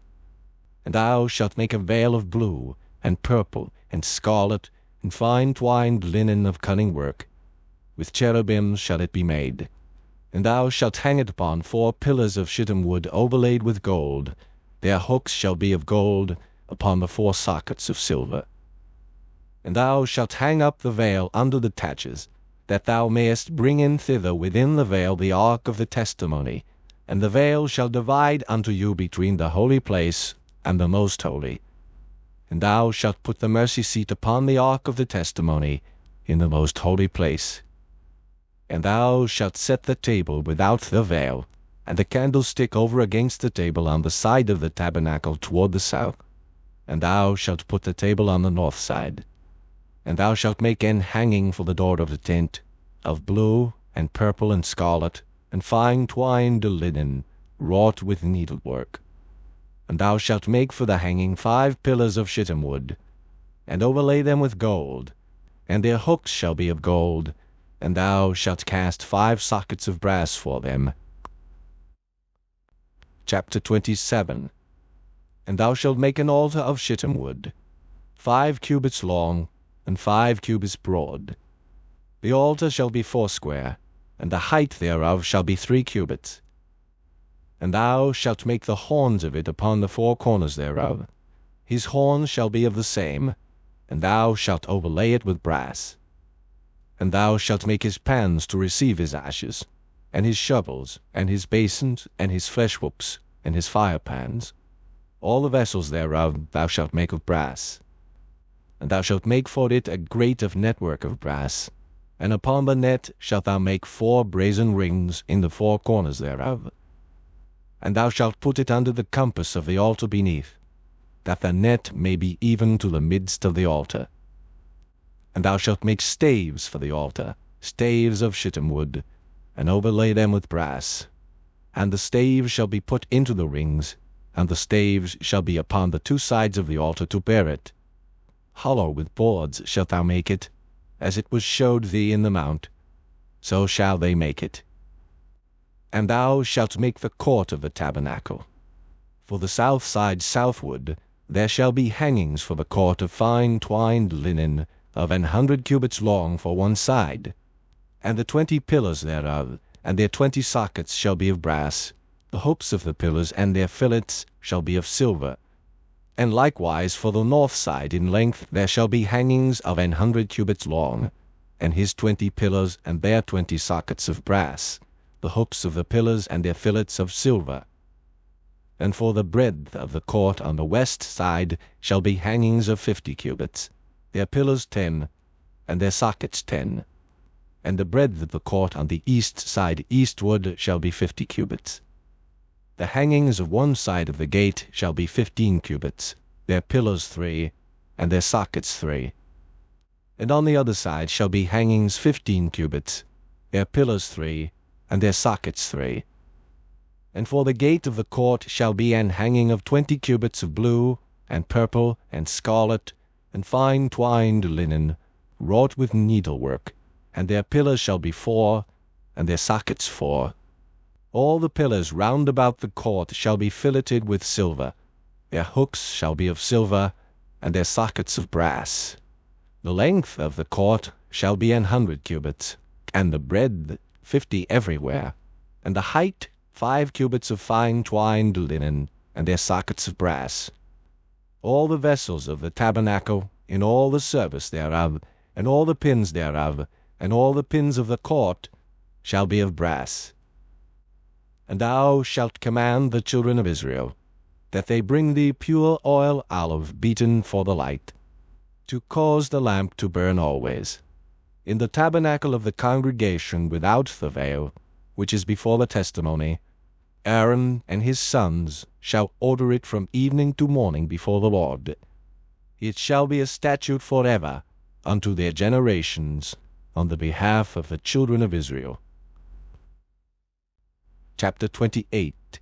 And thou shalt make a veil of blue, and purple, and scarlet, and fine twined linen of cunning work. With cherubims shall it be made. And thou shalt hang it upon 4 pillars of shittim wood overlaid with gold. Their hooks shall be of gold upon the 4 sockets of silver. And thou shalt hang up the veil under the taches, that thou mayest bring in thither within the veil the ark of the testimony. And the veil shall divide unto you between the holy place and the most holy. And thou shalt put the mercy seat upon the ark of the testimony in the most holy place. And thou shalt set the table without the veil, and the candlestick over against the table on the side of the tabernacle toward the south. And thou shalt put the table on the north side. And thou shalt make an hanging for the door of the tent, of blue, and purple, and scarlet, and fine twined linen, wrought with needlework. And thou shalt make for the hanging 5 pillars of shittim wood, and overlay them with gold, and their hooks shall be of gold, and thou shalt cast 5 sockets of brass for them. Chapter 27. And thou shalt make an altar of shittim wood, 5 cubits long, and 5 cubits broad. The altar shall be foursquare, and the height thereof shall be 3 cubits. And thou shalt make the horns of it upon the 4 corners thereof. His horns shall be of the same, and thou shalt overlay it with brass. And thou shalt make his pans to receive his ashes, and his shovels, and his basins, and his flesh whoops, and his fire pans. All the vessels thereof thou shalt make of brass. And thou shalt make for it a grate of network of brass, and upon the net shalt thou make 4 brazen rings in the 4 corners thereof. And thou shalt put it under the compass of the altar beneath, that the net may be even to the midst of the altar. And thou shalt make staves for the altar, staves of shittim wood, and overlay them with brass. And the staves shall be put into the rings, and the staves shall be upon the 2 sides of the altar to bear it. Hollow with boards shalt thou make it, as it was showed thee in the mount, so shall they make it. And thou shalt make the court of the tabernacle. For the south side southward there shall be hangings for the court of fine twined linen of 100 cubits long for one side, and the 20 pillars thereof, and their 20 sockets shall be of brass, The hooks of the pillars and their fillets shall be of silver. And likewise for the north side in length there shall be hangings of 100 cubits long, and his 20 pillars and their 20 sockets of brass, the hooks of the pillars and their fillets of silver. And for the breadth of the court on the west side shall be hangings of 50 cubits, their pillars 10, and their sockets 10. And the breadth of the court on the east side eastward shall be 50 cubits. The hangings of one side of the gate shall be 15 cubits, their pillars 3, and their sockets 3. And on the other side shall be hangings 15 cubits, their pillars 3, and their sockets 3. And for the gate of the court shall be an hanging of 20 cubits of blue, and purple, and scarlet, and fine twined linen, wrought with needlework, and their pillars shall be 4, and their sockets 4. All the pillars round about the court shall be filleted with silver. Their hooks shall be of silver, and their sockets of brass. The length of the court shall be 100 cubits, and the breadth 50 everywhere, and the height 5 cubits of fine twined linen, and their sockets of brass. All the vessels of the tabernacle, in all the service thereof, and all the pins thereof, and all the pins of the court, shall be of brass. And thou shalt command the children of Israel, that they bring thee pure oil olive beaten for the light, to cause the lamp to burn always. In the tabernacle of the congregation without the veil, which is before the testimony, Aaron and his sons shall order it from evening to morning before the Lord. It shall be a statute forever unto their generations on the behalf of the children of Israel. Chapter 28.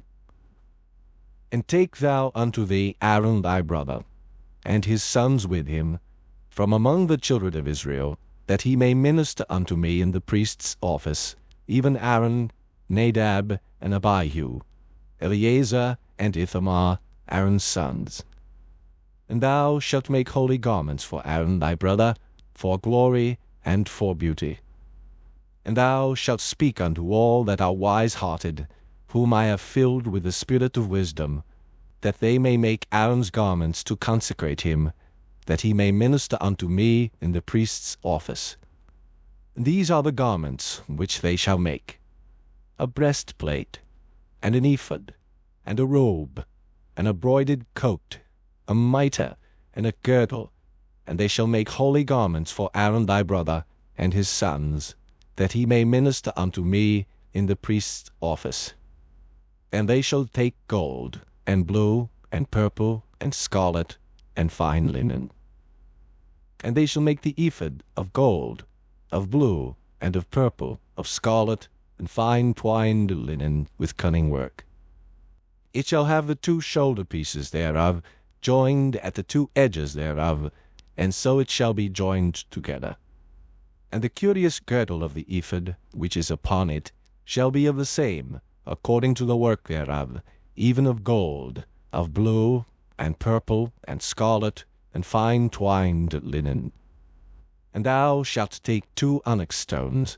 And take thou unto thee Aaron thy brother, and his sons with him, from among the children of Israel, that he may minister unto me in the priest's office, even Aaron, Nadab, and Abihu, Eleazar, and Ithamar, Aaron's sons. And thou shalt make holy garments for Aaron thy brother, for glory and for beauty. And thou shalt speak unto all that are wise-hearted, whom I have filled with the spirit of wisdom, that they may make Aaron's garments to consecrate him, that he may minister unto me in the priest's office. These are the garments which they shall make: a breastplate, and an ephod, and a robe, and a broidered coat, a mitre, and a girdle. And they shall make holy garments for Aaron thy brother and his sons, that he may minister unto me in the priest's office. And they shall take gold, and blue, and purple, and scarlet, and fine linen. And they shall make the ephod of gold, of blue, and of purple, of scarlet, and fine twined linen with cunning work. It shall have the 2 shoulder pieces thereof, joined at the 2 edges thereof, and so it shall be joined together. And the curious girdle of the ephod, which is upon it, shall be of the same, according to the work thereof, even of gold, of blue, and purple, and scarlet, and fine twined linen. And thou shalt take 2 onyx stones,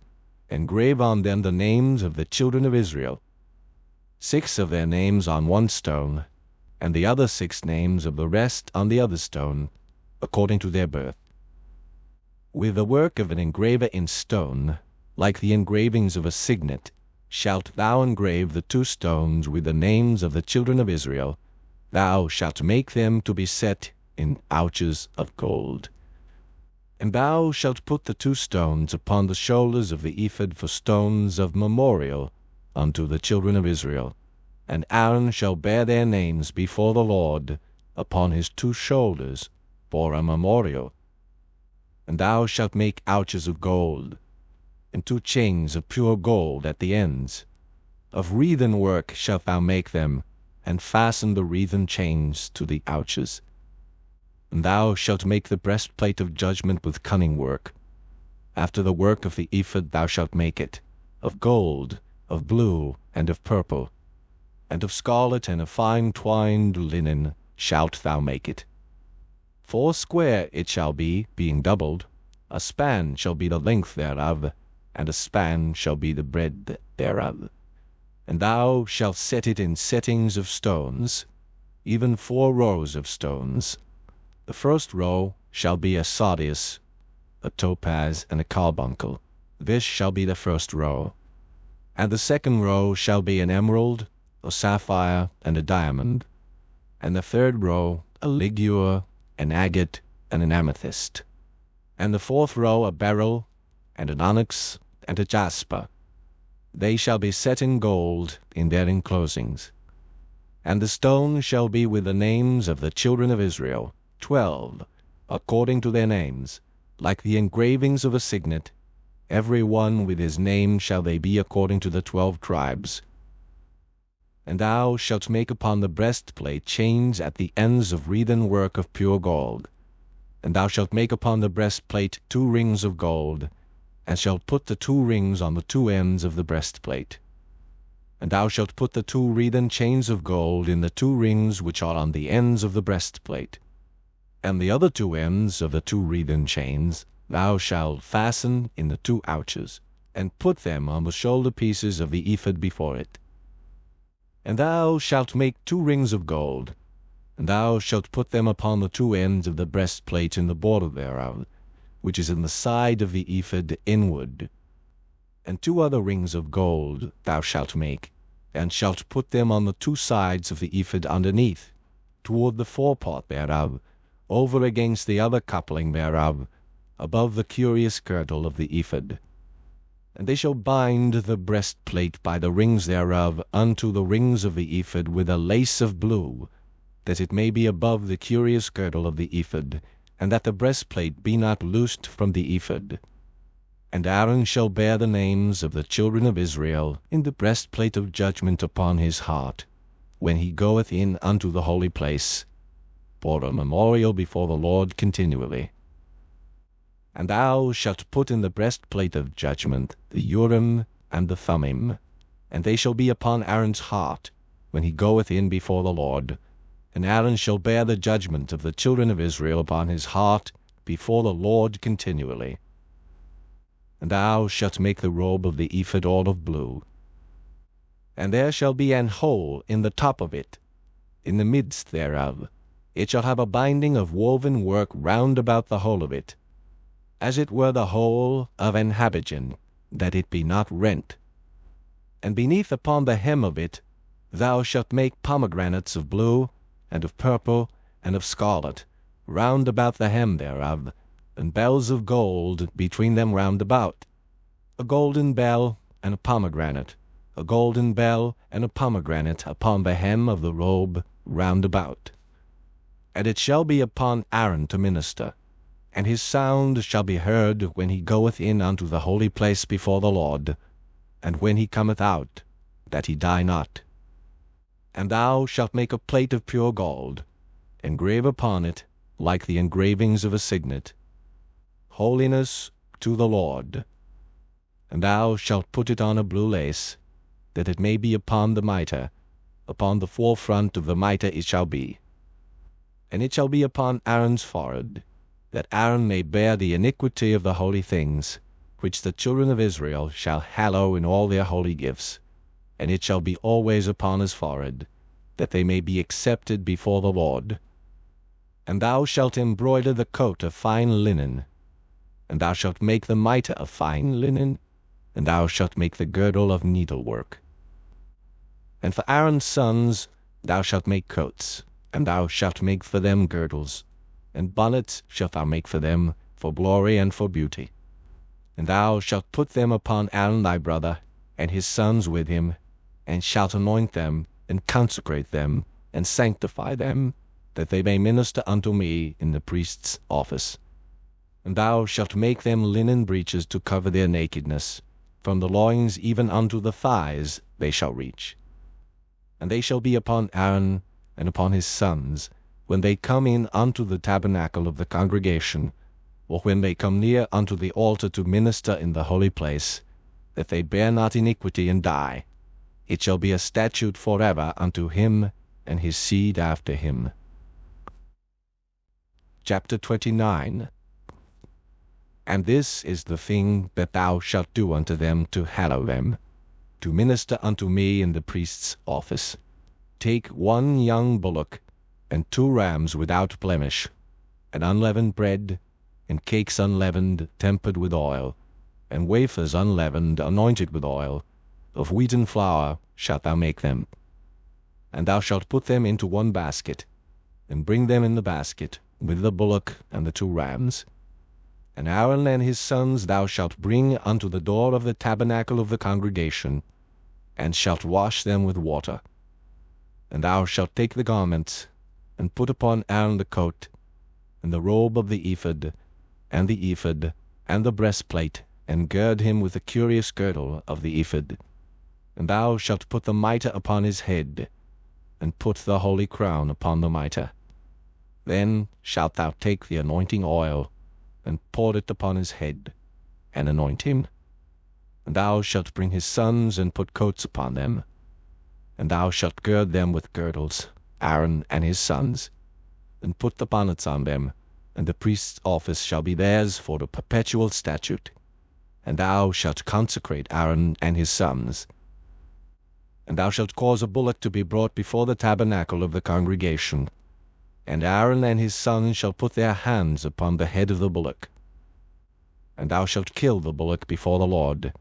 and grave on them the names of the children of Israel, 6 of their names on one stone, and the other 6 names of the rest on the other stone, according to their birth. With the work of an engraver in stone, like the engravings of a signet, shalt thou engrave the 2 stones with the names of the children of Israel. Thou shalt make them to be set in ouches of gold. And thou shalt put the 2 stones upon the shoulders of the ephod for stones of memorial unto the children of Israel. And Aaron shall bear their names before the Lord upon his 2 shoulders for a memorial. And thou shalt make ouches of gold, and 2 chains of pure gold at the ends. Of wreathen work shalt thou make them, and fasten the wreathen chains to the ouches. And thou shalt make the breastplate of judgment with cunning work. After the work of the ephod thou shalt make it, of gold, of blue, and of purple, and of scarlet and of fine twined linen shalt thou make it. 4 square it shall be, being doubled. A span shall be the length thereof, and a span shall be the breadth thereof. And thou shalt set it in settings of stones, even 4 rows of stones. The first row shall be a sardius, a topaz, and a carbuncle. This shall be the first row. And the second row shall be an emerald, a sapphire, and a diamond. And the third row a ligure, an agate, and an amethyst. And the fourth row a beryl, and an onyx, and a jasper. They shall be set in gold in their enclosings. And the stone shall be with the names of the children of Israel, 12, according to their names, like the engravings of a signet. Every one with his name shall they be according to the 12 tribes. And thou shalt make upon the breastplate chains at the ends of wreathen work of pure gold. And thou shalt make upon the breastplate 2 rings of gold, and shalt put the 2 rings on the 2 ends of the breastplate. And thou shalt put the 2 wreathen chains of gold in the 2 rings which are on the ends of the breastplate. And the other 2 ends of the 2 wreathen chains thou shalt fasten in the 2 ouches, and put them on the shoulder pieces of the ephod before it. And thou shalt make 2 rings of gold, and thou shalt put them upon the 2 ends of the breastplate in the border thereof, which is in the side of the ephod inward. And 2 other rings of gold thou shalt make, and shalt put them on the 2 sides of the ephod underneath, toward the forepart thereof, over against the other coupling thereof, above the curious girdle of the ephod. And they shall bind the breastplate by the rings thereof unto the rings of the ephod with a lace of blue, that it may be above the curious girdle of the ephod, and that the breastplate be not loosed from the ephod. And Aaron shall bear the names of the children of Israel in the breastplate of judgment upon his heart, when he goeth in unto the holy place, for a memorial before the Lord continually. And thou shalt put in the breastplate of judgment the Urim and the Thummim, and they shall be upon Aaron's heart, when he goeth in before the Lord. And Aaron shall bear the judgment of the children of Israel upon his heart before the Lord continually. And thou shalt make the robe of the ephod all of blue. And there shall be an hole in the top of it, in the midst thereof. It shall have a binding of woven work round about the hole of it, as it were the hole of an habergeon, that it be not rent. And beneath upon the hem of it thou shalt make pomegranates of blue, and of purple, and of scarlet, round about the hem thereof, and bells of gold between them round about, a golden bell and a pomegranate, a golden bell and a pomegranate upon the hem of the robe round about. And it shall be upon Aaron to minister, and his sound shall be heard when he goeth in unto the holy place before the Lord, and when he cometh out, that he die not. And thou shalt make a plate of pure gold, engrave upon it, like the engravings of a signet, Holiness to the Lord. And thou shalt put it on a blue lace, that it may be upon the mitre, upon the forefront of the mitre it shall be. And it shall be upon Aaron's forehead, that Aaron may bear the iniquity of the holy things, which the children of Israel shall hallow in all their holy gifts. And it shall be always upon his forehead, that they may be accepted before the Lord. And thou shalt embroider the coat of fine linen, and thou shalt make the mitre of fine linen, and thou shalt make the girdle of needlework. And for Aaron's sons thou shalt make coats, and thou shalt make for them girdles, and bonnets shalt thou make for them, for glory and for beauty. And thou shalt put them upon Aaron thy brother, and his sons with him, and shalt anoint them, and consecrate them, and sanctify them, that they may minister unto me in the priest's office. And thou shalt make them linen breeches to cover their nakedness, from the loins even unto the thighs they shall reach. And they shall be upon Aaron and upon his sons, when they come in unto the tabernacle of the congregation, or when they come near unto the altar to minister in the holy place, that they bear not iniquity and die. It shall be a statute forever unto him and his seed after him. Chapter 29. And this is the thing that thou shalt do unto them to hallow them, to minister unto me in the priest's office. Take 1 young bullock, and 2 rams without blemish, and unleavened bread, and cakes unleavened, tempered with oil, and wafers unleavened, anointed with oil. Of wheaten flour shalt thou make them. And thou shalt put them into 1 basket, and bring them in the basket, with the bullock and the 2 rams. And Aaron and his sons thou shalt bring unto the door of the tabernacle of the congregation, and shalt wash them with water. And thou shalt take the garments, and put upon Aaron the coat, and the robe of the ephod, and the breastplate, and gird him with the curious girdle of the ephod. And thou shalt put the mitre upon his head, and put the holy crown upon the mitre. Then shalt thou take the anointing oil, and pour it upon his head, and anoint him. And thou shalt bring his sons, and put coats upon them. And thou shalt gird them with girdles, Aaron and his sons, and put the bonnets on them, and the priest's office shall be theirs for a perpetual statute. And thou shalt consecrate Aaron and his sons. And thou shalt cause a bullock to be brought before the tabernacle of the congregation. And Aaron and his sons shall put their hands upon the head of the bullock. And thou shalt kill the bullock before the Lord,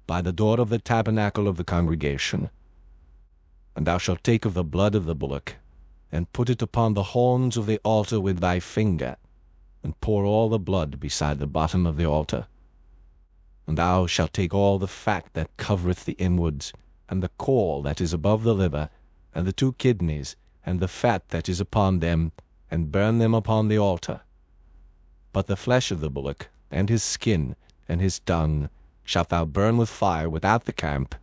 by the door of the tabernacle of the congregation. And thou shalt take of the blood of the bullock, and put it upon the horns of the altar with thy finger, and pour all the blood beside the bottom of the altar. And thou shalt take all the fat that covereth the inwards, and the caul that is above the liver, and the 2 kidneys, and the fat that is upon them, and burn them upon the altar. But the flesh of the bullock, and his skin, and his dung, shalt thou burn with fire without the camp.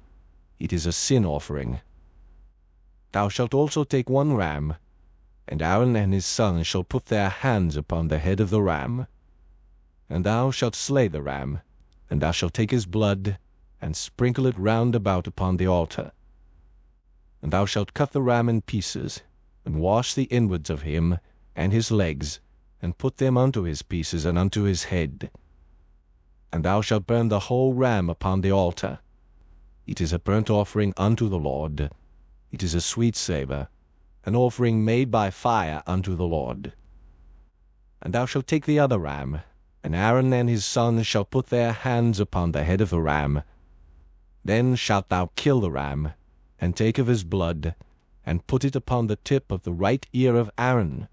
It is a sin offering. Thou shalt also take 1 ram, and Aaron and his sons shall put their hands upon the head of the ram. And thou shalt slay the ram, and thou shalt take his blood, and sprinkle it round about upon the altar. And thou shalt cut the ram in pieces, and wash the inwards of him, and his legs, and put them unto his pieces and unto his head. And thou shalt burn the whole ram upon the altar. It is a burnt offering unto the Lord. It is a sweet savour, an offering made by fire unto the Lord. And thou shalt take the other ram, and Aaron and his sons shall put their hands upon the head of the ram. Then shalt thou kill the ram, and take of his blood, and put it upon the tip of the right ear of Aaron,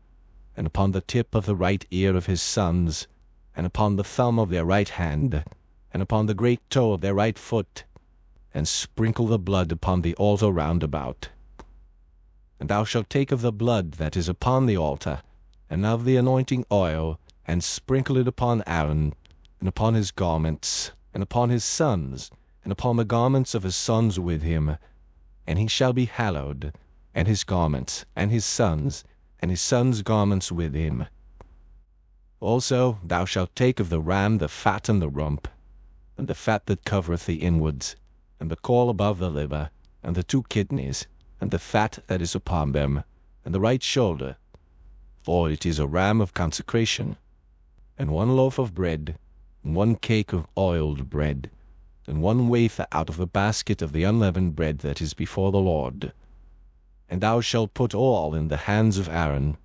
and upon the tip of the right ear of his sons, and upon the thumb of their right hand, and upon the great toe of their right foot, and sprinkle the blood upon the altar round about. And thou shalt take of the blood that is upon the altar, and of the anointing oil, and sprinkle it upon Aaron, and upon his garments, and upon his sons, and upon the garments of his sons with him. And he shall be hallowed, and his garments, and his sons' garments with him. Also thou shalt take of the ram the fat and the rump, and the fat that covereth the inwards, and the caul above the liver, and the 2 kidneys, and the fat that is upon them, and the right shoulder, for it is a ram of consecration, and 1 loaf of bread, and 1 cake of oiled bread, and 1 wafer out of the basket of the unleavened bread that is before the Lord. And thou shalt put all in the hands of Aaron,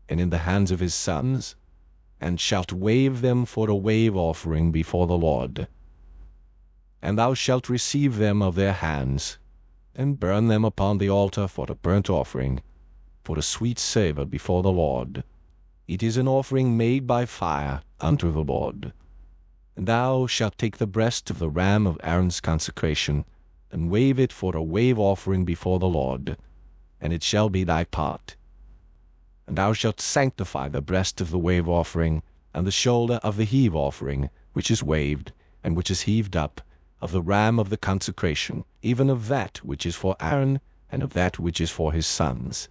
and in the hands of his sons, and shalt wave them for a wave offering before the Lord. And thou shalt receive them of their hands, and burn them upon the altar for a burnt offering, for a sweet savour before the Lord. It is an offering made by fire unto the Lord. And thou shalt take the breast of the ram of Aaron's consecration, and wave it for a wave offering before the Lord, and it shall be thy part. And thou shalt sanctify the breast of the wave offering, and the shoulder of the heave offering, which is waved, and which is heaved up, of the ram of the consecration, even of that which is for Aaron, and of that which is for his sons.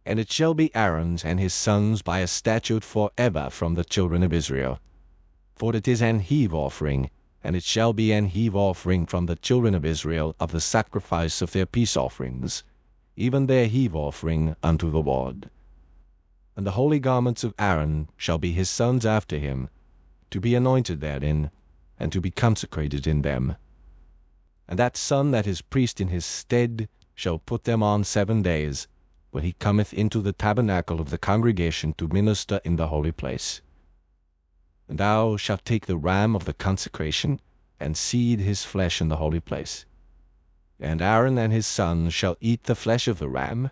And it shall be Aaron's and his sons by a statute for ever from the children of Israel. For it is an heave offering, and it shall be an heave offering from the children of Israel of the sacrifice of their peace offerings, even their heave offering unto the Lord. And the holy garments of Aaron shall be his sons after him, to be anointed therein, and to be consecrated in them. And that son that is priest in his stead shall put them on 7 days, when he cometh into the tabernacle of the congregation to minister in the holy place. And thou shalt take the ram of the consecration, and seethe his flesh in the holy place. And Aaron and his sons shall eat the flesh of the ram,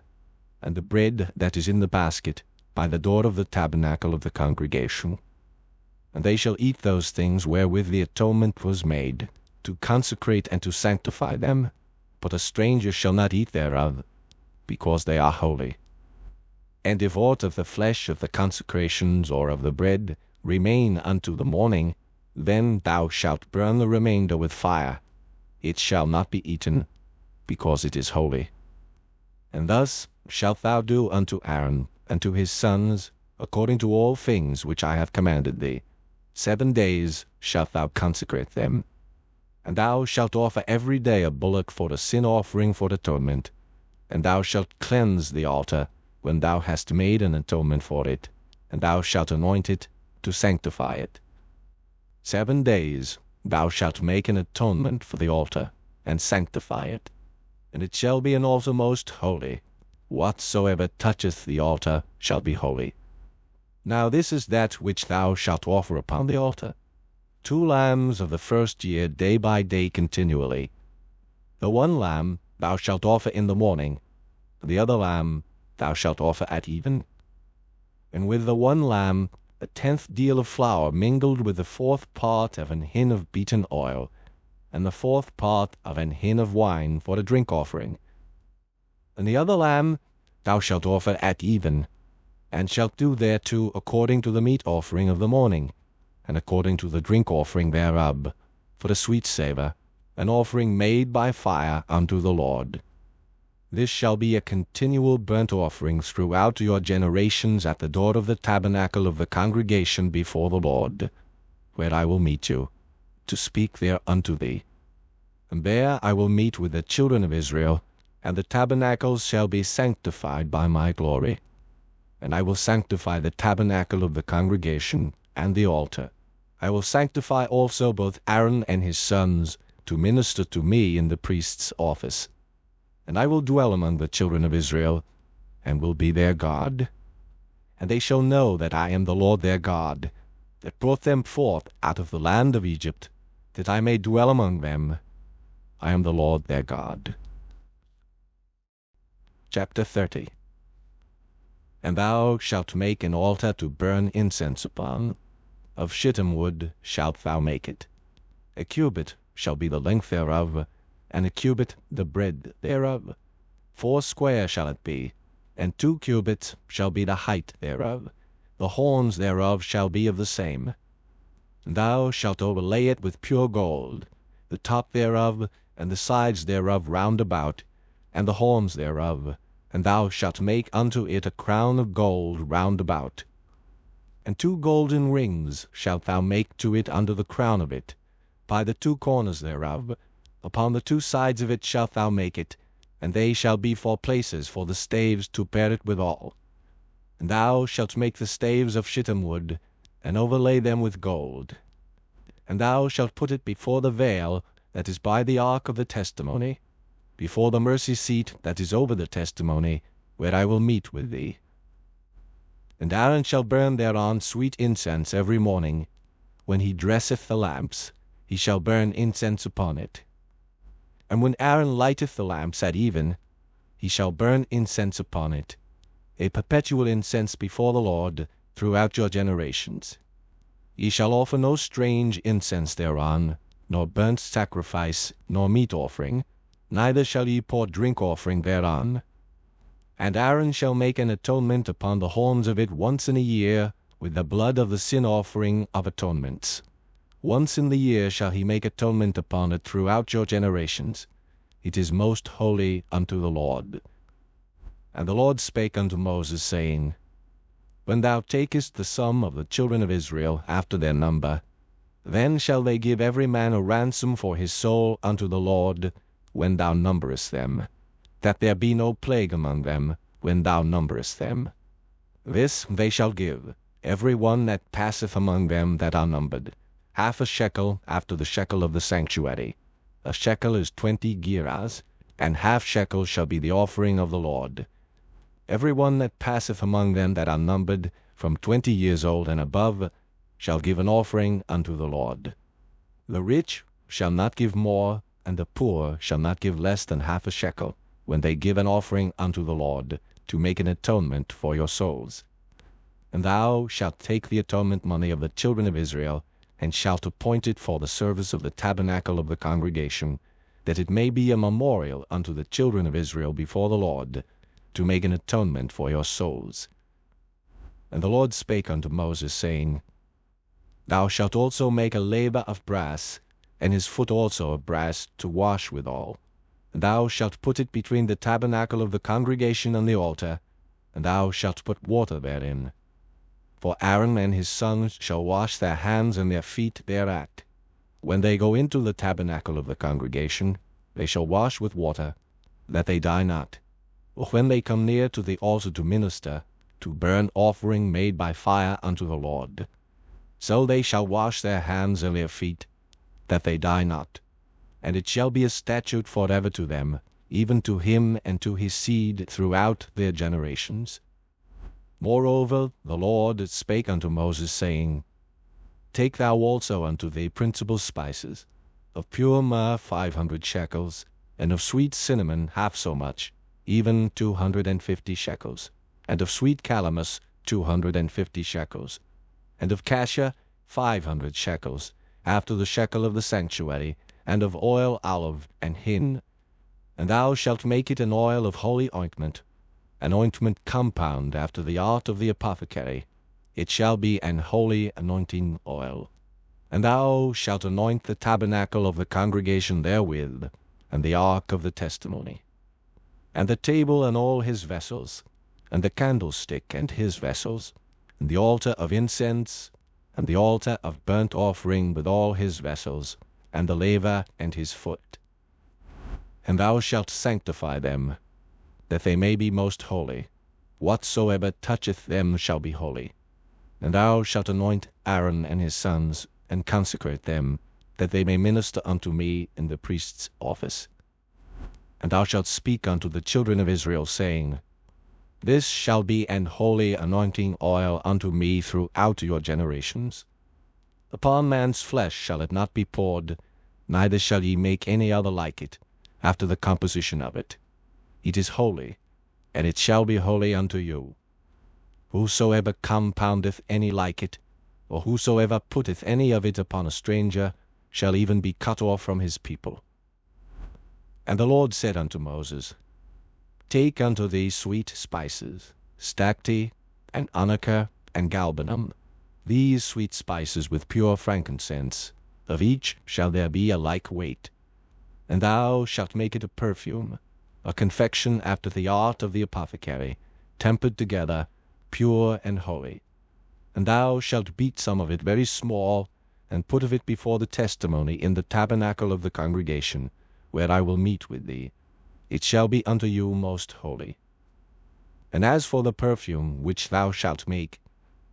and the bread that is in the basket, by the door of the tabernacle of the congregation. And they shall eat those things wherewith the atonement was made, to consecrate and to sanctify them, but a stranger shall not eat thereof, because they are holy. And if aught of the flesh of the consecrations or of the bread remain unto the morning, then thou shalt burn the remainder with fire. It shall not be eaten, because it is holy. And thus shalt thou do unto Aaron and to his sons, according to all things which I have commanded thee. 7 days shalt thou consecrate them. And thou shalt offer every day a bullock for a sin offering for atonement. And thou shalt cleanse the altar when thou hast made an atonement for it, and thou shalt anoint it to sanctify it. 7 days thou shalt make an atonement for the altar, and sanctify it. And it shall be an altar most holy. Whatsoever toucheth the altar shall be holy. Now this is that which thou shalt offer upon the altar: 2 lambs of the first year, day by day continually. The one lamb thou shalt offer in the morning, the other lamb thou shalt offer at even. And with the one lamb 1/10 deal of flour mingled with the 4th part of an hin of beaten oil, and the 4th part of an hin of wine for a drink offering. And the other lamb thou shalt offer at even, and shalt do thereto according to the meat offering of the morning, and according to the drink offering thereof, for a sweet savour, an offering made by fire unto the Lord. This shall be a continual burnt offering throughout your generations at the door of the tabernacle of the congregation before the Lord, where I will meet you, to speak there unto thee. And there I will meet with the children of Israel, and the tabernacles shall be sanctified by my glory. And I will sanctify the tabernacle of the congregation and the altar. I will sanctify also both Aaron and his sons to minister to me in the priest's office. And I will dwell among the children of Israel, and will be their God. And they shall know that I am the Lord their God, that brought them forth out of the land of Egypt, that I may dwell among them. I am the Lord their God. Chapter 30. And thou shalt make an altar to burn incense upon. Of shittim wood shalt thou make it. 1 cubit shall be the length thereof, and 1 cubit the breadth thereof. 4 square shall it be, and 2 cubits shall be the height thereof. The horns thereof shall be of the same. And thou shalt overlay it with pure gold, the top thereof, and the sides thereof round about, and the horns thereof, and thou shalt make unto it a crown of gold round about. And 2 golden rings shalt thou make to it under the crown of it, by the 2 corners thereof. Upon the 2 sides of it shalt thou make it, and they shall be for places for the staves to bear it withal. And thou shalt make the staves of shittim wood, and overlay them with gold. And thou shalt put it before the veil that is by the ark of the testimony, before the mercy seat that is over the testimony, where I will meet with thee. And Aaron shall burn thereon sweet incense every morning. When he dresseth the lamps, he shall burn incense upon it. And when Aaron lighteth the lamps at even, he shall burn incense upon it, a perpetual incense before the Lord throughout your generations. Ye shall offer no strange incense thereon, nor burnt sacrifice, nor meat offering, neither shall ye pour drink offering thereon. And Aaron shall make an atonement upon the horns of it once in a year, with the blood of the sin offering of atonements. Once in the year shall he make atonement upon it throughout your generations. It is most holy unto the Lord. And the Lord spake unto Moses, saying, When thou takest the sum of the children of Israel after their number, then shall they give every man a ransom for his soul unto the Lord, when thou numberest them, that there be no plague among them, when thou numberest them. This they shall give, every one that passeth among them that are numbered, 1/2 shekel after the shekel of the sanctuary, A shekel is 20 gerahs, and half shekel shall be the offering of the Lord. Every one that passeth among them that are numbered from 20 years old and above shall give an offering unto the Lord. The rich shall not give more, and the poor shall not give less than half a shekel, when they give an offering unto the Lord, to make an atonement for your souls. And thou shalt take the atonement money of the children of Israel, and shalt appoint it for the service of the tabernacle of the congregation, that it may be a memorial unto the children of Israel before the Lord, to make an atonement for your souls. And the Lord spake unto Moses, saying, Thou shalt also make a laver of brass, and his foot also of brass, to wash withal. And thou shalt put it between the tabernacle of the congregation and the altar, and thou shalt put water therein. For Aaron and his sons shall wash their hands and their feet thereat. When they go into the tabernacle of the congregation, they shall wash with water, that they die not. Or when they come near to the altar to minister, to burn offering made by fire unto the Lord, so they shall wash their hands and their feet, that they die not. And it shall be a statute forever to them, even to him and to his seed throughout their generations. Moreover, the Lord spake unto Moses, saying, Take thou also unto thee principal spices, of pure myrrh 500 shekels, and of sweet cinnamon half so much, even 250 shekels, and of sweet calamus 250 shekels, and of cassia 500 shekels, after the shekel of the sanctuary, and of oil olive and hin. And thou shalt make it an oil of holy ointment, an ointment compound after the art of the apothecary. It shall be an holy anointing oil. And thou shalt anoint the tabernacle of the congregation therewith, and the ark of the testimony, and the table and all his vessels, and the candlestick and his vessels, and the altar of incense, and the altar of burnt offering with all his vessels, and the laver and his foot. And thou shalt sanctify them, that they may be most holy. Whatsoever toucheth them shall be holy. And thou shalt anoint Aaron and his sons, and consecrate them, that they may minister unto me in the priest's office. And thou shalt speak unto the children of Israel, saying, This shall be an holy anointing oil unto me throughout your generations. Upon man's flesh shall it not be poured, neither shall ye make any other like it, after the composition of it. It is holy, and it shall be holy unto you. Whosoever compoundeth any like it, or whosoever putteth any of it upon a stranger, shall even be cut off from his people. And the Lord said unto Moses, Take unto thee sweet spices, stacte, and onycha, and galbanum, these sweet spices with pure frankincense, of each shall there be a like weight. And thou shalt make it a perfume, a confection after the art of the apothecary, tempered together, pure and holy. And thou shalt beat some of it very small, and put of it before the testimony in the tabernacle of the congregation, where I will meet with thee. It shall be unto you most holy. And as for the perfume which thou shalt make,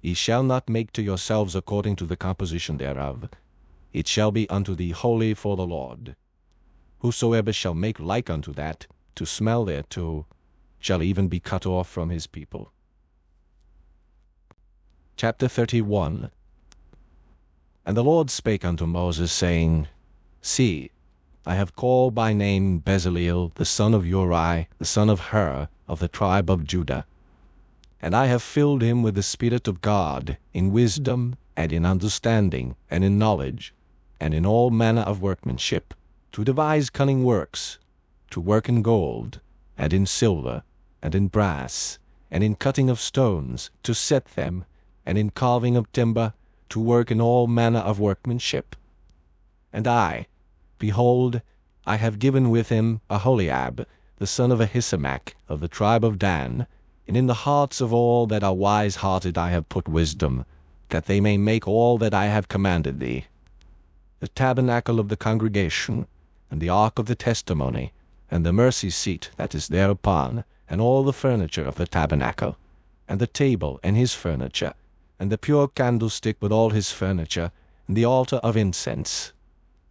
ye shall not make to yourselves according to the composition thereof. It shall be unto thee holy for the Lord. Whosoever shall make like unto that, to smell thereto, shall even be cut off from his people. Chapter 31. And the Lord spake unto Moses, saying, See, I have called by name Bezaleel, the son of Uri, the son of Hur, of the tribe of Judah. And I have filled him with the Spirit of God, in wisdom, and in understanding, and in knowledge, and in all manner of workmanship, to devise cunning works, to work in gold, and in silver, and in brass, and in cutting of stones, to set them, and in carving of timber, to work in all manner of workmanship. And I, behold, I have given with him Aholiab, the son of Ahisamach, of the tribe of Dan, and in the hearts of all that are wise-hearted I have put wisdom, that they may make all that I have commanded thee. The tabernacle of the congregation, and the ark of the testimony, and the mercy seat that is thereupon, and all the furniture of the tabernacle, and the table and his furniture, and the pure candlestick with all his furniture, and the altar of incense.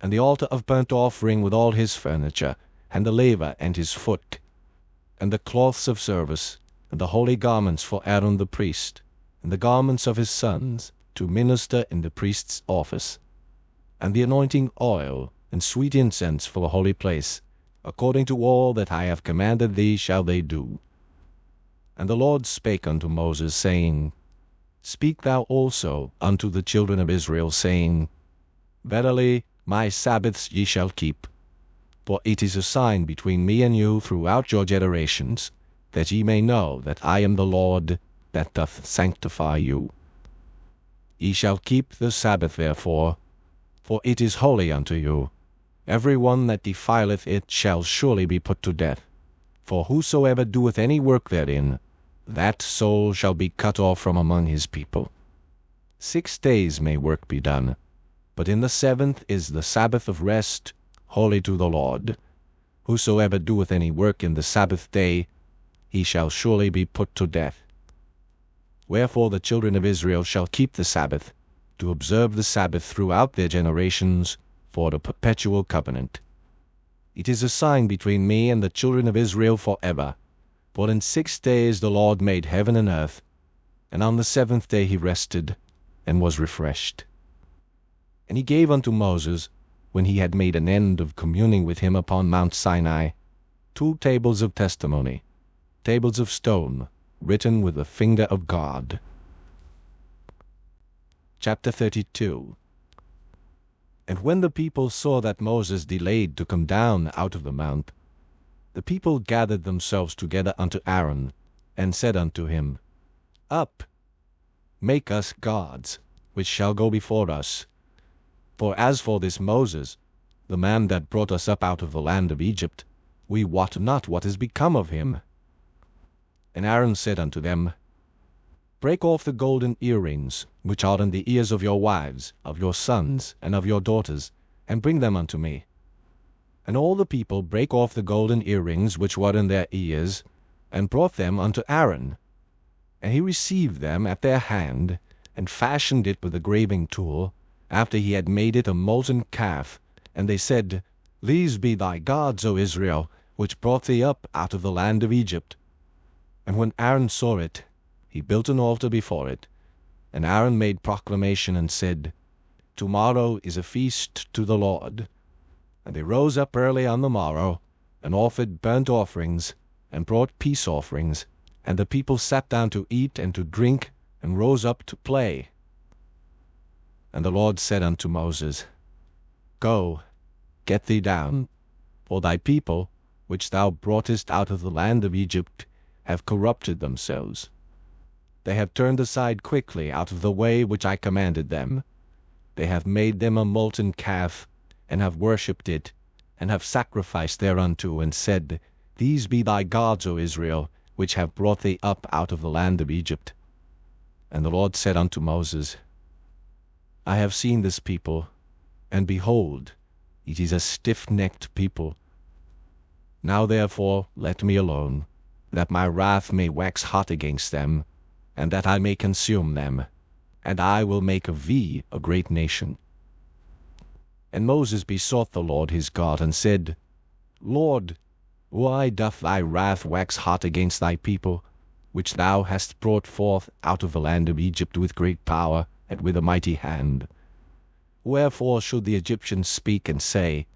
and the altar of burnt offering with all his furniture, and the laver and his foot, and the cloths of service, and the holy garments for Aaron the priest, and the garments of his sons, to minister in the priest's office, and the anointing oil, and sweet incense for the holy place, according to all that I have commanded thee shall they do. And the Lord spake unto Moses, saying, Speak thou also unto the children of Israel, saying, Verily my Sabbaths ye shall keep, for it is a sign between me and you throughout your generations, that ye may know that I am the Lord that doth sanctify you. Ye shall keep the Sabbath therefore, for it is holy unto you. Every one that defileth it shall surely be put to death. For whosoever doeth any work therein, that soul shall be cut off from among his people. 6 days may work be done, but in the 7th is the Sabbath of rest, holy to the Lord. Whosoever doeth any work in the Sabbath day, he shall surely be put to death. Wherefore the children of Israel shall keep the Sabbath, to observe the Sabbath throughout their generations, for a perpetual covenant. It is a sign between me and the children of Israel forever. For in 6 days the Lord made heaven and earth, and on the 7th day he rested, and was refreshed. And he gave unto Moses, when he had made an end of communing with him upon Mount Sinai, 2 tables of testimony, tables of stone, written with the finger of God. Chapter 32. And when the people saw that Moses delayed to come down out of the mount, the people gathered themselves together unto Aaron, and said unto him, Up, make us gods, which shall go before us. For as for this Moses, the man that brought us up out of the land of Egypt, we wot not what is become of him. And Aaron said unto them, Break off the golden earrings, which are in the ears of your wives, of your sons, and of your daughters, and bring them unto me. And all the people brake off the golden earrings which were in their ears, and brought them unto Aaron. And he received them at their hand, and fashioned it with a graving tool, after he had made it a molten calf. And they said, These be thy gods, O Israel, which brought thee up out of the land of Egypt. And when Aaron saw it, he built an altar before it. And Aaron made proclamation and said, Tomorrow is a feast to the Lord. And they rose up early on the morrow, and offered burnt offerings, and brought peace offerings. And the people sat down to eat and to drink, and rose up to play. And the Lord said unto Moses, Go, get thee down, for thy people, which thou broughtest out of the land of Egypt, have corrupted themselves. They have turned aside quickly out of the way which I commanded them. They have made them a molten calf, and have worshipped it, and have sacrificed thereunto, and said, These be thy gods, O Israel, which have brought thee up out of the land of Egypt. And the Lord said unto Moses, I have seen this people, and behold, it is a stiff-necked people. Now therefore let me alone, that my wrath may wax hot against them, and that I may consume them, and I will make of thee a great nation. And Moses besought the Lord his God, and said, Lord, why doth thy wrath wax hot against thy people, which thou hast brought forth out of the land of Egypt with great power, and with a mighty hand? Wherefore should the Egyptians speak and say,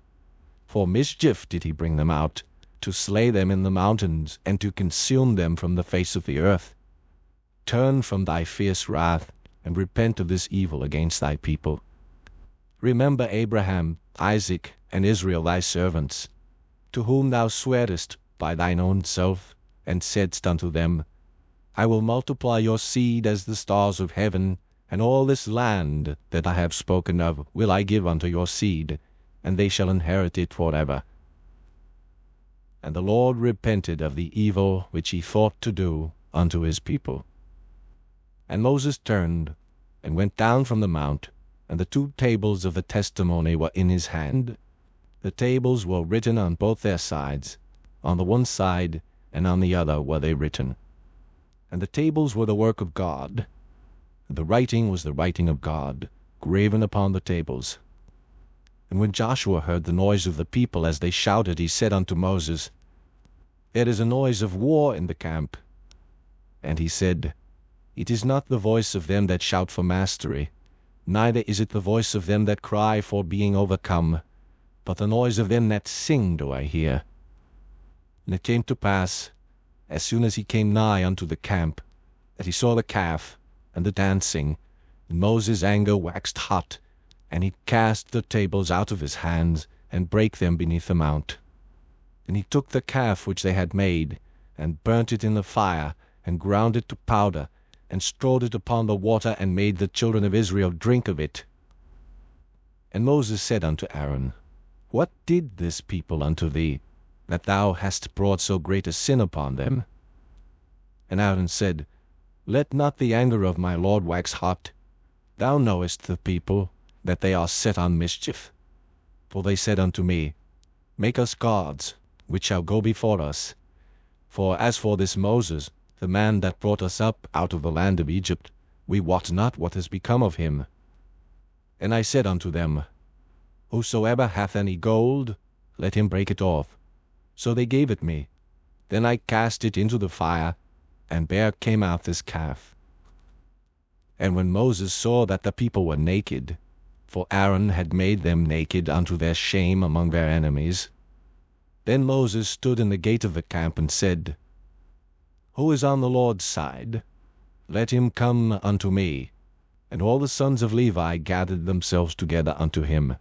For mischief did he bring them out, to slay them in the mountains, and to consume them from the face of the earth? Turn from thy fierce wrath, and repent of this evil against thy people. Remember Abraham, Isaac, and Israel thy servants, to whom thou swarest by thine own self, and saidst unto them, I will multiply your seed as the stars of heaven, and all this land that I have spoken of will I give unto your seed, and they shall inherit it forever. And the Lord repented of the evil which he thought to do unto his people. And Moses turned, and went down from the mount, and the 2 tables of the testimony were in his hand. The tables were written on both their sides, on the one side and on the other were they written. And the tables were the work of God, and the writing was the writing of God, graven upon the tables. And when Joshua heard the noise of the people as they shouted, he said unto Moses, There is a noise of war in the camp. And he said, It is not the voice of them that shout for mastery, neither is it the voice of them that cry for being overcome, but the noise of them that sing do I hear. And it came to pass, as soon as he came nigh unto the camp, that he saw the calf and the dancing, and Moses' anger waxed hot, and he cast the tables out of his hands, and brake them beneath the mount. And he took the calf which they had made, and burnt it in the fire, and ground it to powder, and strewed it upon the water, and made the children of Israel drink of it. And Moses said unto Aaron, What did this people unto thee, that thou hast brought so great a sin upon them? And Aaron said, Let not the anger of my Lord wax hot. Thou knowest the people, that they are set on mischief. For they said unto me, Make us gods, which shall go before us. For as for this Moses, the man that brought us up out of the land of Egypt, we wot not what has become of him. And I said unto them, Whosoever hath any gold, let him break it off. So they gave it me. Then I cast it into the fire, and there came out this calf. And when Moses saw that the people were naked, for Aaron had made them naked unto their shame among their enemies, then Moses stood in the gate of the camp and said, Who is on the Lord's side? Let him come unto me. And all the sons of Levi gathered themselves together unto him.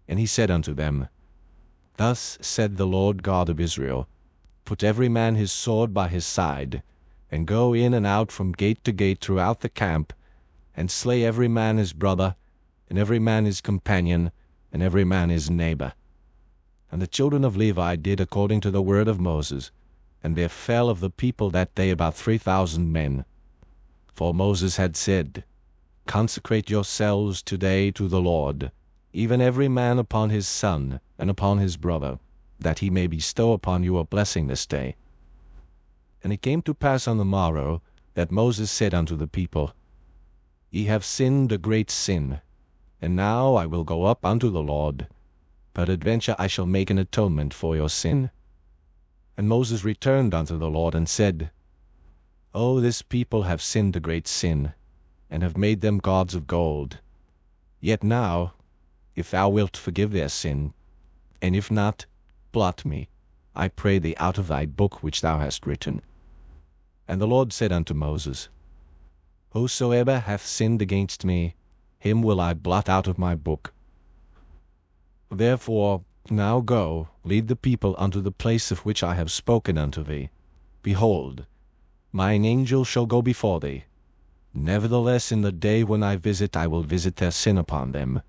And he said unto them, Thus said the Lord God of Israel, Put every man his sword by his side, and go in and out from gate to gate throughout the camp, and slay every man his brother, and every man his companion, and every man his neighbor. And the children of Levi did according to the word of Moses, and there fell of the people that day about 3,000 men. For Moses had said, Consecrate yourselves today to the Lord, even every man upon his son and upon his brother, that he may bestow upon you a blessing this day. And it came to pass on the morrow, that Moses said unto the people, Ye have sinned a great sin, and now I will go up unto the Lord. Peradventure I shall make an atonement for your sin. And Moses returned unto the Lord, and said, O this people have sinned a great sin, and have made them gods of gold. Yet now, if thou wilt forgive their sin, and if not, blot me, I pray thee, out of thy book which thou hast written. And the Lord said unto Moses, Whosoever hath sinned against me, him will I blot out of my book. Therefore now go, lead the people unto the place of which I have spoken unto thee. Behold, mine angel shall go before thee. Nevertheless in the day when I will visit their sin upon them.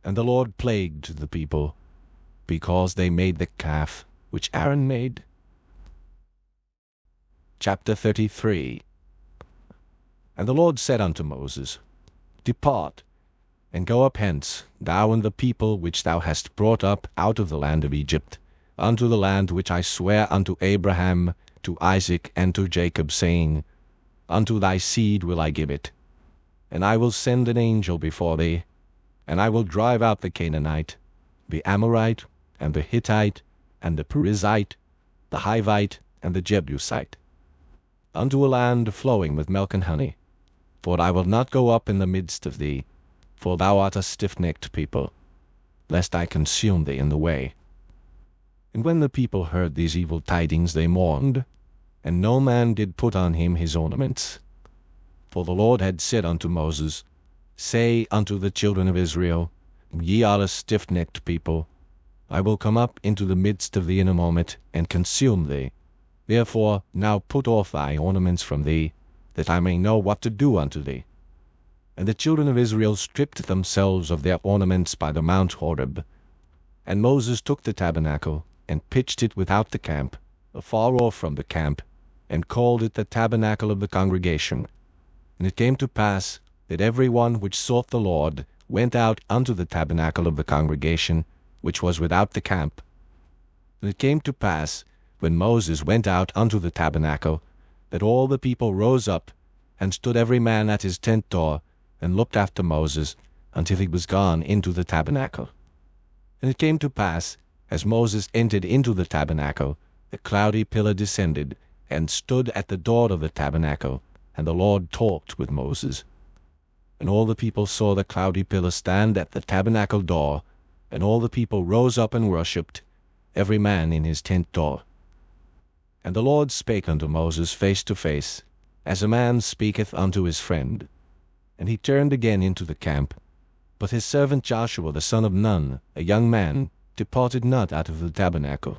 And the Lord plagued the people, because they made the calf which Aaron made. Chapter 33. And the Lord said unto Moses, Depart, and go up hence, thou and the people which thou hast brought up out of the land of Egypt, unto the land which I swear unto Abraham, to Isaac, and to Jacob, saying, Unto thy seed will I give it. And I will send an angel before thee, and I will drive out the Canaanite, the Amorite, and the Hittite, and the Perizzite, the Hivite, and the Jebusite, unto a land flowing with milk and honey. For I will not go up in the midst of thee, for thou art a stiff-necked people, lest I consume thee in the way. And when the people heard these evil tidings, they mourned, and no man did put on him his ornaments. For the Lord had said unto Moses, Say unto the children of Israel, Ye are a stiff-necked people. I will come up into the midst of thee in a moment, and consume thee. Therefore now put off thy ornaments from thee, that I may know what to do unto thee. And the children of Israel stripped themselves of their ornaments by the Mount Horeb. And Moses took the tabernacle, and pitched it without the camp, afar off from the camp, and called it the tabernacle of the congregation. And it came to pass, that every one which sought the Lord went out unto the tabernacle of the congregation, which was without the camp. And it came to pass, when Moses went out unto the tabernacle, that all the people rose up, and stood every man at his tent door, and looked after Moses, until he was gone into the tabernacle. And it came to pass, as Moses entered into the tabernacle, the cloudy pillar descended, and stood at the door of the tabernacle, and the Lord talked with Moses. And all the people saw the cloudy pillar stand at the tabernacle door, and all the people rose up and worshipped, every man in his tent door. And the Lord spake unto Moses face to face, as a man speaketh unto his friend. And he turned again into the camp. But his servant Joshua the son of Nun, a young man, departed not out of the tabernacle.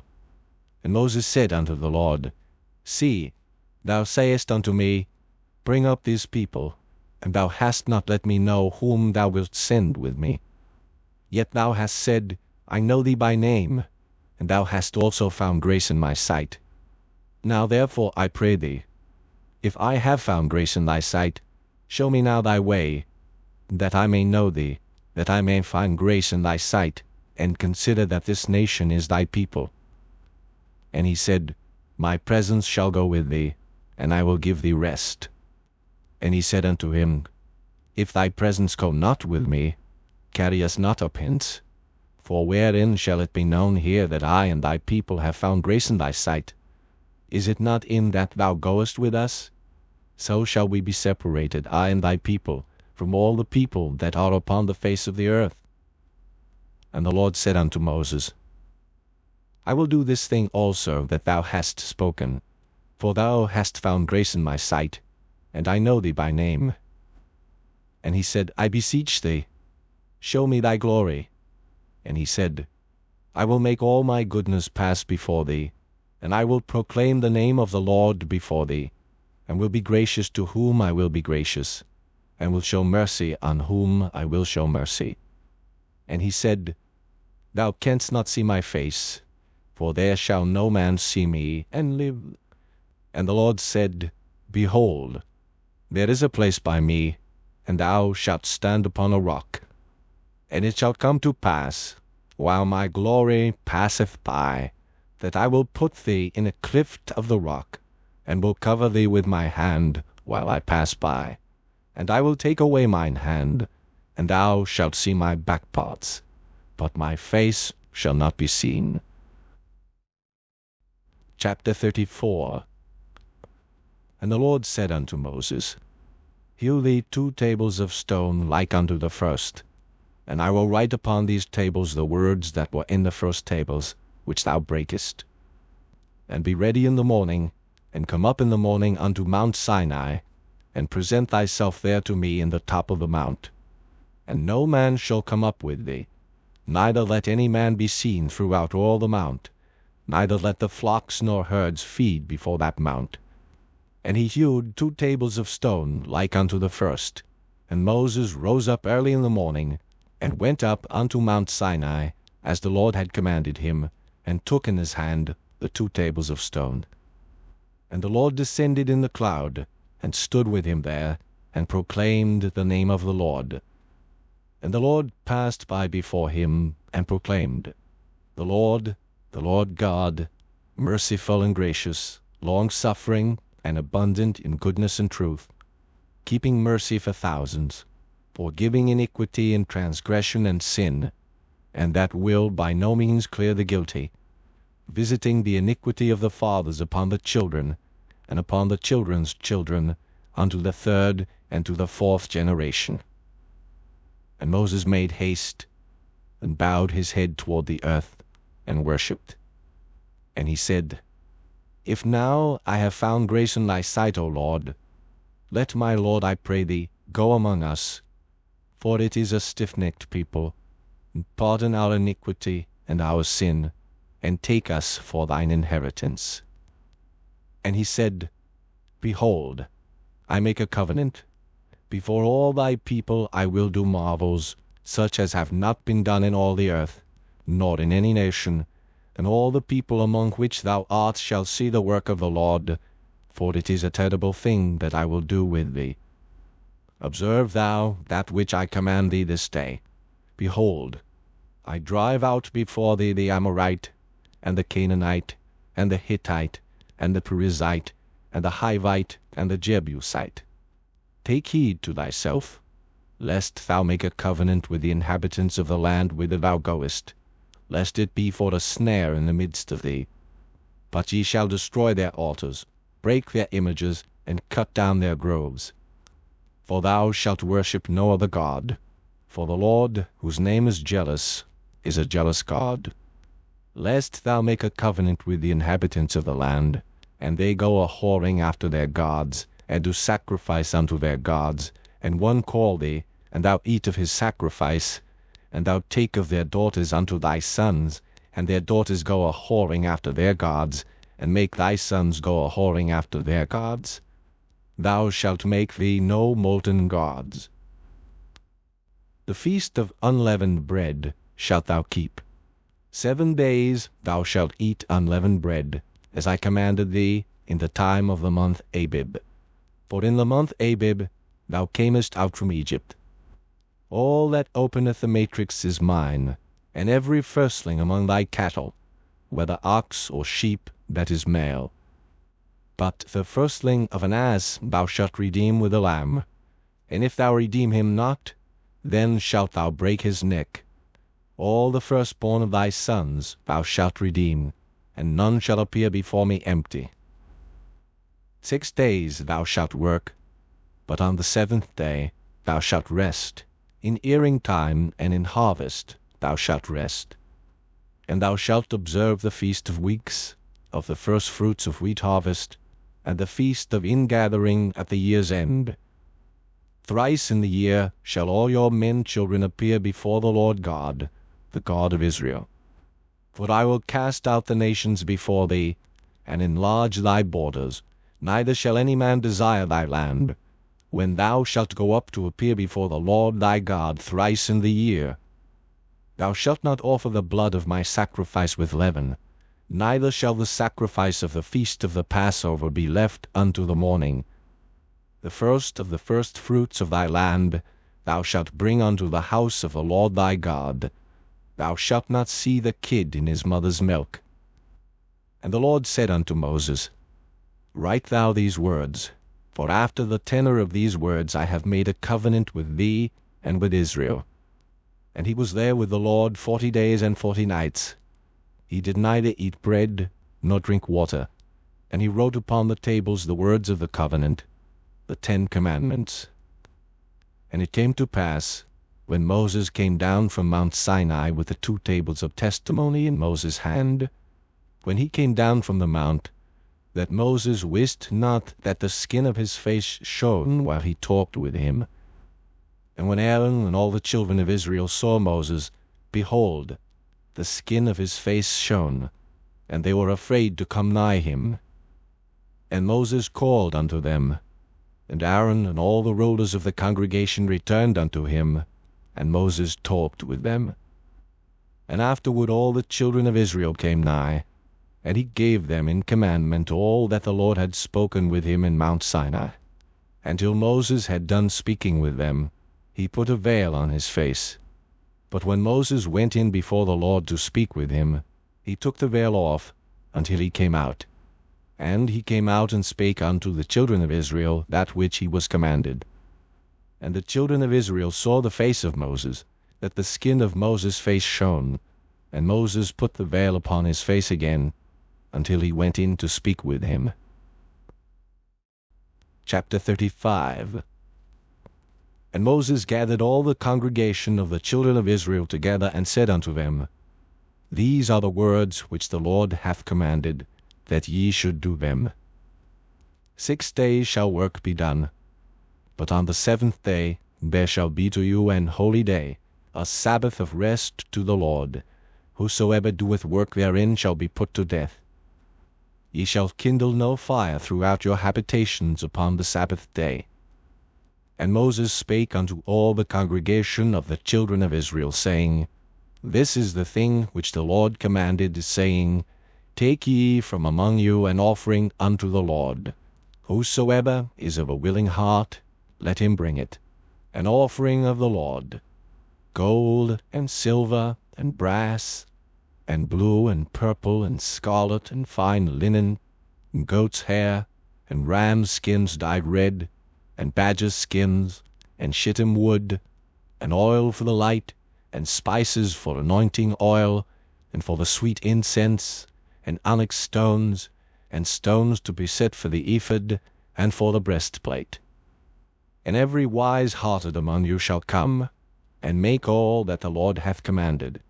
And Moses said unto the Lord, See, thou sayest unto me, Bring up these people, and thou hast not let me know whom thou wilt send with me. Yet thou hast said, I know thee by name, and thou hast also found grace in my sight. Now therefore I pray thee, if I have found grace in thy sight, show me now thy way, that I may know thee, that I may find grace in thy sight, and consider that this nation is thy people. And he said, My presence shall go with thee, and I will give thee rest. And he said unto him, If thy presence go not with me, carry us not up hence. For wherein shall it be known here that I and thy people have found grace in thy sight? Is it not in that thou goest with us? So shall we be separated, I and thy people, from all the people that are upon the face of the earth. And the Lord said unto Moses, I will do this thing also that thou hast spoken, for thou hast found grace in my sight, and I know thee by name. And he said, I beseech thee, show me thy glory. And he said, I will make all my goodness pass before thee, and I will proclaim the name of the Lord before thee, and will be gracious to whom I will be gracious, and will show mercy on whom I will show mercy. And he said, Thou canst not see my face, for there shall no man see me and live. And the Lord said, Behold, there is a place by me, and thou shalt stand upon a rock. And it shall come to pass, while my glory passeth by, that I will put thee in a cleft of the rock, and will cover thee with my hand while I pass by. And I will take away mine hand, and thou shalt see my back parts, but my face shall not be seen. Chapter 34. And the Lord said unto Moses, Hew thee 2 tables of stone like unto the first, and I will write upon these tables the words that were in the first tables, which thou breakest. And be ready in the morning, and come up in the morning unto Mount Sinai, and present thyself there to me in the top of the mount. And no man shall come up with thee, neither let any man be seen throughout all the mount, neither let the flocks nor herds feed before that mount. And he hewed 2 tables of stone like unto the first. And Moses rose up early in the morning, and went up unto Mount Sinai, as the Lord had commanded him, and took in his hand the 2 tables of stone. And the Lord descended in the cloud, and stood with him there, and proclaimed the name of the Lord. And the Lord passed by before him, and proclaimed, The Lord God, merciful and gracious, long-suffering, and abundant in goodness and truth, keeping mercy for thousands, forgiving iniquity and transgression and sin, and that will by no means clear the guilty, visiting the iniquity of the fathers upon the children, and upon the children's children, unto the 3rd and to the 4th generation. And Moses made haste, and bowed his head toward the earth, and worshipped. And he said, If now I have found grace in thy sight, O Lord, let my Lord, I pray thee, go among us, for it is a stiff-necked people, and pardon our iniquity and our sin, and take us for thine inheritance. And he said, Behold, I make a covenant. Before all thy people I will do marvels, such as have not been done in all the earth, nor in any nation, and all the people among which thou art shall see the work of the Lord, for it is a terrible thing that I will do with thee. Observe thou that which I command thee this day. Behold, I drive out before thee the Amorite, and the Canaanite, and the Hittite, and the Perizzite, and the Hivite, and the Jebusite. Take heed to thyself, lest thou make a covenant with the inhabitants of the land whither thou goest, lest it be for a snare in the midst of thee. But ye shall destroy their altars, break their images, and cut down their groves. For thou shalt worship no other God, for the Lord, whose name is jealous, is a jealous God. Lest thou make a covenant with the inhabitants of the land, and they go a-whoring after their gods, and do sacrifice unto their gods, and one call thee, and thou eat of his sacrifice, and thou take of their daughters unto thy sons, and their daughters go a-whoring after their gods, and make thy sons go a-whoring after their gods. Thou shalt make thee no molten gods. The feast of unleavened bread shalt thou keep. 7 days thou shalt eat unleavened bread, as I commanded thee, in the time of the month Abib. For in the month Abib thou camest out from Egypt. All that openeth the matrix is mine, and every firstling among thy cattle, whether ox or sheep, that is male. But the firstling of an ass thou shalt redeem with a lamb, and if thou redeem him not, then shalt thou break his neck. All the firstborn of thy sons thou shalt redeem, and none shall appear before me empty. 6 days thou shalt work, but on the 7th day thou shalt rest. In earing time and in harvest thou shalt rest. And thou shalt observe the feast of weeks, of the first fruits of wheat harvest, and the feast of ingathering at the year's end. Thrice in the year shall all your men children appear before the Lord God, the God of Israel. For I will cast out the nations before thee, and enlarge thy borders, neither shall any man desire thy land, when thou shalt go up to appear before the Lord thy God thrice in the year. Thou shalt not offer the blood of my sacrifice with leaven, neither shall the sacrifice of the feast of the Passover be left unto the morning. The first of the first fruits of thy land thou shalt bring unto the house of the Lord thy God. Thou shalt not see the kid in his mother's milk. And the Lord said unto Moses, Write thou these words, for after the tenor of these words I have made a covenant with thee and with Israel. And he was there with the Lord 40 days and 40 nights. He did neither eat bread nor drink water. And he wrote upon the tables the words of the covenant, the 10 commandments. And it came to pass, when Moses came down from Mount Sinai with the 2 tables of testimony in Moses' hand, when he came down from the mount, that Moses wist not that the skin of his face shone while he talked with him. And when Aaron and all the children of Israel saw Moses, behold, the skin of his face shone, and they were afraid to come nigh him. And Moses called unto them, and Aaron and all the rulers of the congregation returned unto him, and Moses talked with them. And afterward all the children of Israel came nigh, and he gave them in commandment all that the Lord had spoken with him in Mount Sinai. And till Moses had done speaking with them, he put a veil on his face. But when Moses went in before the Lord to speak with him, he took the veil off until he came out. And he came out and spake unto the children of Israel that which he was commanded. And the children of Israel saw the face of Moses, that the skin of Moses' face shone. And Moses put the veil upon his face again, until he went in to speak with him. Chapter 35. And Moses gathered all the congregation of the children of Israel together, and said unto them, These are the words which the Lord hath commanded, that ye should do them. 6 days shall work be done, but on the 7th day there shall be to you an holy day, a Sabbath of rest to the Lord. Whosoever doeth work therein shall be put to death. Ye shall kindle no fire throughout your habitations upon the Sabbath day. And Moses spake unto all the congregation of the children of Israel, saying, This is the thing which the Lord commanded, saying, Take ye from among you an offering unto the Lord. Whosoever is of a willing heart, let him bring it, an offering of the Lord, gold and silver and brass, and blue and purple and scarlet and fine linen, and goat's hair, and ram's skins dyed red, and badger's skins, and shittim wood, and oil for the light, and spices for anointing oil, and for the sweet incense, and onyx stones, and stones to be set for the ephod, and for the breastplate. And every wise-hearted among you shall come, and make all that the Lord hath commanded: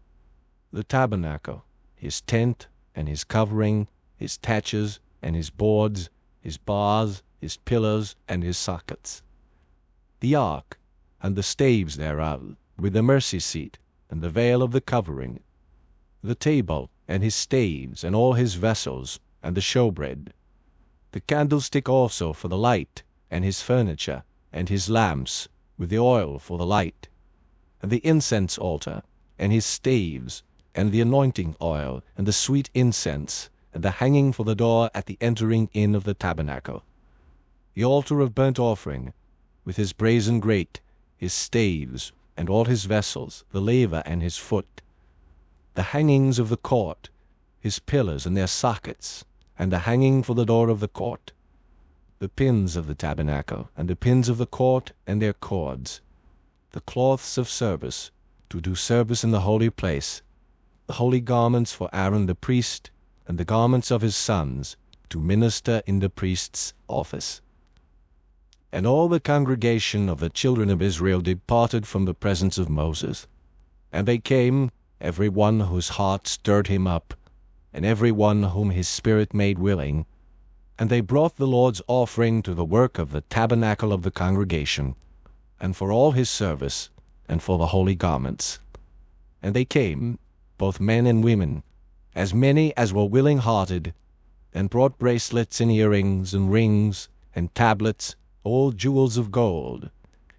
the tabernacle, his tent, and his covering, his taches, and his boards, his bars, his pillars, and his sockets; the ark, and the staves thereof, with the mercy seat, and the veil of the covering; the table, and his staves, and all his vessels, and the showbread; the candlestick also for the light, and his furniture, and his lamps, with the oil for the light; and the incense altar, and his staves, and the anointing oil, and the sweet incense, and the hanging for the door at the entering in of the tabernacle; the altar of burnt offering, with his brazen grate, his staves, and all his vessels, the laver and his foot; the hangings of the court, his pillars and their sockets, and the hanging for the door of the court; the pins of the tabernacle, and the pins of the court, and their cords; the cloths of service, to do service in the holy place; the holy garments for Aaron the priest, and the garments of his sons, to minister in the priest's office. And all the congregation of the children of Israel departed from the presence of Moses. And they came, every one whose heart stirred him up, and every one whom his spirit made willing, and they brought the Lord's offering to the work of the tabernacle of the congregation, and for all his service, and for the holy garments. And they came, both men and women, as many as were willing-hearted, and brought bracelets and earrings and rings and tablets, all jewels of gold.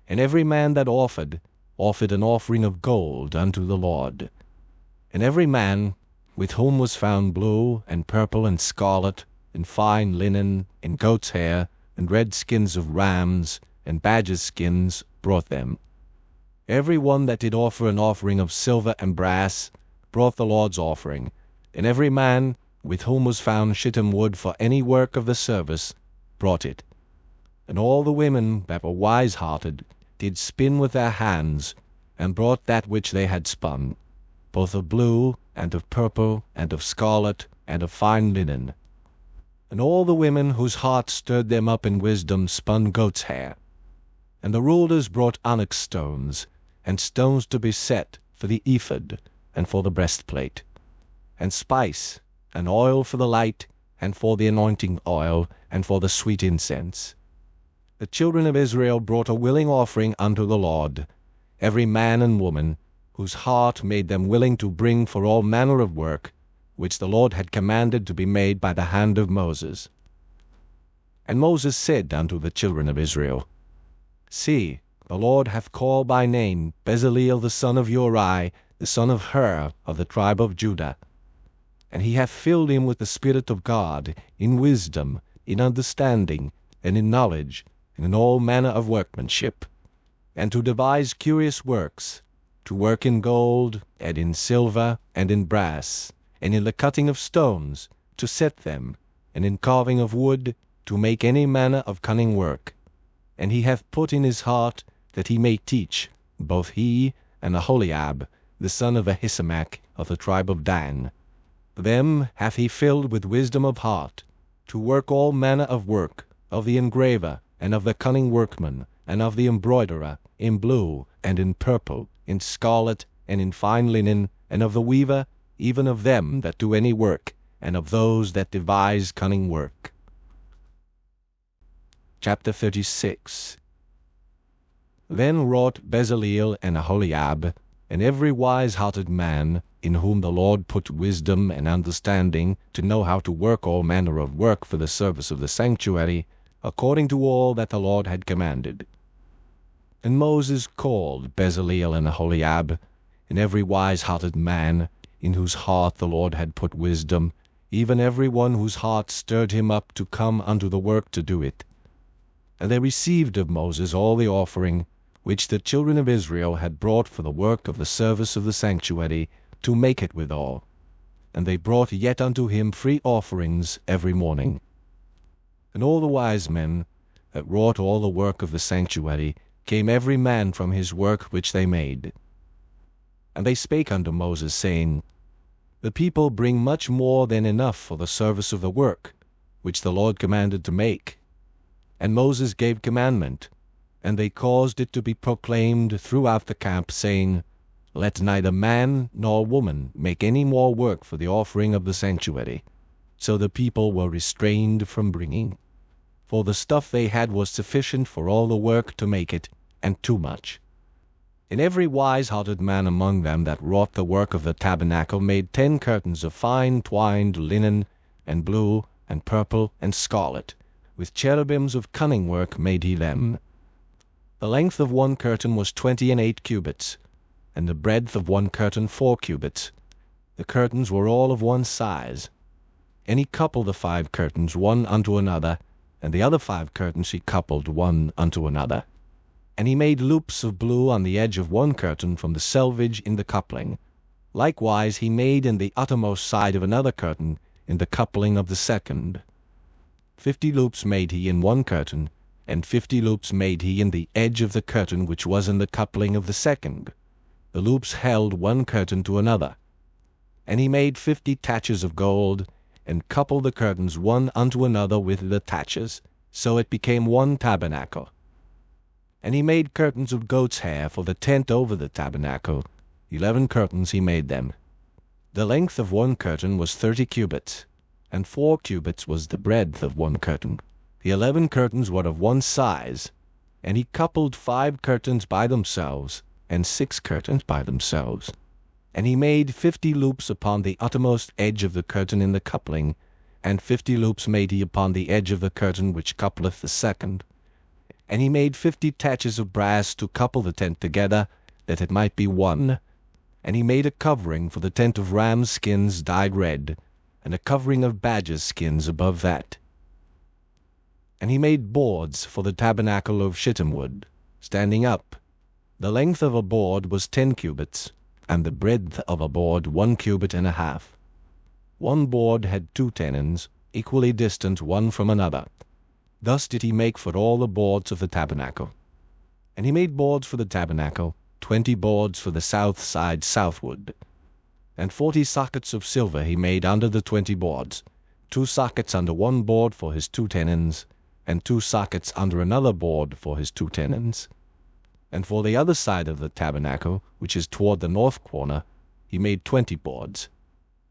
And every man that offered an offering of gold unto the Lord. And every man with whom was found blue and purple and scarlet, and fine linen, and goat's hair, and red skins of rams, and badgers' skins, brought them. Every one that did offer an offering of silver and brass brought the Lord's offering, and every man with whom was found shittim wood for any work of the service brought it. And all the women that were wise-hearted did spin with their hands, and brought that which they had spun, both of blue, and of purple, and of scarlet, and of fine linen. And all the women whose hearts stirred them up in wisdom spun goat's hair. And the rulers brought onyx stones, and stones to be set for the ephod, and for the breastplate, and spice, and oil for the light, and for the anointing oil, and for the sweet incense. The children of Israel brought a willing offering unto the Lord, every man and woman, whose heart made them willing to bring for all manner of work, which the Lord had commanded to be made by the hand of Moses. And Moses said unto the children of Israel, See, the Lord hath called by name Bezaleel the son of Uri, the son of Hur, of the tribe of Judah. And he hath filled him with the Spirit of God, in wisdom, in understanding, and in knowledge, and in all manner of workmanship, and to devise curious works, to work in gold, and in silver, and in brass, and in the cutting of stones, to set them, and in carving of wood, to make any manner of cunning work. And he hath put in his heart that he may teach, both he and Aholiab, the son of Ahisamach, of the tribe of Dan. Them hath he filled with wisdom of heart, to work all manner of work, of the engraver, and of the cunning workman, and of the embroiderer, in blue, and in purple, in scarlet, and in fine linen, and of the weaver, even of them that do any work, and of those that devise cunning work. Chapter 36. Then wrought Bezaleel and Aholiab, and every wise-hearted man, in whom the Lord put wisdom and understanding, to know how to work all manner of work for the service of the sanctuary, according to all that the Lord had commanded. And Moses called Bezaleel and Aholiab, and every wise-hearted man, in whose heart the Lord had put wisdom, even every one whose heart stirred him up to come unto the work to do it. And they received of Moses all the offering, which the children of Israel had brought for the work of the service of the sanctuary, to make it withal. And they brought yet unto him free offerings every morning. And all the wise men that wrought all the work of the sanctuary came every man from his work which they made. And they spake unto Moses, saying, The people bring much more than enough for the service of the work, which the Lord commanded to make. And Moses gave commandment, and they caused it to be proclaimed throughout the camp, saying, Let neither man nor woman make any more work for the offering of the sanctuary. So the people were restrained from bringing. For the stuff they had was sufficient for all the work to make it, and too much. And every wise-hearted man among them that wrought the work of the tabernacle made 10 curtains of fine twined linen, and blue, and purple, and scarlet. With cherubims of cunning work made he them. The length of one curtain was 28 cubits, and the breadth of one curtain 4 cubits. The curtains were all of one size. And he coupled the 5 curtains one unto another, and the other 5 curtains he coupled one unto another. And he made loops of blue on the edge of one curtain from the selvage in the coupling. Likewise he made in the uttermost side of another curtain in the coupling of the second. 50 loops made he in one curtain, and 50 loops made he in the edge of the curtain which was in the coupling of the second. The loops held one curtain to another. And he made 50 taches of gold, and coupled the curtains one unto another with the taches, so it became one tabernacle. And he made curtains of goat's hair for the tent over the tabernacle. 11 curtains he made them. The length of one curtain was 30 cubits, and 4 cubits was the breadth of one curtain. The 11 curtains were of one size, and he coupled 5 curtains by themselves, and 6 curtains by themselves. And he made 50 loops upon the uttermost edge of the curtain in the coupling, and 50 loops made he upon the edge of the curtain which coupleth the second. And he made 50 taches of brass to couple the tent together, that it might be one. And he made a covering for the tent of rams' skins dyed red, and a covering of badgers' skins above that. And he made boards for the tabernacle of shittim wood, standing up. The length of a board was 10 cubits, and the breadth of a board 1 cubit and a half. One board had 2 tenons, equally distant one from another. Thus did he make for all the boards of the tabernacle. And he made boards for the tabernacle, 20 boards for the south side southward. And 40 sockets of silver he made under the 20 boards, 2 sockets under one board for his 2 tenons, and 2 sockets under another board for his 2 tenons. And for the other side of the tabernacle, which is toward the north corner, he made 20 boards.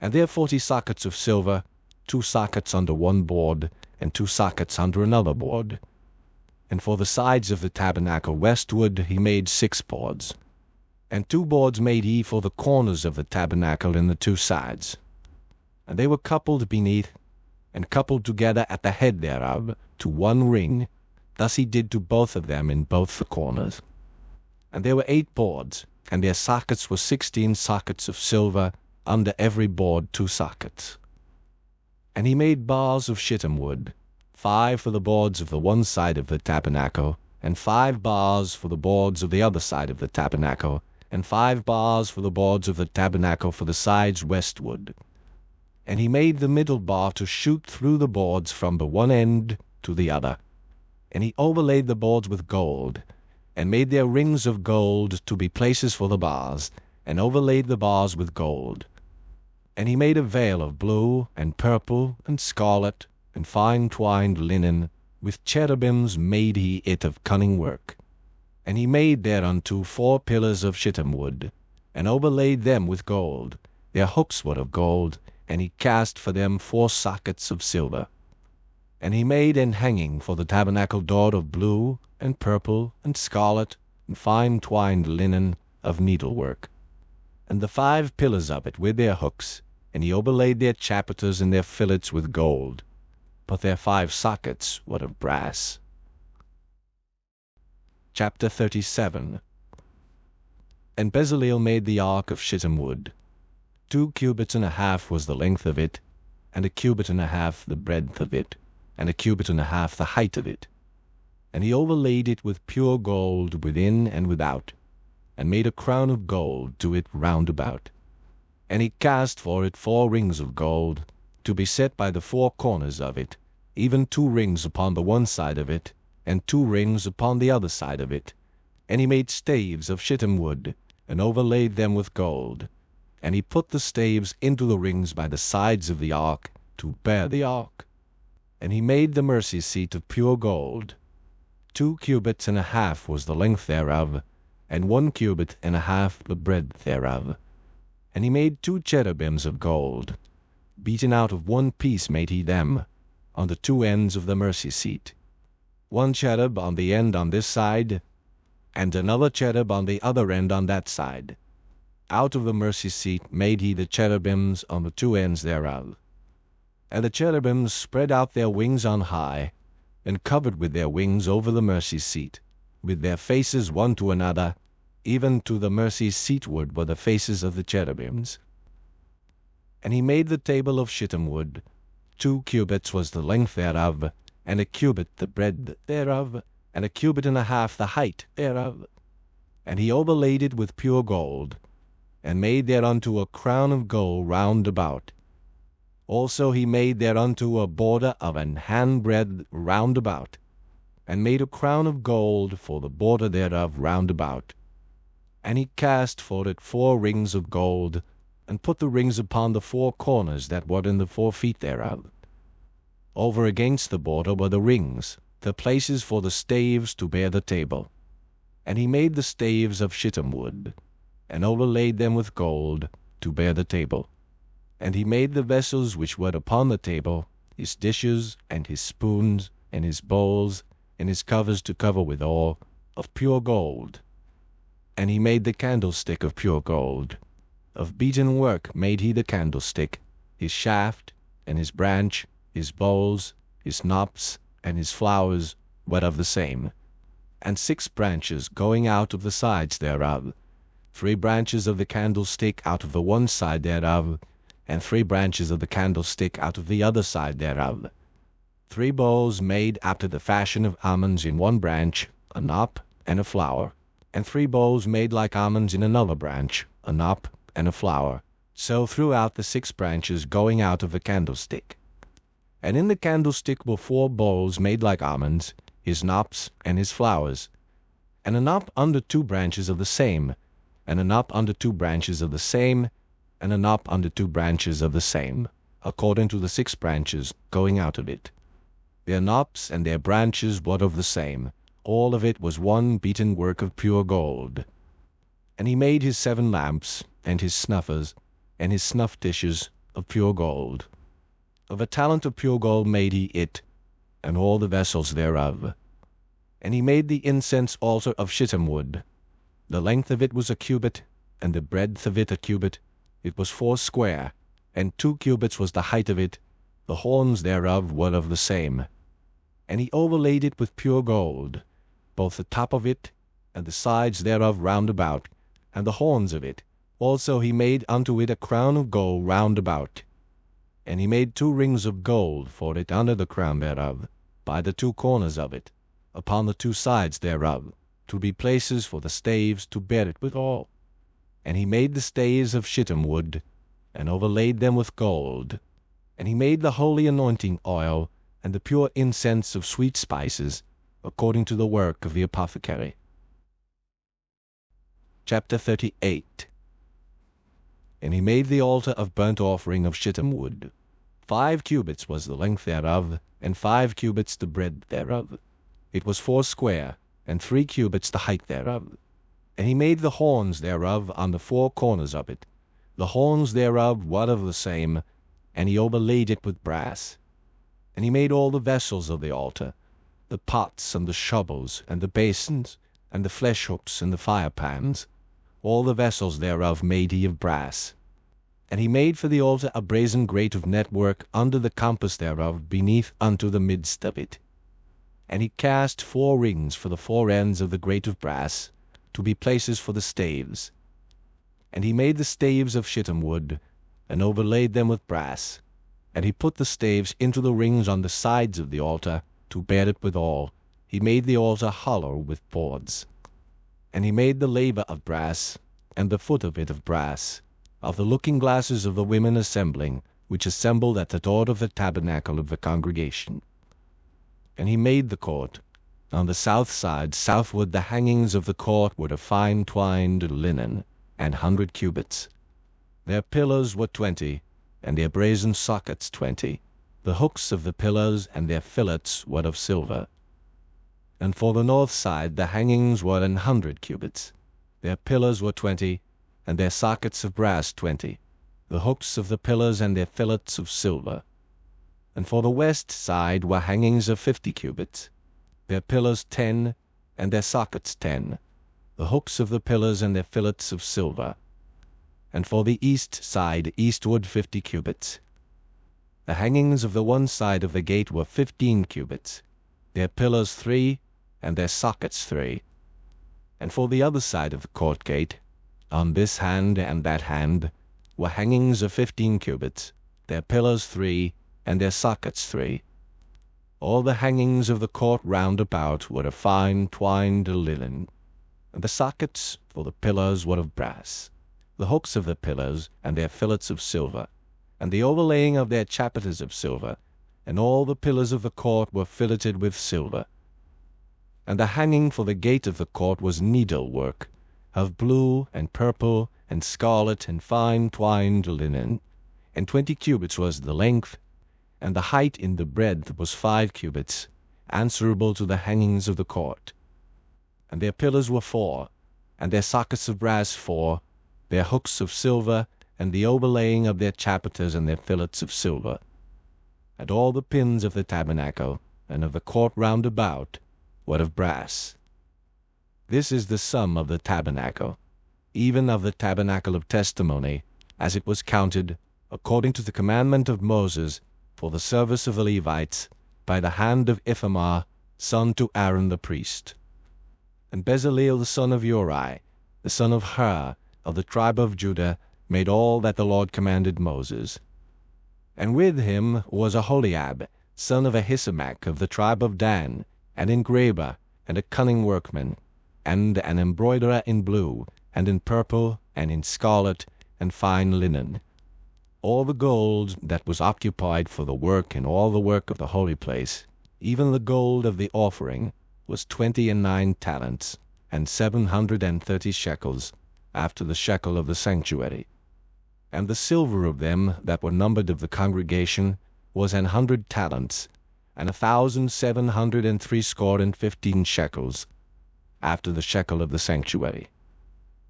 And there 40 sockets of silver, 2 sockets under one board, and 2 sockets under another board. And for the sides of the tabernacle westward he made 6 boards. And 2 boards made he for the corners of the tabernacle in the 2 sides. And they were coupled beneath, and coupled together at the head thereof, to one ring. Thus he did to both of them in both the corners. And there were 8 boards, and their sockets were 16 sockets of silver, under every board 2 sockets. And he made bars of shittim wood, 5 for the boards of the one side of the tabernacle, and 5 bars for the boards of the other side of the tabernacle, and 5 bars for the boards of the tabernacle for the sides westward. And he made the middle bar to shoot through the boards from the one end to the other. And he overlaid the boards with gold, and made their rings of gold to be places for the bars, and overlaid the bars with gold. And he made a veil of blue, and purple, and scarlet, and fine twined linen, with cherubims made he it of cunning work. And he made thereunto 4 pillars of shittim wood, and overlaid them with gold. Their hooks were of gold, and he cast for them 4 sockets of silver. And he made an hanging for the tabernacle door of blue, and purple, and scarlet, and fine twined linen of needlework. And the 5 pillars of it with their hooks, and he overlaid their chapiters and their fillets with gold, but their 5 sockets were of brass. Chapter 37. And Bezaleel made the ark of shittim wood. 2 cubits and a half was the length of it, and 1 cubit and a half the breadth of it, and 1 cubit and a half the height of it. And he overlaid it with pure gold within and without, and made a crown of gold to it round about. And he cast for it 4 rings of gold, to be set by the 4 corners of it, even 2 rings upon the one side of it, and 2 rings upon the other side of it. And he made staves of shittim wood, and overlaid them with gold. And he put the staves into the rings by the sides of the ark, to bear the ark. And he made the mercy seat of pure gold. 2 cubits and a half was the length thereof, and 1 cubit and a half the breadth thereof. And he made 2 cherubims of gold. Beaten out of 1 piece made he them, on the 2 ends of the mercy seat. 1 cherub on the end on this side, and another cherub on the other end on that side. Out of the mercy seat made he the cherubims on the 2 ends thereof. And the cherubims spread out their wings on high, and covered with their wings over the mercy seat, with their faces one to another, even to the mercy seatward were the faces of the cherubims. And he made the table of shittim wood. 2 cubits was the length thereof, and a cubit the breadth thereof, and a cubit and a half the height thereof. And he overlaid it with pure gold, and made thereunto a crown of gold round about. Also he made thereunto a border of an handbreadth round about, and made a crown of gold for the border thereof round about. And he cast for it 4 rings of gold, and put the rings upon the 4 corners that were in the 4 feet thereof. Over against the border were the rings, the places for the staves to bear the table. And he made the staves of shittim wood, and overlaid them with gold, to bear the table. And he made the vessels which were upon the table, his dishes, and his spoons, and his bowls, and his covers to cover withal, of pure gold. And he made the candlestick of pure gold. Of beaten work made he the candlestick, his shaft, and his branch, his bowls, his knops, and his flowers were of the same. And 6 branches going out of the sides thereof, 3 branches of the candlestick out of the one side thereof, and 3 branches of the candlestick out of the other side thereof. 3 bowls made after the fashion of almonds in one branch, a knop and a flower, and 3 bowls made like almonds in another branch, a knop and a flower, so throughout the 6 branches going out of the candlestick. And in the candlestick were 4 bowls made like almonds, his knops and his flowers, and a knop under 2 branches of the same, and a knop under 2 branches of the same, and a knop under 2 branches of the same, according to the 6 branches going out of it. Their knops and their branches were of the same. All of it was one beaten work of pure gold. And he made his 7 lamps, and his snuffers, and his snuff dishes of pure gold. Of a talent of pure gold made he it, and all the vessels thereof. And he made the incense altar of shittim wood. The length of it was a cubit, and the breadth of it a cubit. It was 4 square, and 2 cubits was the height of it. The horns thereof were of the same. And he overlaid it with pure gold, both the top of it, and the sides thereof round about, and the horns of it. Also he made unto it a crown of gold round about. And he made 2 rings of gold for it under the crown thereof, by the 2 corners of it, upon the 2 sides thereof, to be places for the staves to bear it withal. And he made the staves of shittim wood, and overlaid them with gold. And he made the holy anointing oil, and the pure incense of sweet spices, according to the work of the apothecary. Chapter 38. And he made the altar of burnt offering of shittim wood. 5 cubits was the length thereof, and 5 cubits the breadth thereof. It was 4 square, and 3 cubits the height thereof. And he made the horns thereof on the 4 corners of it. The horns thereof were of the same, and he overlaid it with brass. And he made all the vessels of the altar, the pots and the shovels, and the basins, and the flesh hooks, and the firepans. All the vessels thereof made he of brass. And he made for the altar a brazen grate of network under the compass thereof beneath unto the midst of it. And he cast 4 rings for the 4 ends of the grate of brass, to be places for the staves. And he made the staves of shittim wood, and overlaid them with brass. And he put the staves into the rings on the sides of the altar, to bear it withal. He made the altar hollow with boards. And he made the laver of brass, and the foot of it of brass, of the looking glasses of the women assembling, which assembled at the door of the tabernacle of the congregation. And he made the court. On the south side, southward, the hangings of the court were of fine twined linen, 100 cubits. Their pillars were 20, and their brazen sockets 20. The hooks of the pillars and their fillets were of silver. And for the north side the hangings were 100 cubits. Their pillars were 20, and their sockets of brass 20. The hooks of the pillars and their fillets of silver. And for the west side were hangings of 50 cubits. Their pillars 10, and their sockets 10. The hooks of the pillars and their fillets of silver. And for the east side eastward 50 cubits. The hangings of the one side of the gate were 15 cubits. Their pillars 3, and their sockets 3. And for the other side of the court gate, on this hand and that hand, were hangings of 15 cubits. Their pillars 3, and their sockets 3. All the hangings of the court round about were of fine twined linen, and the sockets for the pillars were of brass. The hooks of the pillars and their fillets of silver, and the overlaying of their chapiters of silver, and all the pillars of the court were filleted with silver. And the hanging for the gate of the court was needlework, of blue and purple and scarlet and fine twined linen, and 20 cubits was the length, and the height in the breadth was 5 cubits, answerable to the hangings of the court. And their pillars were 4, and their sockets of brass 4, their hooks of silver, and the overlaying of their chapiters and their fillets of silver. And all the pins of the tabernacle, and of the court round about, were of brass. This is the sum of the tabernacle, even of the tabernacle of testimony, as it was counted, according to the commandment of Moses, for the service of the Levites, by the hand of Ithamar, son to Aaron the priest. And Bezaleel the son of Uri, the son of Hur, of the tribe of Judah, made all that the Lord commanded Moses. And with him was Aholiab, son of Ahisamach, of the tribe of Dan, an engraver, and a cunning workman, and an embroiderer in blue, and in purple, and in scarlet, and fine linen. All the gold that was occupied for the work and all the work of the holy place, even the gold of the offering, was 29 talents, and 730 shekels, after the shekel of the sanctuary. And the silver of them that were numbered of the congregation was 100 talents, and 1,760 shekels, after the shekel of the sanctuary.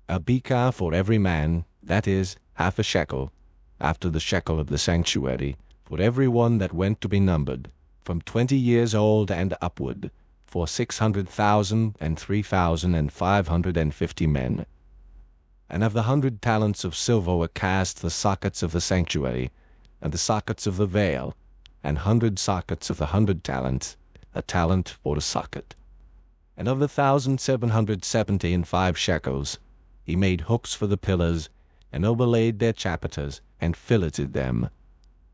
A bekah for every man, that is, half a shekel, after the shekel of the sanctuary, for every one that went to be numbered, from 20 years old and upward, for 600,000 and 3,550 men. And of the 100 talents of silver were cast the sockets of the sanctuary, and the sockets of the veil, and 100 sockets of the 100 talents, a talent for a socket. And of the 1,775 shekels, he made hooks for the pillars, and overlaid their chapiters, and filleted them.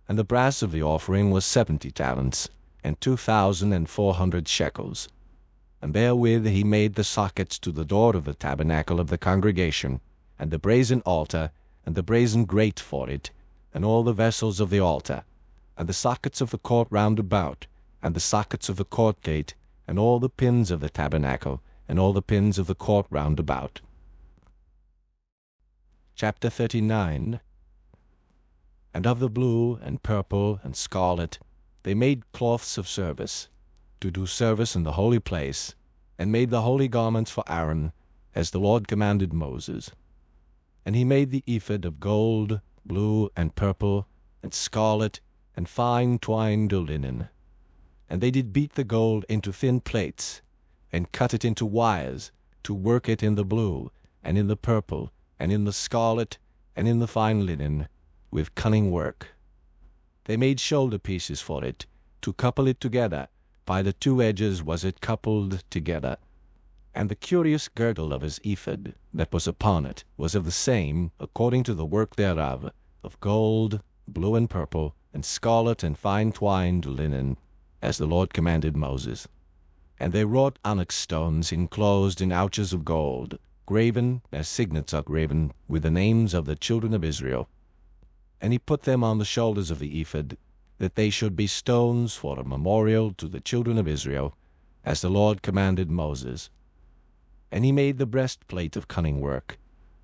And the brass of the offering was 70 talents, and 2,400 shekels. And therewith he made the sockets to the door of the tabernacle of the congregation, and the brazen altar, and the brazen grate for it, and all the vessels of the altar, and the sockets of the court round about, and the sockets of the court gate, and all the pins of the tabernacle, and all the pins of the court round about. Chapter 39. And of the blue, and purple, and scarlet, they made cloths of service, to do service in the holy place, and made the holy garments for Aaron, as the Lord commanded Moses. And he made the ephod of gold, blue, and purple, and scarlet, and fine twined linen. And they did beat the gold into thin plates, and cut it into wires, to work it in the blue, and in the purple, and in the scarlet, and in the fine linen, with cunning work. They made shoulder pieces for it, to couple it together. By the 2 edges was it coupled together. And the curious girdle of his ephod that was upon it was of the same, according to the work thereof, of gold, blue and purple, and scarlet and fine twined linen, as the Lord commanded Moses. And they wrought onyx stones enclosed in ouches of gold, graven, as signets are graven, with the names of the children of Israel. And he put them on the shoulders of the ephod, that they should be stones for a memorial to the children of Israel, as the Lord commanded Moses. And he made the breastplate of cunning work,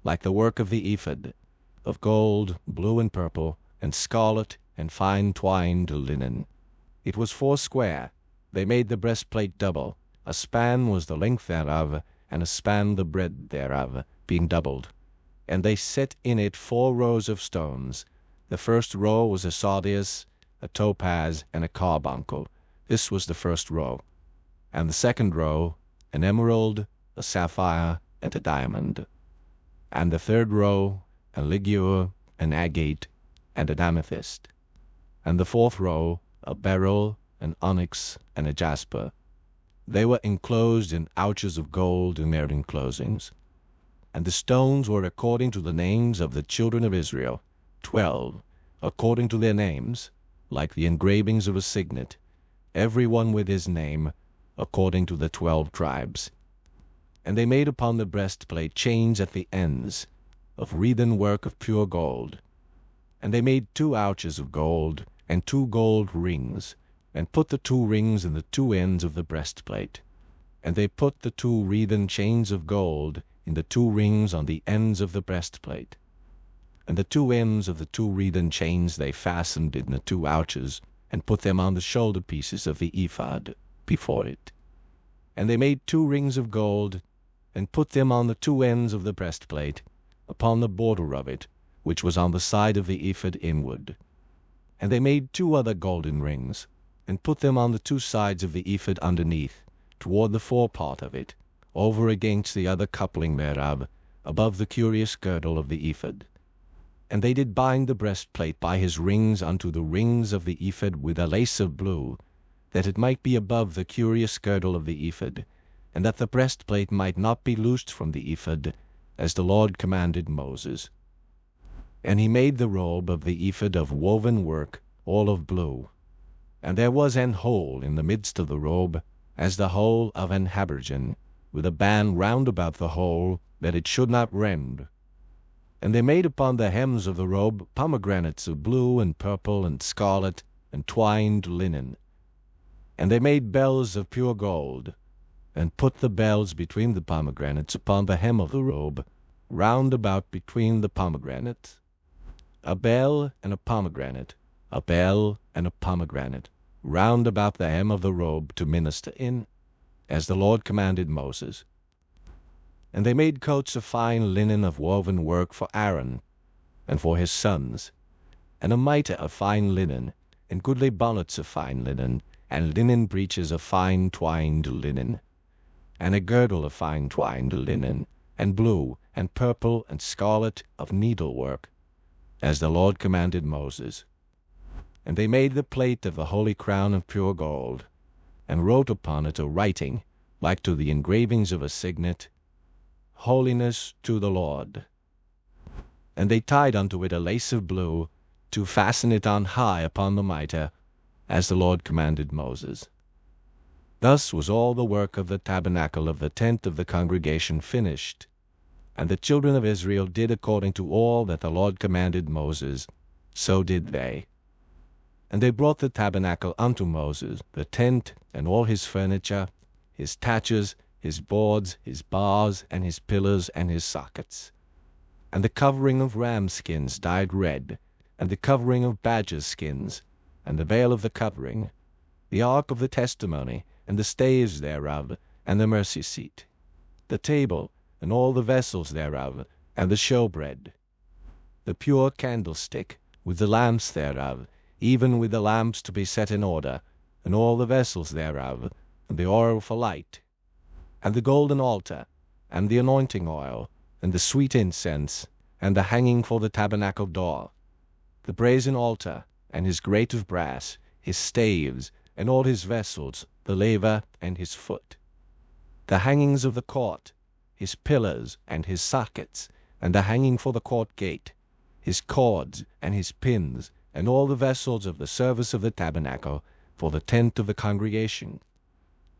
like the work of the ephod, of gold, blue and purple, and scarlet, and fine twined linen. It was foursquare. They made the breastplate double. A span was the length thereof, and a span the breadth thereof, being doubled. And they set in it 4 rows of stones. The first row was a sardius, a topaz, and a carbuncle. This was the first row. And the second row, an emerald, a sapphire, and a diamond. And the third row, a ligure, an agate, and an amethyst. And the fourth row, a beryl, an onyx, and a jasper. They were enclosed in ouches of gold in their enclosings. And the stones were according to the names of the children of Israel, 12, according to their names, like the engravings of a signet, every one with his name, according to the 12 tribes. And they made upon the breastplate chains at the ends, of wreathen work of pure gold. And they made 2 ouches of gold, and 2 gold rings, and put the 2 rings in the 2 ends of the breastplate. And they put the 2 wreathen chains of gold in the 2 rings on the ends of the breastplate. And the 2 ends of the 2 wreathen chains they fastened in the 2 ouches, and put them on the shoulder pieces of the ephod before it. And they made 2 rings of gold, and put them on the 2 ends of the breastplate, upon the border of it, which was on the side of the ephod inward. And they made 2 other golden rings, and put them on the 2 sides of the ephod underneath, toward the forepart of it, over against the other coupling thereof, above the curious girdle of the ephod. And they did bind the breastplate by his rings unto the rings of the ephod with a lace of blue, that it might be above the curious girdle of the ephod, and that the breastplate might not be loosed from the ephod, as the Lord commanded Moses. And he made the robe of the ephod of woven work, all of blue. And there was an hole in the midst of the robe, as the hole of an habergeon, with a band round about the hole, that it should not rend. And they made upon the hems of the robe pomegranates of blue and purple and scarlet and twined linen. And they made bells of pure gold, and put the bells between the pomegranates upon the hem of the robe, round about between the pomegranates. A bell and a pomegranate, a bell and a pomegranate, round about the hem of the robe to minister in, as the Lord commanded Moses. And they made coats of fine linen of woven work for Aaron, and for his sons, and a mitre of fine linen, and goodly bonnets of fine linen, and linen breeches of fine twined linen, and a girdle of fine twined linen, and blue, and purple, and scarlet of needlework, as the Lord commanded Moses. And they made the plate of the holy crown of pure gold, and wrote upon it a writing, like to the engravings of a signet, Holiness to the Lord. And they tied unto it a lace of blue, to fasten it on high upon the mitre, as the Lord commanded Moses. Thus was all the work of the tabernacle of the tent of the congregation finished. And the children of Israel did according to all that the Lord commanded Moses, so did they. And they brought the tabernacle unto Moses, the tent, and all his furniture, his taches, his boards, his bars, and his pillars, and his sockets. And the covering of ram skins dyed red, and the covering of badger skins, and the veil of the covering, the ark of the testimony, and the staves thereof, and the mercy seat, the table, and all the vessels thereof, and the showbread, the pure candlestick, with the lamps thereof, even with the lamps to be set in order, and all the vessels thereof, and the oil for light, and the golden altar, and the anointing oil, and the sweet incense, and the hanging for the tabernacle door, the brazen altar, and his grate of brass, his staves, and all his vessels, the laver, and his foot, the hangings of the court, his pillars, and his sockets, and the hanging for the court gate, his cords, and his pins, and all the vessels of the service of the tabernacle, for the tent of the congregation,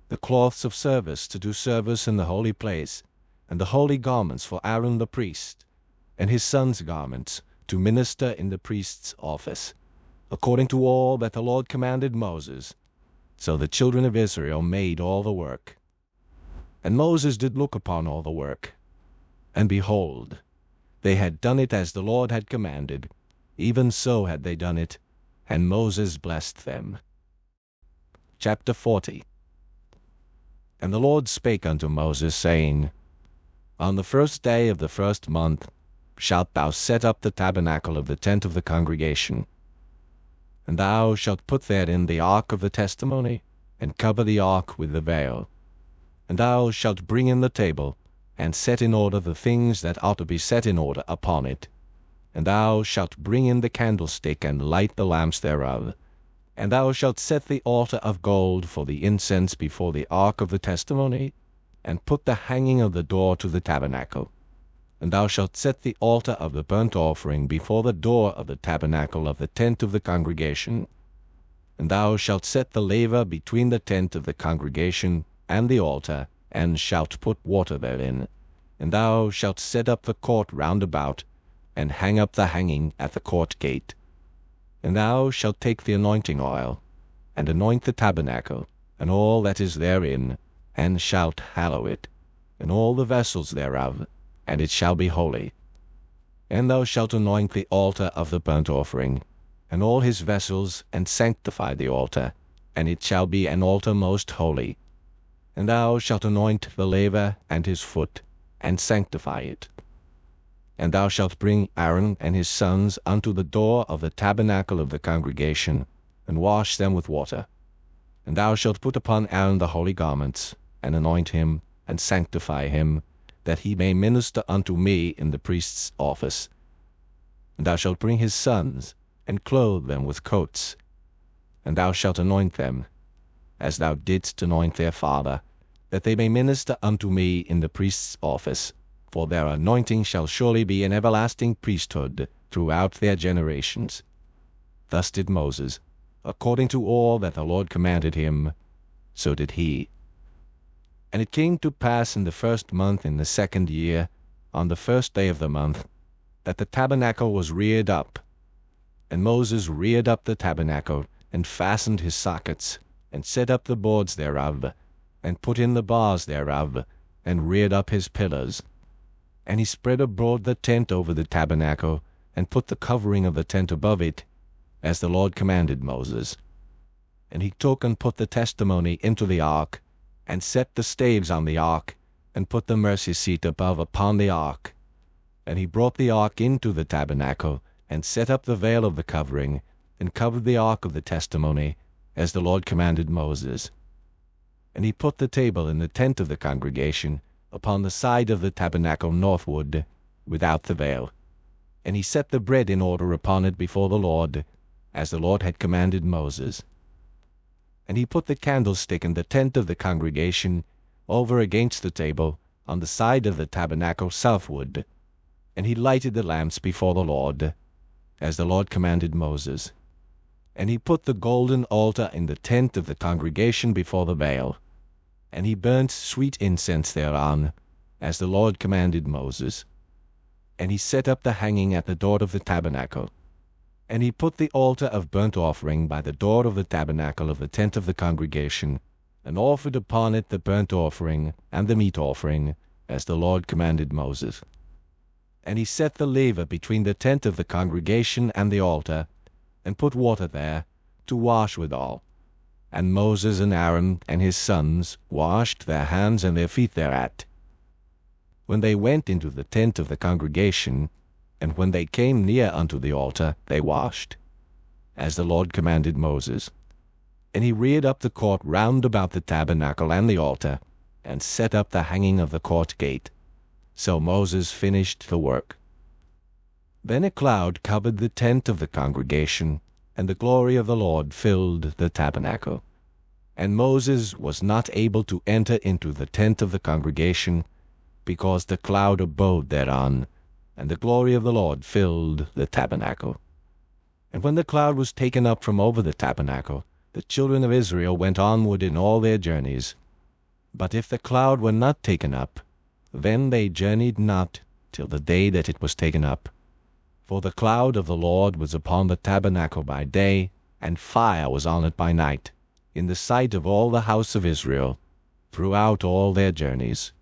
the cloths of service to do service in the holy place, and the holy garments for Aaron the priest, and his sons' garments, to minister in the priest's office, according to all that the Lord commanded Moses. So the children of Israel made all the work. And Moses did look upon all the work, and behold, They had done it as the Lord had commanded. Even so had they done it, and Moses blessed them. Chapter 40. And the Lord spake unto Moses, saying, On the 1st day of the 1st month shalt thou set up the tabernacle of the tent of the congregation. And thou shalt put therein the ark of the testimony, and cover the ark with the veil. And thou shalt bring in the table, and set in order the things that ought to be set in order upon it. And thou shalt bring in the candlestick, and light the lamps thereof. And thou shalt set the altar of gold for the incense before the ark of the testimony, and put the hanging of the door to the tabernacle. And thou shalt set the altar of the burnt offering before the door of the tabernacle of the tent of the congregation. And thou shalt set the laver between the tent of the congregation and the altar, and shalt put water therein. And thou shalt set up the court round about, and hang up the hanging at the court gate. And thou shalt take the anointing oil, and anoint the tabernacle, and all that is therein, and shalt hallow it, and all the vessels thereof, and it shall be holy. And thou shalt anoint the altar of the burnt offering, and all his vessels, and sanctify the altar, and it shall be an altar most holy. And thou shalt anoint the laver and his foot, and sanctify it. And thou shalt bring Aaron and his sons unto the door of the tabernacle of the congregation, and wash them with water. And thou shalt put upon Aaron the holy garments, and anoint him, and sanctify him, that he may minister unto me in the priest's office. And thou shalt bring his sons, and clothe them with coats. And thou shalt anoint them, as thou didst anoint their father, that they may minister unto me in the priest's office. For their anointing shall surely be an everlasting priesthood throughout their generations. Thus did Moses, according to all that the Lord commanded him, so did he. And it came to pass in the 1st month in the 2nd year, on the 1st day of the month, that the tabernacle was reared up. And Moses reared up the tabernacle, and fastened his sockets, and set up the boards thereof, and put in the bars thereof, and reared up his pillars. And he spread abroad the tent over the tabernacle, and put the covering of the tent above it, as the Lord commanded Moses. And he took and put the testimony into the ark, and set the staves on the ark, and put the mercy seat above upon the ark. And he brought the ark into the tabernacle, and set up the veil of the covering, and covered the ark of the testimony, as the Lord commanded Moses. And he put the table in the tent of the congregation, upon the side of the tabernacle northward, without the veil. And he set the bread in order upon it before the Lord, as the Lord had commanded Moses. And he put the candlestick in the tent of the congregation, over against the table, on the side of the tabernacle southward. And he lighted the lamps before the Lord, as the Lord commanded Moses. And he put the golden altar in the tent of the congregation before the veil. And he burnt sweet incense thereon, as the Lord commanded Moses. And he set up the hanging at the door of the tabernacle. And he put the altar of burnt offering by the door of the tabernacle of the tent of the congregation, and offered upon it the burnt offering and the meat offering, as the Lord commanded Moses. And he set the laver between the tent of the congregation and the altar, and put water there, to wash withal. And Moses and Aaron and his sons washed their hands and their feet thereat. When they went into the tent of the congregation, and when they came near unto the altar, they washed, as the Lord commanded Moses. And he reared up the court round about the tabernacle and the altar, and set up the hanging of the court gate. So Moses finished the work. Then a cloud covered the tent of the congregation, and the glory of the Lord filled the tabernacle. And Moses was not able to enter into the tent of the congregation, because the cloud abode thereon, and the glory of the Lord filled the tabernacle. And when the cloud was taken up from over the tabernacle, the children of Israel went onward in all their journeys. But if the cloud were not taken up, then they journeyed not till the day that it was taken up. For the cloud of the Lord was upon the tabernacle by day, and fire was on it by night, in the sight of all the house of Israel, throughout all their journeys.